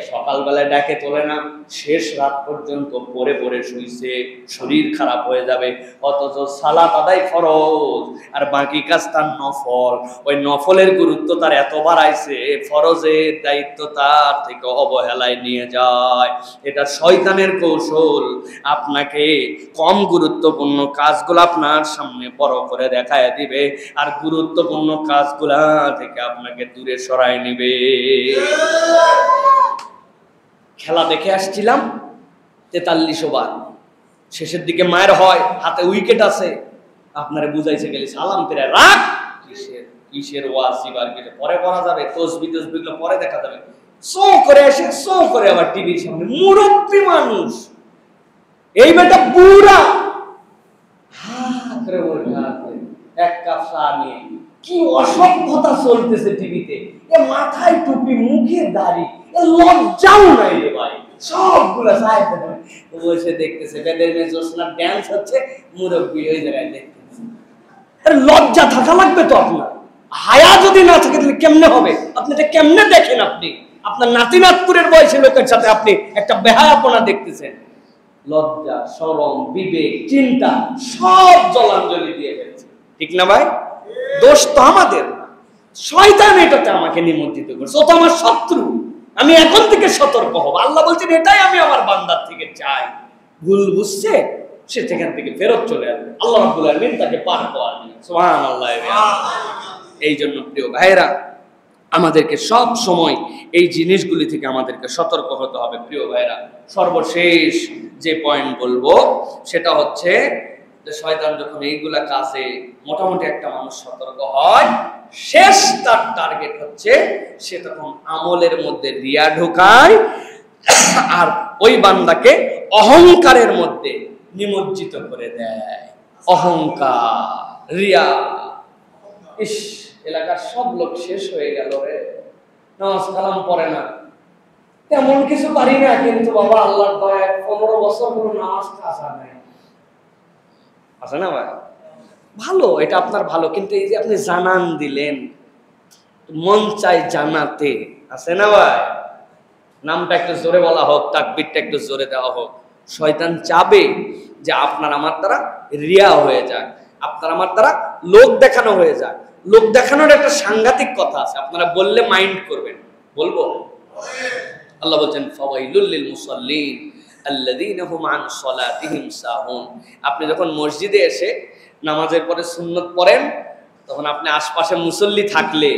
সকালবেলায় ডাকে তোলে না, শেষ রাত পর্যন্ত পড়ে পড়ে শুইছে, শরীর খারাপ হয়ে যাবে। অথচ সালাত আদায় ফরজ, আর বাকি কাজ তার নফল। ওই নফলের গুরুত্ব তার এত বাড়াইছে, ফরজের দায়িত্ব তার থেকে অবহেলায় নিয়ে যায়। এটা শয়তানের কৌশল, আপনাকে কম গুরুত্বপূর্ণ কাজগুলো আপনার সামনে বড় করে দেখায় দিবে, আর গুরুত্বপূর্ণ কাজগুলা থেকে আপনাকে দূরে সরায় নিবে। খেলা দেখে আসছিলাম 43 ওভার, শেষের দিকে মায়ের হয়, হাতে উইকেট আছে, আপনারে বুঝাইছে গেলে সালাম ফিরে রাখ, কিসের ওয়াজিবার গেলে পরে করা যাবে, তসবিগুলো পরে দেখা যাবে। সো করে এসে সো করে আবার টিভির সামনে মুরব্বী মানুষ, এই বেটা বুড়া করে এক কাপ চা নিয়ে, কি অসভ্যতা চলতেছে টিভিতে। এ মাথায় টুপি, মুখে দাড়ি, এ লজ্জাও নাই রে ভাই। সবগুলা সাহেব বসে দেখতেছে, বেদের মেয়ে জোসনার ড্যান্স হচ্ছে, মুরব্বী ওই জায়গায় দেখতেছে। লজ্জা থাকা লাগবে তো আপনার। হায়া যদি না থাকে তাহলে কেমনে হবে? আপনি এটা কেমনে দেখেন? আপনি আপনার নাতি নাতপুরের বয়সী লোকের সাথে আপনি একটা বেহায়াপনা দেখতেছেন। লজ্জা, শরম, বিবেক, চিন্তা সব জলাঞ্জলি দিয়ে ফেলছে। ঠিক না ভাই? দোষ তো আমাদের না, শয়তান এটাতে আমাকে নিমজ্জিত করছে। ও তো আমার শত্রু। আমি এখন থেকে সতর্ক হব। আল্লাহ বলছেন এটাই আমি আমার বান্দার থেকে চাই। ভুল বুঝছে সে সেখান থেকে ফেরত চলে আসবে, আল্লাহ রাব্বুল আলামিন তাকে পার পাওয়ার জন্য। সুবহানাল্লাহ। এই জন্য প্রিয় ভাইরা, আমাদেরকে সব সময় এই জিনিসগুলি থেকে আমাদেরকে সতর্ক হতে হবে। প্রিয় ভাইরা, সর্বশেষ যে পয়েন্ট বলবো সেটা হচ্ছে যে শয়তান যখন এইগুলা কাজে মোটামুটি একটা মানুষ সতর্ক হয়, শেষ তার টার্গেট হচ্ছে সে তখন আমলের মধ্যে রিয়া ঢোকায় আর ওই বান্দাকে অহংকারের মধ্যে নিমজ্জিত করে দেয়। অহংকার, রিয়া। ইস, এলাকার সব লোক শেষ হয়ে গেল রে, নামাজ কালাম পড়ে না, তেমন কিছু পারি না, কিন্তু বাবা আল্লাহর দয়ায় 15 বছর কোনো নামাজ কাজা নাই। আছে না ভাই? ভালো, এটা আপনার ভালো, কিন্তু এই যে আপনি জানান দিলেন, মন চাই জানাতে, আছে না ভাই? নামটা একটু জোরে বলা হোক, তাকবীরটা একটু জোরে দেওয়া হোক। শয়তান চাবে যে আপনার আমার দ্বারা রিয়া হয়ে যাক, আপনার আমার দ্বারা লোক দেখানো হয়ে যাক। লোক দেখানোর একটা সাংঘাতিক কথা আছে, আপনারা বললে মাইন্ড করবেন। বলবো? আল্লাহ বলছেন ফাওয়াইলুল লিল মুসাল্লিন আল্লাযীনা হুম আন সালাতিহিম সাহুন। আপনি যখন মসজিদে এসে নামাজের পরে সুন্নত পড়েন, তখন আপনি আশপাশে মুসল্লি থাকলে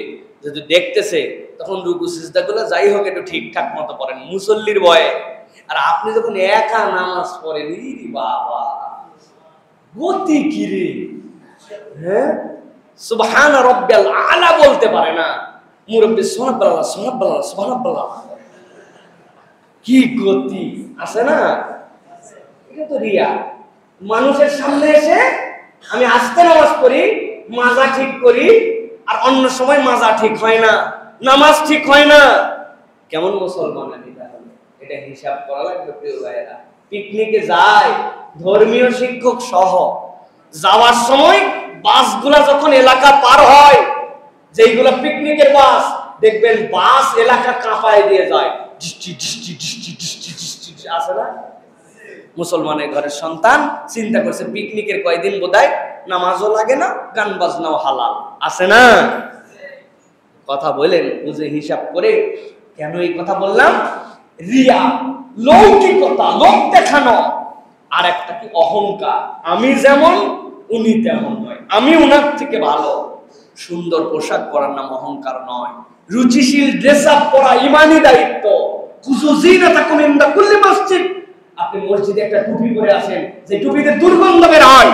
যদি দেখতেছে, তখন রুকু সিজদাগুলো যাই হোক একটু ঠিকঠাক মতো পড়েন মুসল্লির ভয়ে। আর আপনি যখন একা নামাজ পড়েন, ইরি বাবা গতি কি রে, হ্যাঁ, সুবহান রাব্বিয়াল আলা বলতে পারে না, মুরব্বি সুবহানাল্লাহ সুবহানাল্লাহ সুবহানাল্লাহ, কি গতি আছে না? এটা তো রিয়া। মানুষের সামনে এসে আমি আস্তে নামাজ পড়ি, মাজা ঠিক করি, আর অন্য সময় মাজা ঠিক হয় না, নামাজ ঠিক হয় না। কেমন মুসলমান আমি? তাহলে এটা হিসাব করা লাগবে প্রিয় ভাইয়েরা। পিকনিকে যায় ধর্মীয় শিক্ষক সহ, যাওয়ার সময় বাসগুলা যখন এলাকা পার হয়, যেইগুলা পিকনিকের বাস, দেখবেন বাস এলাকা কাঁপায় দিয়ে যায়, আছে না? মুসলমানের ঘরের সন্তান চিন্তা করছে পিকনিকের কয়দিন বোধহয় নামাজও লাগে না, গান বাজনাও হালাল, আছে না? কথা বলেন বুঝে হিসাব করে। কেন এই কথা বললাম? রিয়া, লৌকিকতা, লোক দেখানো। আর একটা কি অহংকার, আমি যেমন উনি তেমন নয়, আমি উনার থেকে ভালো। সুন্দর পোশাক পরার নাম অহংকার নয়, রুচিশীল ড্রেস আপ পরা ইমানি দায়িত্ব। কুযুযিনাতাকুম ইনদা কুল্লি মসজিদ। আপনি মসজিদে একটা টুপি পরে আসেন, যে টুপিতে দুর্গন্ধ বের হয়,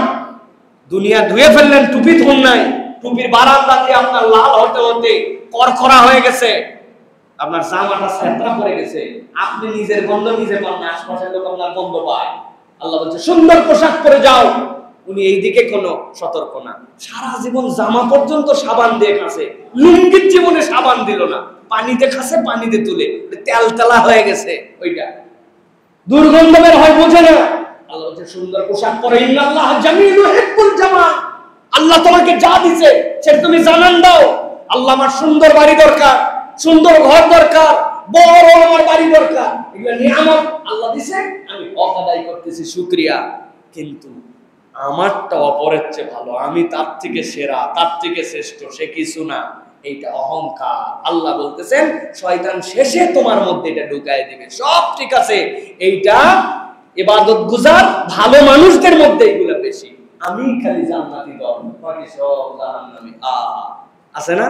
দুনিয়া ধুয়ে ফেললেন, টুপি ধোন নাই, টুপির বারান্দা দিয়ে আপনার লাল হতে হতে করকরা হয়ে গেছে, আপনার জামাটা ছেঁতরা পড়ে গেছে, আপনি নিজের গন্ধ নিজে পান না, আশপাশের লোক আপনার গন্ধ পায়। আল্লাহ বলছে সুন্দর পোশাক পরে যাও। উনি এই দিকে কোনো সতর্ক না, সারা জীবন জামা পর্যন্ত সাবান দিয়ে কাছে, লুঙ্গির জীবনে সাবান দিল না, পানিতে খাসে, পানিতে তুলে তেল তেলা হয়ে গেছে, ওইটা দুর্গন্ধ বের হয়, বোঝে না। আল্লাহ বলছে সুন্দর পোশাক পরে, ইন্নাল্লাহ জামিলুন ইউহিব্বুল জামাল। আল্লাহ তোমাকে যা দিছে সেটা তুমি জানান দাও। আল্লাহ আমার সুন্দর বাড়ি দরকার, সুন্দর ঘর দরকার, বড় আমার বাড়ি দরকার, এগুলো নিয়ামত আল্লাহ দিছে, আমি হক আদায় করতেছি, শুকরিয়া। কিন্তু আমারটা অপরের চেয়ে ভালো, আমি তার থেকে সেরা, তার থেকে শ্রেষ্ঠ, সে কিছু না, এইটা অহংকার। আল্লাহ বলতেছেন শয়তান শেষে তোমার মধ্যে এটা ঢুকায় দিবে। সব ঠিক আছে, এইটা ইবাদত গুজার ভালো মানুষদের মধ্যে এগুলো বেশি। আমি খালি জান্নাতি দল, বাকি সব জাহান্নামী। আছে না?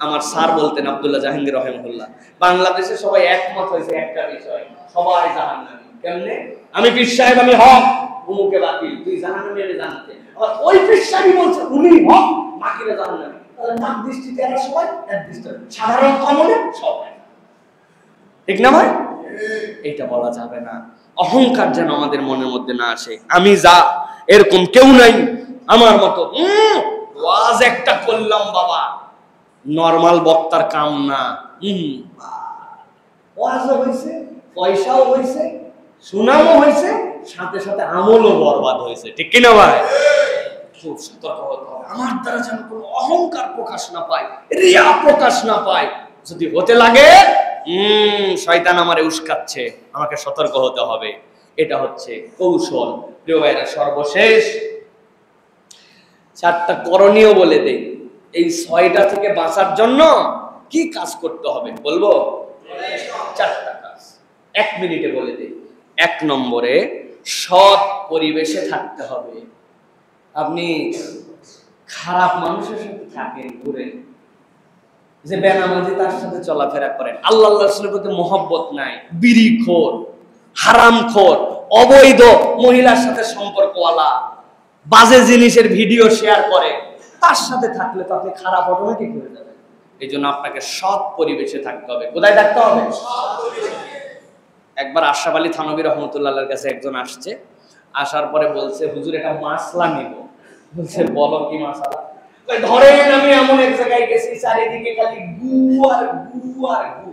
আমার স্যার বলতেন আব্দুল্লাহ জাহাঙ্গীর রহমাহুল্লাহ, বাংলাদেশে সবাই একমত হয়েছে একটা বিষয়, সবাই জাহান্নামী। কেমনে? আমি পীর সাহেব, আমি হক, উমুকে বাতিল, তুই জাহান্নামী, আমি জান্নাতি। আর ওই পীর সাহেব বলছে উনি হক, বাকিরা জাহান্নামী। তাহলে তার দৃষ্টিতে এরা সবাই এক দৃষ্টি, সাধারণ কমনে সবাই। ঠিক না ভাই? এইটা বলা যাবে না। অহংকার যেন আমাদের মনের মধ্যে না আসে। আমি যা, এরকম কেউ নাই আমার মতো। ওয়াজ একটা করলাম বাবা, নরমাল বক্তার কাম না। ওয়াজও হয়েছে, পয়সাও হয়েছে, সুনামও হয়েছে, সাথে সাথে আমলও বরবাদ হয়েছে। ঠিক কিনা ভাই? খুব সতর্ক হতে হবে, আমার দ্বারা যেন কোনো অহংকার প্রকাশ না পায়, রিয়া প্রকাশ না পায়। যদি হতে লাগে শয়তান আমারে উস্কাচ্ছে, আমাকে সতর্ক হতে হবে। এটা হচ্ছে কৌশল। প্রিয় ভাইরা, সর্বশেষ 4টা করণীয় বলে দেই। এই 6টা থেকে বাঁচার জন্য কি কাজ করতে হবে বলবো? 4টা কাজ 1 মিনিটে বলে দেই। 1 নম্বরে সৎ পরিবেশে থাকতে হবে। আপনি খারাপ মানুষের সাথে থাকেন, ঘুরেন, যে বেনামাজি তার সাথে চলাফেরা করেন, আল্লাহ রাসূলের প্রতি মহব্বত নাই, বিড়িখোর, হারামখোর, অবৈধ মহিলার সাথে সম্পর্কওয়ালা, বাজে জিনিসের ভিডিও শেয়ার করে, তার সাথে থাকলে তো আপনি খারাপ অটোমেটিক হয়ে যাবেন। এই জন্য আপনাকে সৎ পরিবেশে থাকতে হবে। কোথায় থাকতে হবে? একবার আশরাফ আলী থানভী রহমতুল্লাহর কাছে একজন আসছে, আসার পরে বলছে, হুজুর এটা মাসলা নিব। বলছে, বলো কি মাসলা? ধরেন আমি এমন এক জায়গায় গেছি, চারিদিকে খালি গু আর গু আর গু।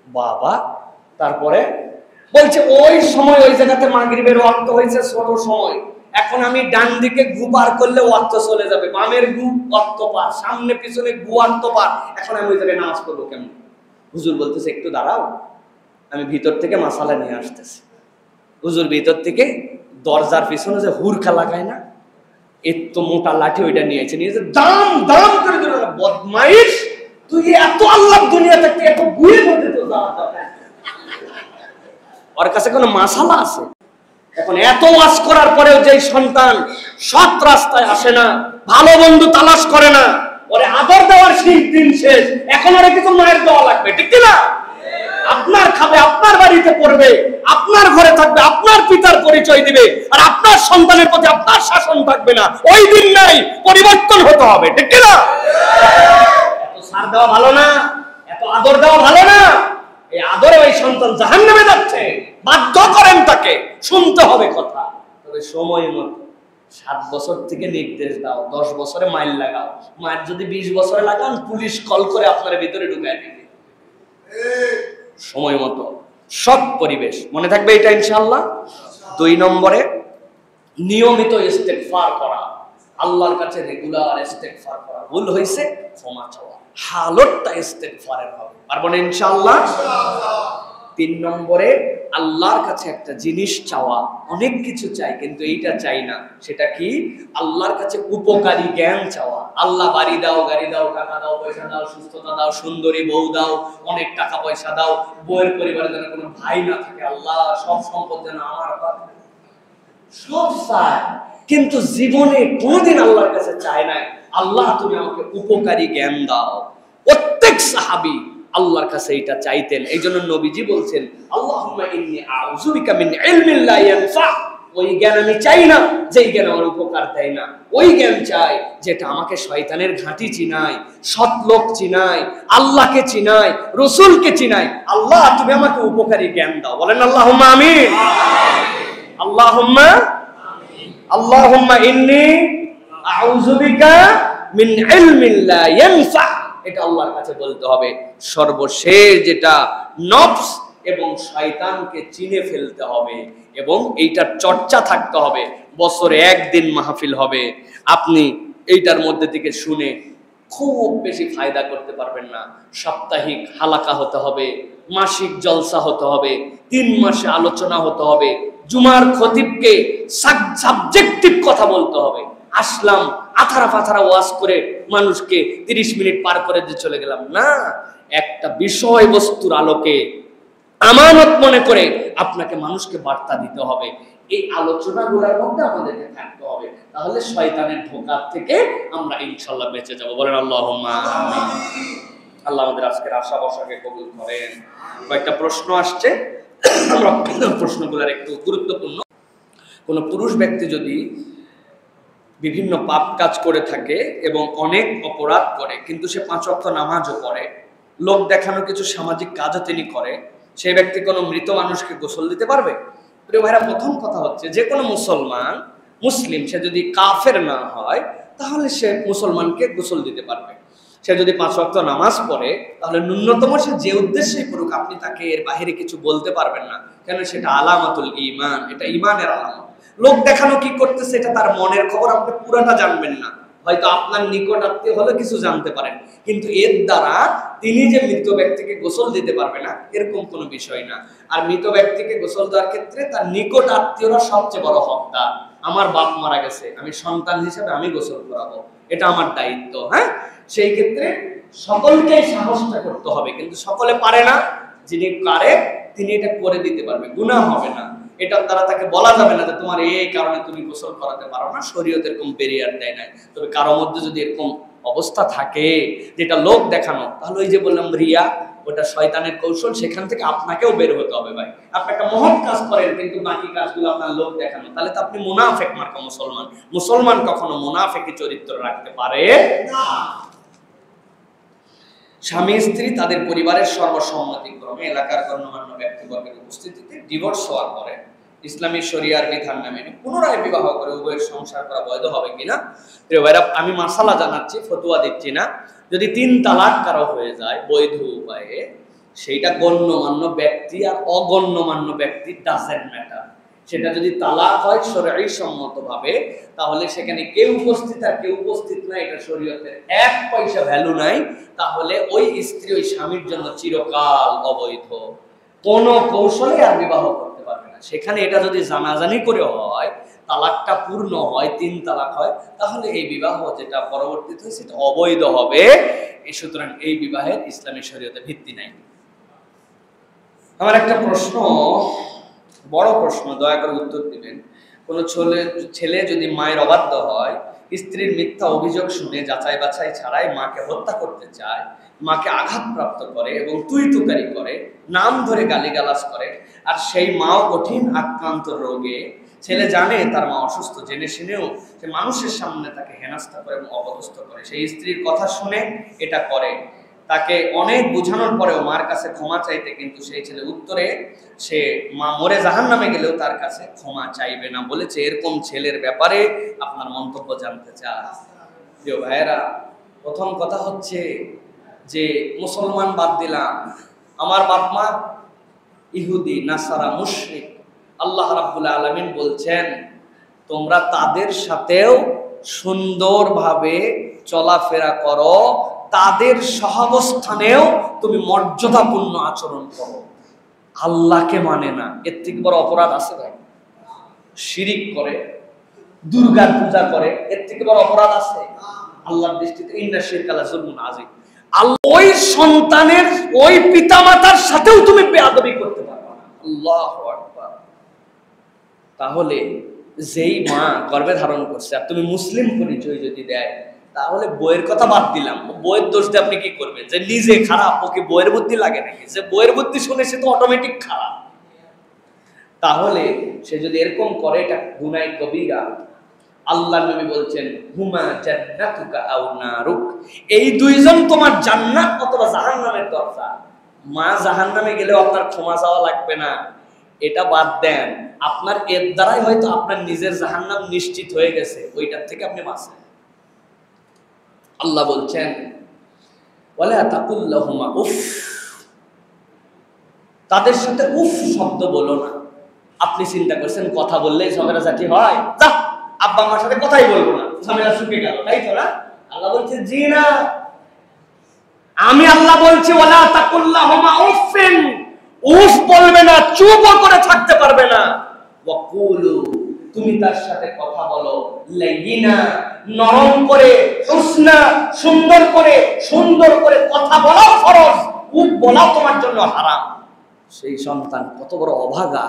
বাবা, তারপরে বলছে ওই সময় ওই জায়গাতে মাগরিবের ওয়াক্ত হয়েছে, ছোট সময়, এখন আমি ডান দিকে গু পার করলে ওয়াক্ত চলে যাবে, বামের গু ওয়াক্ত পার, সামনে পিছনে গু ওয়াক্ত পার, এখন আমি ওই জায়গায় নামাজ পড়বো কেমন? হুজুর বলতেছে, একটু দাঁড়াও, আমি ভিতর থেকে মাসালা নিয়ে আসতেছি। হুজুর ভিতর থেকে দরজার পিছনে যে হুরখা লাগায় না, এত মোটা লাঠি, ওইটা নিয়েছে, নিয়ে দাম দাম করে দিল। বদমাইশ, তুই এত আল্লাহ দুনিয়া থেকে এত গুয়ে মধ্যে তো যাওয়া যাবে, ওর কাছে কোনো মাসালা আছে? এখন এত ওয়াজ করার পরেও যে সন্তান সৎ রাস্তায় আসে না, ভালো বন্ধু তালাশ করে না, ওরে আদর দেওয়ার সেই দিন শেষ, এখন ওরে কিছু মায়ের দেওয়া লাগবে, ঠিক না? আপনার খাবে, আপনার বাড়িতে পড়বে, আপনার ঘরে থাকবে, আপনার পিতার পরিচয় দিবে, আর আপনার সন্তানের প্রতি আপনার শাসন থাকবে না। ওই দিন নাই, পরিবর্তন হতে হবে, ঠিক না? এত ছাড় দেওয়া ভালো না, এত আদর দেওয়া ভালো না। এই আদরে ওই সন্তান জাহান্নামে যাচ্ছে, বাধ্য করেন তাকে, শুনতে হবে কথা। তবে সময় মতো 7 বছর থেকে নির্দেশ দাও, 10 বছরে মাইল লাগাও, মায়ের যদি 20 বছরে লাগান, পুলিশ কল করে আপনার ভিতরে ঢুকায় দিবে। সময় মতো সৎ পরিবেশ, মনে থাকবে এটা ইনশাআল্লাহ। 2 নম্বরে নিয়মিত ইস্তেগফার করা, আল্লাহর কাছে রেগুলার ইস্তেগফার করা, ভুল হয়েছে ক্ষমা চাওয়া, হালতটা ইস্তেগফারের হবে, পারবো না ইনশাআল্লাহ। 3 নম্বরে আল্লাহর কাছে একটা জিনিস চাওয়া, অনেক কিছু চাই কিন্তু এইটা চাই না, সেটা কি? আল্লাহর কাছে উপকারী জ্ঞান চাওয়া। আল্লাহ বাড়ি দাও, গাড়ি দাও, টাকা দাও, পয়সা দাও, সুস্থতা দাও, সুন্দরী বউ দাও, অনেক টাকা পয়সা দাও, বউয়ের পরিবারে যেন কোনো ভাই না থাকে, আল্লাহ সব সম্পদ যেন আমার সব চায়, কিন্তু জীবনে কোনোদিন আল্লাহর কাছে চায় নাই, আল্লাহ তুমি আমাকে উপকারী জ্ঞান দাও। প্রত্যেক সাহাবী আল্লাহর কাছে এটা চাইতেন। এই জন্য নবীজি বলছেন, আল্লাহুম্মা ইন্নী আউযু বিকা মিন ইলমিন লা ইয়ানফা। ওই জ্ঞান আমি চাই না যেই জ্ঞান আমার উপকার দেয় না, ওই জ্ঞান চাই যেটা আমাকে শয়তানের ঘাঁটি চিনায়, সৎ লোক চিনায়, আল্লাহকে চিনায়, রাসূলকে চিনায়। আল্লাহ তুমি আমাকে উপকারী জ্ঞান দাও। বলেন আল্লাহুম্মা আমিন। আল্লাহুম্মা আমিন। আল্লাহুম্মা ইন্নী আউযু বিকা মিন ইলমিন লা ইয়ানফা। এটা আল্লাহর কাছে বলতে হবে। সর্বশেষ যেটা, নফস এবং শয়তানকে চিনে ফেলতে হবে এবং এইটার চর্চা থাকতে হবে। বছরে 1 দিন মাহফিল হবে, আপনি এইটার মধ্যে থেকে শুনে খুব বেশি ফায়দা করতে পারবেন না। সাপ্তাহিক হালাকা হতে হবে, মাসিক জলসা হতে হবে, 3 মাসে আলোচনা হতে হবে, জুমার খতিবকে সাবজেক্টিভ কথা বলতে হবে। আসলাম আথারা পাথারা ওয়াজ করে মানুষকে 30 মিনিট পার করে দিয়ে চলে গেলাম না, একটা বিষয়বস্তুর আলোকে আমানত মনে করে আপনাকে মানুষকে বার্তা দিতে হবে। এই আলোচনাগুলোর মধ্যে আমাদেরকে থাকতে হবে, তাহলে শয়তানের ধোঁকা থেকে আমরা ইনশাআল্লাহ বেঁচে যাব। বলেন আল্লাহুম্মা আমিন। আল্লাহ আমাদের আজকের আশা বসাকে কবুল করেন। কয়েকটা প্রশ্ন আসছে, আমরা প্রশ্নগুলোর একটু গুরুত্বপূর্ণ। কোন পুরুষ ব্যক্তি যদি বিভিন্ন পাপ কাজ করে থাকে এবং অনেক অপরাধ করে, কিন্তু সে 5 ওয়াক্ত নামাজও পড়ে, লোক দেখানো কিছু সামাজিক কাজও তিনি করে, সেই ব্যক্তি কোনো মৃত মানুষকে গোসল দিতে পারবে? প্রিয় ভাইরা, প্রথম কথা হচ্ছে, যে কোনো মুসলমান, মুসলিম, সে যদি কাফের না হয় তাহলে সে মুসলমানকে গোসল দিতে পারবে। সে যদি 5 ওয়াক্ত নামাজ পড়ে তাহলে ন্যূনতম সে যে উদ্দেশ্যেই করুক, আপনি তাকে এর বাহিরে কিছু বলতে পারবেন না। কেন? সেটা আলামাতুল ঈমান, এটা ঈমানের আলামত। লোক দেখানো কি করতেছে এটা তার মনের খবর, আপনি পুরাটা জানবেন না, হয়তো আপনার নিকট আত্মীয় হলে কিছু জানতে পারেন, কিন্তু এর দ্বারা তিনি যে মৃত ব্যক্তিকে গোসল দিতে পারবে না এরকম কোনো বিষয় না। আর মৃত ব্যক্তিকে গোসল দেওয়ার ক্ষেত্রে তার নিকট আত্মীয়রা সবচেয়ে বড় হকদার। আমার বাপ মারা গেছে, আমি সন্তান হিসেবে আমি গোসল করাবো, এটা আমার দায়িত্ব। হ্যাঁ, সেই ক্ষেত্রে সকলকেই সাহসটা করতে হবে, কিন্তু সকলে পারে না। যিনি পারে তিনি এটা করে দিতে পারবে, গুনাহ হবে না। এটার দ্বারা তাকে বলা যাবে না যে তোমার এই কারণে তুমি গোসল করাতে পারো না, শরীয়ত এরকম বেরিয়ার দেয় না। তবে কারোর মধ্যে যদি এরকম অবস্থা থাকে যেটা লোক দেখানো, তাহলে ওই যে বললাম রিয়া, ওটা শয়তানের কৌশল, সেখান থেকে আপনাকেও বের হতে হবে। ভাই, আপনি একটা মহৎ কাজ করেন কিন্তু বাকি কাজগুলো আপনার লোক দেখানো, তাহলে তো আপনি মুনাফেক মার্কা মুসলমান। মুসলমান কখনো মুনাফেকি চরিত্র রাখতে পারে না। স্বামী স্ত্রী তাদের পরিবারের সর্বসম্মতিক্রমে এলাকার গণ্যমান্য ব্যক্তিবর্গের উপস্থিতিতে ডিভোর্স হওয়ার পরে ইসলামী শরিয়ার বিধান মেনে পুনরায় বিবাহ করে উভয়ের সংসার করা বৈধ হবে কিনা? প্রিয় ভাইরা, আমি মাসালা জানাচ্ছি, ফতোয়া দিচ্ছি না। যদি 3 তালাক কারো হয়ে যায় বৈধ উপায়ে, সেইটা গণ্যমান্য ব্যক্তি আর অগণ্যমান্য ব্যক্তি ডাজেন্ট ম্যাটার। সেটা যদি তালাক হয় শরঈ সম্মতভাবে, তাহলে সেখানে কেউ উপস্থিত আর কেউ উপস্থিত না, এটা শরীয়তের 1 পয়সা ভ্যালু নাই। তাহলে ওই স্ত্রী ওই স্বামীর জন্য চিরকাল অবৈধ, কোন কৌশলে আর বিবাহ করতে পারবে না। সেখানে এটা যদি জানাজানি করে হয়, তালাকটা পূর্ণ হয়, 3 তালাক হয়, তাহলে এই বিবাহ যেটা পরবর্তীতে হয় সেটা অবৈধ হবে। সুতরাং এই বিবাহের ইসলামী শরীয়তে ভিত্তি নাই। আমার একটা প্রশ্ন, বড় প্রশ্ন, দয়া করে উত্তর দিবেন। কোন ছেলে যদি মায়ের অবাধ্য হয়, স্ত্রীর মিথ্যা অভিযোগ শুনে যাচাই বাছাই ছাড়াই মাকে হত্যা করতে চায়, মাকে আঘাতপ্রাপ্ত করে এবং তুই-তুকারি করে, নাম ধরে গালিগালাজ করে, আর সেই মাও কঠিন আক্রান্ত রোগে, ছেলে জানে তার মা অসুস্থ, জেনে শুনেও সে মানুষের সামনে তাকে হেনস্থা করে এবং অপদস্থ করে, সেই স্ত্রীর কথা শুনে এটা করে, তাকে অনেক বোঝানোর পরেও মার কাছে ক্ষমা চাইতে, কিন্তু সেই ছেলে উত্তরে সে মা মরে জাহান্নামে গেলেও তার কাছে ক্ষমা চাইবে না বলেছে। এরকম ছেলের ব্যাপারে আপনার মন্তব্য জানতে চাই। প্রিয় ভাইয়েরা, প্রথম কথা হচ্ছে যে মুসলমান বাদ দিলাম, আমার বাপ মা ইহুদি, নাসারা, মুশরিক, আল্লাহ রাব্বুল আলামিন বলছেন তোমরা তাদের সাথেও সুন্দরভাবে চলাফেরা করো, তাদের সহাবস্থানেও তুমি মর্যাদাপূর্ণ আচরণ করো। আল্লাহকে মানে না, এর থেকে বড় অপরাধ আছে ভাই? শিরিক করে, দুর্গার পূজা করে, এর থেকে বড় অপরাধ আছে? আল্লাহর দৃষ্টিতে ইন্না শিরকা লাযুলমুন আযীম। ওই সন্তানের ওই পিতামাতার সাথেও তুমি বেয়াদবি করতে পারবে না। আল্লাহু আকবার। তাহলে যেই মা গর্ভে ধারণ করছে আর তুমি মুসলিম পরিচয় যদি দেয়, তাহলে বইয়ের কথা বাদ দিলাম, বইয়ের দোষ দিয়ে আপনি কি করবেন? যে নিজে খারাপ, ওকে বইয়ের বুদ্ধি লাগে নাকি? যে বইয়ের বুদ্ধি শুনে সে তো অটোমেটিক খারাপ। তাহলে সে যদি এরকম করে, এটা গুনাহ কবিরা। আল্লাহ নবী বলছেন হুমা জান্নাতুকা আও নারুক, এই দুইজন তোমার জান্নাত অথবা জাহান্নামের দরজা। মা জাহান্নামে গেলেও আপনার ক্ষমা চাওয়া লাগবে না, এটা বাদ দেন। আপনার এর দ্বারাই হয়তো আপনার নিজের জাহান্নাম নিশ্চিত হয়ে গেছে, ওইটার থেকে আপনি বাঁচেন। আল্লাহ বলছেন ওয়ালা তাকুল্লাহুমা উফ, তাদের সাথে উফ শব্দ বলো না। আপনি চিন্তা করছেন কথা বললেই ঝগড়াঝাটি হয়, যা আব্বা আমার সাথে কথাই বলবো না, ঝামেলা শুকে গেল, তাই তো না? আল্লাহ বলছে জি না, আমি আল্লাহ বলছি ওয়ালা তাকুল্লাহুমা উফিন, উফ বলবে না, চুপ করে থাকতে পারবে না। ওয়াকুলু, তুমি তার সাথে কথা বলো লাইয়িনা, নরম করে, হুসনা, সুন্দর করে কথা বলা ফরজ, উফ বলা তোমার জন্য হারাম। সেই সন্তান কত বড় অভাগা,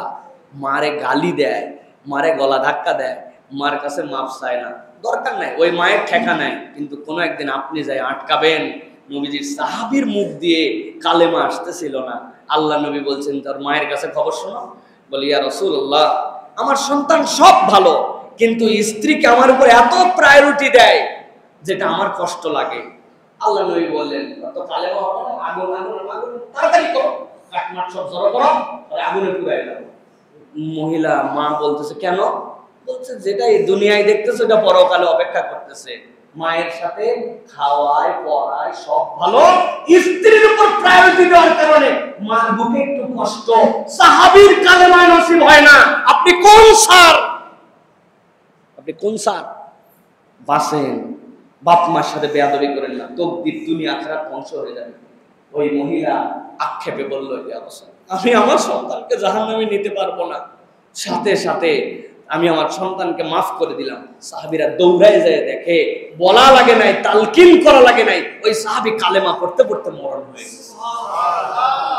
মারে গালি দেয়, মারে গলা ধাক্কা দেয়, মার কাছে মাপ চায় না, দরকার নাই, ওই মায়ের ঠেকা নাই। কিন্তু কোনো একদিন আপনি যাই আটকাবেন। নবীজির সাহাবীর মুখ দিয়ে কালেমা আসতেছিল না, আল্লাহ নবী বলছেন তোর মায়ের কাছে খবর শোনো। বলি ইয়া রাসূলুল্লাহ, আমার সন্তান সব ভালো, কিন্তু স্ত্রীকে আমার উপর এত প্রায়োরিটি দেয় যেটা আমার কষ্ট লাগে। আল্লাহ নবী বললেন তো কালেমা হবে না, আগুন আগুন আগুন, তাড়াতাড়ি করো, কাঠমাট সব জড়ো করো, আগুনে পুড়াই দাও। মহিলা মা বলতেছে কেন? বলছে যেটা এই দুনিয়ায় দেখতেছে ওটা পরকালে অপেক্ষা করতেছে। মায়ের সাথে খাওয়ায় পড়ায় সব ভালো, স্ত্রীর উপর প্রায়োরিটি দেওয়ার কারণে মার বুকে একটু কষ্ট, সাহাবীর কালেমায় নসিব হয় না। আপনি কোন সার? আপনি কোন স্যার? বাসেন, বাপ মার সাথে বেয়াদবি করেন না, তকদির দুনিয়া আখিরাত ধ্বংস হয়ে যাবে। ওই মহিলা আক্ষেপে বলল, আমি আমার সন্তানকে জাহান্নামে নিতে পারবো না, সাথে সাথে আমি আমার সন্তানকে মাফ করে দিলাম। সাহাবীরা দৌড়ায় যায়, দেখে বলা লাগে নাই, তালকিন করা লাগে নাই, ওই সাহাবী কালেমা পড়তে পড়তে মরণ হয়ে গেছে।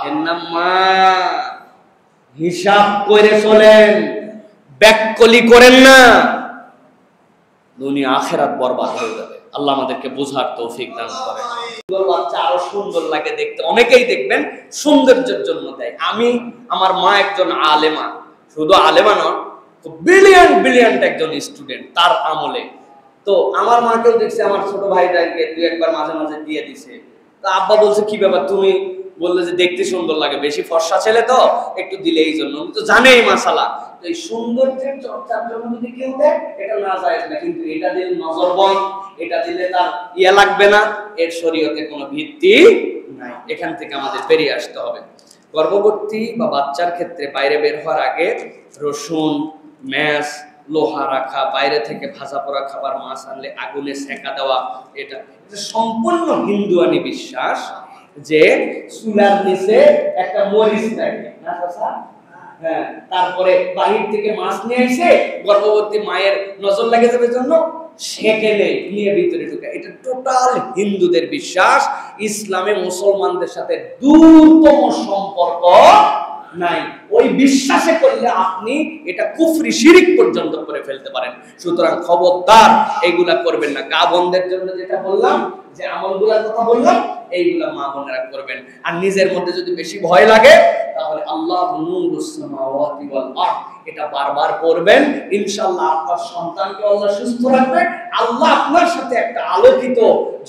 এর নাম মা। হিসাব করে চলেন, ব্যাককলি করেন না, দুনিয়া আখিরাত বরবাদ হয়ে যাবে। আল্লাহ আমাদেরকে বোঝার তৌফিক দান করেন। বাচ্চা আরো সুন্দর লাগে দেখতে, অনেকেই দেখবেন সৌন্দর্যের জন্য দেয়। আমার মা একজন আলেমা, শুধু আলেমা নয়, ব্রিলিয়ান্ট একজন স্টুডেন্ট তার আমলে। তো আমার মাকেও দেখছে, আমার ছোট ভাইটাকে দুই একবার মাঝে মাঝে দিয়ে দিছে। তো আব্বা বলছে, কি ব্যাপার, তুমি বললে যে দেখতে সুন্দর লাগে, বেশি ফর্সা ছেলে তো একটু দিলে, এই জন্য। তো জানেই মাসালা, তো এই সৌন্দর্যের চর্চার জন্য যদি কেউ দেয়, এটা না যায় না, কিন্তু এটা দিলে নজর বন্ধ, এটা দিলে তার ইয়া লাগবে না, এর শরীয়তে কোনো ভিত্তি নাই। এখান থেকে আমাদের বেরিয়ে আসতে হবে। গর্ভবতী বা বাচ্চার ক্ষেত্রে বাইরে বের হওয়ার আগে রসুন, ম্যাশ, লোহা রাখা, বাইরে থেকে ভাজা পোড়া খাবার, মাছ আনলে আগুনে সেকা দেওয়া, এটা সম্পূর্ণ হিন্দুয়ানি বিশ্বাস যে চুলার নিচে একটা মরিচ থাকে না চাচা? হ্যাঁ, তারপরে বাহির থেকে মাছ নিয়ে এসে গর্ভবতী মায়ের নজর লাগে যাবে জন্য সেকেলে নিয়ে ভিতরে ঢুকে। এটা টোটাল হিন্দুদের বিশ্বাস। ইসলামে মুসলমানদের সাথে দূরতম সম্পর্ক নাই। ওই বিশ্বাসে করলে আপনি এটা কুফরি শিরিক পর্যন্ত করে ফেলতে পারেন। সুতরাং খবরদার এগুলা করবেন না। গা বন্ধের জন্য যেটা বললাম, যে আমলগুলোর কথা বললাম, এইগুলা মা বোনেরা করবেন। আর নিজের মধ্যে যদি বেশি ভয় লাগে, তাহলে আল্লাহু নূরুস সামাওয়াতি ওয়াল আরদ, এটা বারবার করবেন। ইনশাআল্লাহ আপনার সন্তানকে আল্লাহ সুস্থ রাখবে। আল্লাহ আপনার সাথে একটা আলোকিত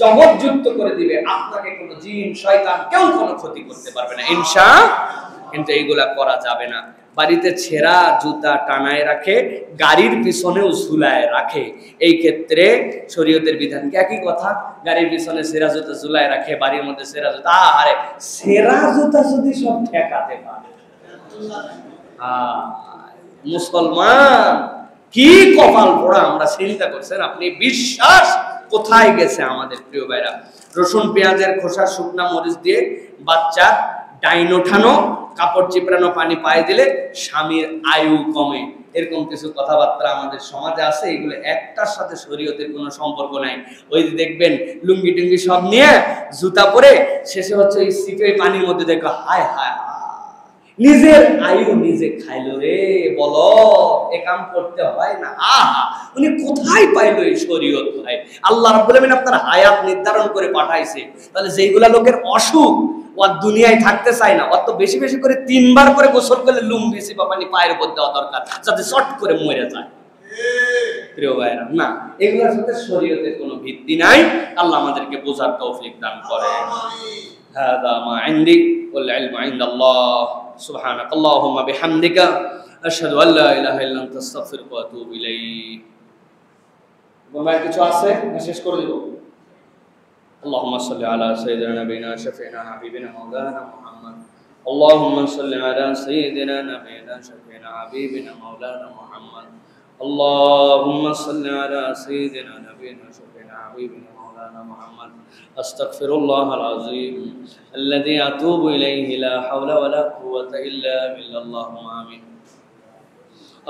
জগৎ যুক্ত করে দিবে। আপনাকে কোনো জিন, শয়তান কেউ কোনো ক্ষতি করতে পারবে না ইনশাআল্লাহ। কিন্তু এইগুলা করা যাবে না। বাড়িতে ছেঁড়া জুতা টানায় রাখে, গাড়ির পিছনেও ঝুলায় রাখে। এই ক্ষেত্রে শরীয়তের বিধান কি একই কথা? গাড়ির পিছনে ছেঁড়া জুতা ঝুলায় রাখে, বাড়ির মধ্যে ছেঁড়া জুতা। আরে ছেঁড়া জুতা যদি সব ঠেকাতে পারে, মুসলমান কি কপাল পোড়া আমরা চিন্তা করছেন আপনি? বিশ্বাস কোথায় গেছে আমাদের প্রিয় ভাইরা? রসুন পেঁয়াজের খোসা, শুকনা মরিচ দিয়ে বাচ্চা ডাইন ওঠানো, কাপড় চিপড়ানো, পানি পায়ে দিলে স্বামীর আয়ু কমে, এরকম কিছু কথাবার্তা আমাদের সমাজে আছে। এগুলো একটার সাথে শরীয়তের কোনো সম্পর্ক নাই। ওই যে দেখবেন লুঙ্গি টুঙ্গি সব নিয়ে জুতা পরে শেষে হচ্ছে ওই সিপে পানির মধ্যে দেখো, হায় হায় নিজের আয়ু নিজে খাইলো রে, বলো এ কাম করতে হয় না? আহা, উনি কোথায় পাইলো এই শরীয়ত? ভাই, আল্লাহ রাব্বুল আলামিন আপনার হায়াত নির্ধারণ করে পাঠাইছে। তাহলে যেইগুলা লোকের অসুখ, ও দুনিয়ায় থাকতে চায় না, অত বেশি বেশি করে 3 বার করে গোসল করলে লুঙ্গি সিপা পানি পায়ের উপর দেওয়া দরকার, যাতে শর্ট করে মরে যায়। প্রিয় ভাইরা, না, এগুলোর সাথে শরীয়তের কোনো ভিত্তি নাই। আল্লাহ আমাদেরকে বোঝার তৌফিক দান করেন। হাদা মা ইনদি ওয়াল ইলমু ইনদাল্লাহ। সুবহানাকাল্লাহুম্মা বিহামদিকা আশহাদু আল্লা ইলাহা ইল্লা আনতা আস্তাগফিরুকা ওয়া আতুবু ইলাইক। তোমার কিছু আছে না শেষ করে দিব? اللهم صل على سيدنا نبينا شفيعنا حبيبنا مولانا محمد. اللهم صل على سيدنا نبينا شفيعنا حبيبنا مولانا محمد. اللهم صل على سيدنا نبينا شفيعنا حبيبنا مولانا محمد. استغفر الله العظيم الذي اتوب اليه لا حول ولا قوه الا بالله. اللهم امين.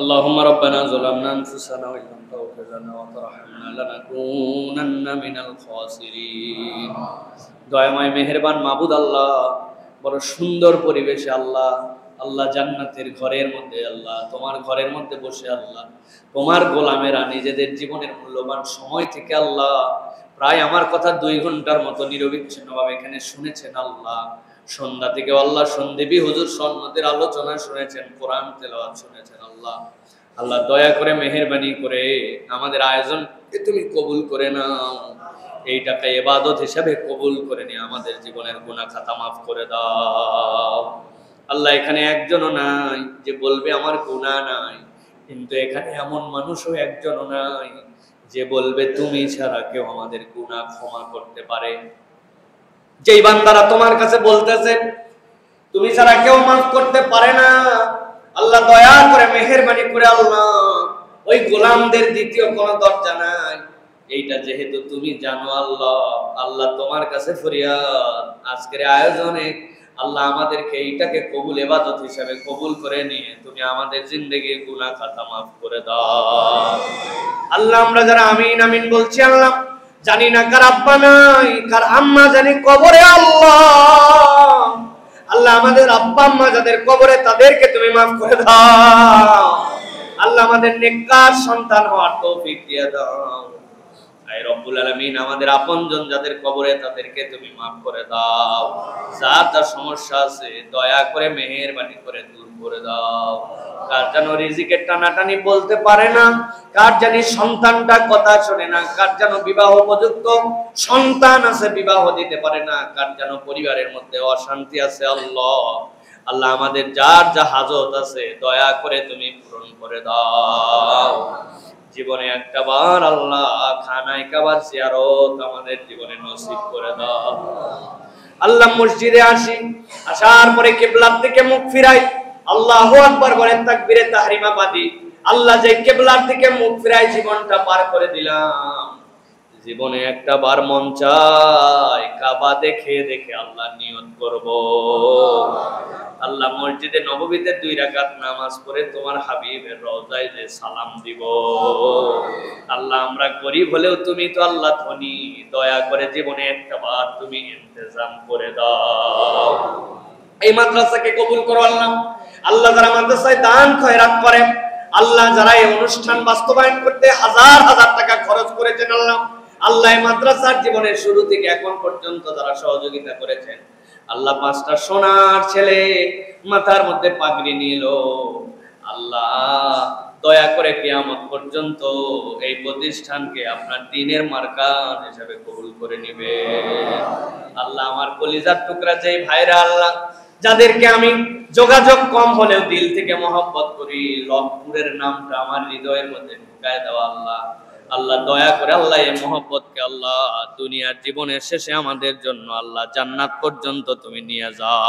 اللهم ربنا ظلمنا انفسنا وان لم تغفر لنا وترحمنا لنكونن من الخاسرين. দয়াময় মেহেরবান মাবুদ আল্লাহ, বড় সুন্দর পরিবেশে আল্লাহ, আল্লাহ জান্নাতের ঘরের মধ্যে, আল্লাহ তোমার ঘরের মধ্যে বসে আল্লাহ তোমার গোলামেরা নিজেদের জীবনের মূল্যবান সময় থেকে আল্লাহ প্রায় আমার কথা 2 ঘন্টার মতো নিরবিচ্ছিন্নভাবে এখানে শুনেছেন আল্লাহ। সন্ধ্যা থেকে আল্লাহ সন্দেবী হুজুর সন্ন্যতের আলোচনা শুনেছেন, কোরআন তেলাওয়াত শুনেছেন আল্লাহ। আল্লাহ দয়া করে মেহেরবানি করে আমাদের আয়োজনকে তুমি কবুল করে নাও, এইটাকে ইবাদত হিসেবে কবুল করে নিয়ে আমাদের জীবনের গুনাহ খাতা মাফ করে দাও আল্লাহ। এখানে একজনও নাই যে বলবে আমার গুনাহ নাই, কিন্তু এখানে এমন মানুষও একজনও নাই যে বলবে তুমি ছাড়া কেউ আমাদের গুনাহ ক্ষমা করতে পারে। যেই বান্দারা তোমার কাছে বলতেছে তুমি ছাড়া কেউ মাফ করতে পারে না, আল্লাহ দয়া করে মেহেরবানি করে আল্লাহ ওই গোলামদের দ্বিতীয় কোনো দরজা নাই। এইটা যেহেতু তুমি জানো আল্লাহ, আল্লাহ তোমার কাছে ফরিয়াদ আজকের আয়োজনে আল্লাহ আমাদেরকে এইটাকে কবুল ইবাদত হিসেবে কবুল করে নিয়ে তুমি আমাদের জিন্দেগির গুনাহ খাতা মাফ করে দাও আল্লাহ। আমরা যারা আমিন আমিন বলছি আল্লাহ, জানি না কার আব্বা নাই কার আম্মা জানি কবরে, আল্লাহ আল্লাহ আমাদের আব্বা আম্মা যাদের কবরে তাদেরকে তুমি মাফ করে দাও আল্লাহ। আমাদের নেককার সন্তান হওয়ার তৌফিক দিয়ে দাও আয় রব্বুল আলামিন। আমাদের আপনজন যাদের কবরে তাদেরকে তুমি মাফ করে দাও। যার যার সমস্যা আছে দয়া করে মেহেরবানি করে দূর করে দাও। কার যেন রিজিকের টানাটানি বলতে পারে না, কার জানি সন্তানটা কথা শোনে না, কার যেন বিবাহ উপযুক্ত সন্তান আছে বিবাহ দিতে পারে না, কার যেন পরিবারের মধ্যে অশান্তি আছে আল্লাহ আল্লাহ আমাদের যার যা হাজত আছে দয়া করে তুমি পূরণ করে দাও। জীবনে একটা বার আল্লাহ খানায় কাবার জিয়ারত আমাদের জীবনে নসিব করে দাও আল্লাহ। মসজিদে আসি, আসার পরে কিবলার দিকে মুখ ফিরাই, আল্লাহু আকবার বলেন, তাকবীরে তাহরিমা বাদি আল্লাহ যে কিবলার দিকে মুখ ফিরাই জীবনটা পার করে দিলাম। জীবনে একটা বার মন চায় কাবা দেখে দেখে আল্লাহ নিয়ত করব আল্লাহ মসজিদে নববীতে 2 রাকাত নামাজ পড়ে তোমার হাবিবের রওজায় যে সালাম দিব আল্লাহ। আমরা গরিব হলেও তুমি তো আল্লাহ ধনী, দয়া করে জীবনে একটা বার তুমি ইন্তজাম করে দাও। এই মাদ্রাসাকে কবুল করো আল্লাহ। আল্লাহ যারা মাদ্রাসায় দান খয়রাত করে আল্লাহ, যারা এই অনুষ্ঠান বাস্তবায়ন করতে হাজার হাজার টাকা খরচ করেছেন আল্লাহ আল্লাহ, এই মাদ্রাসার জীবনের শুরু থেকে এখন পর্যন্ত যারা সহযোগিতা করেছেন আল্লাহ, 5টা সোনার ছেলে মাথার মধ্যে পাগড়ি নিল আল্লাহ, দয়া করে কিয়ামত পর্যন্ত এই প্রতিষ্ঠানকে আপনার দ্বীনের মার্কাজ হিসেবে কবুল করে নিবে আল্লাহ। আমার কলিজার টুকরা যেই ভাইরা আল্লাহ, যাদেরকে আমি যোগাযোগ কম হলেও দিল থেকে মহব্বত করি, রংপুরের নামটা আমার হৃদয়ের মধ্যে ঢুকায় দেওয়া আল্লাহ আল্লাহ, দয়া করে আল্লাহ এই মহব্বতকে আল্লাহ দুনিয়ার জীবনের শেষে আমাদের জন্য আল্লাহ জান্নাত পর্যন্ত তুমি নিয়ে যাও।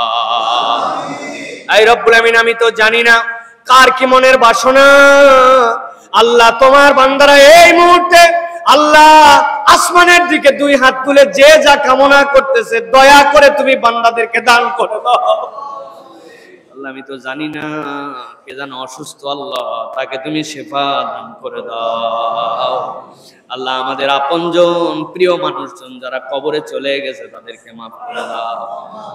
আই রব্বুল আমিন, আমি তো জানি না কার কি মনের বাসনা আল্লাহ। তোমার বান্দারা এই মুহূর্তে আল্লাহ আসমানের দিকে 2 হাত তুলে যে যা কামনা করতেছে দয়া করে তুমি বান্দাদেরকে দান করে দাও আল্লাহ। আমি তো জানি না কে যেন অসুস্থ আল্লাহ, তাকে তুমি শিফা দান করে দাও আল্লাহ। আমাদের আপনজন প্রিয় মানুষজন যারা কবরে চলে গেছে তাদেরকে মাফ করে দাও।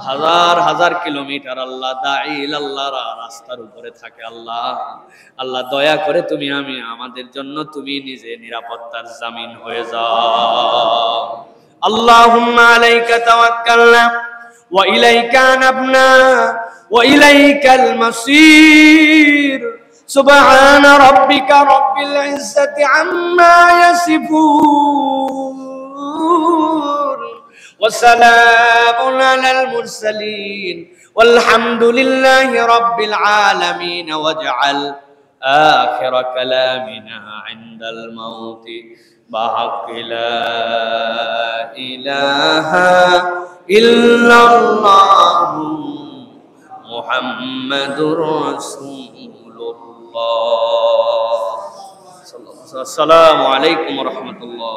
হাজার হাজার কিলোমিটার আল্লাহ দাইল আল্লাহর রাস্তার উপরে থাকে আল্লাহ আল্লাহ, দয়া করে তুমি আমি আমাদের জন্য তুমি নিজে নিরাপত্তার জামিন হয়ে যাও। আল্লাহুম্মা আলাইকা তাওয়াক্কালনা ওয়া ইলাইকা আনাবনা ওয়া ইলাইকাল মাসির। سبحان ربك رب العزة عما يصفون وسلام على المرسلين والحمد لله رب العالمين واجعل آخر كلامنا عند الموت بحق لا إله إلا الله محمد رسول আসসালামু আলাইকুম ওয়া রাহমাতুল্লাহ।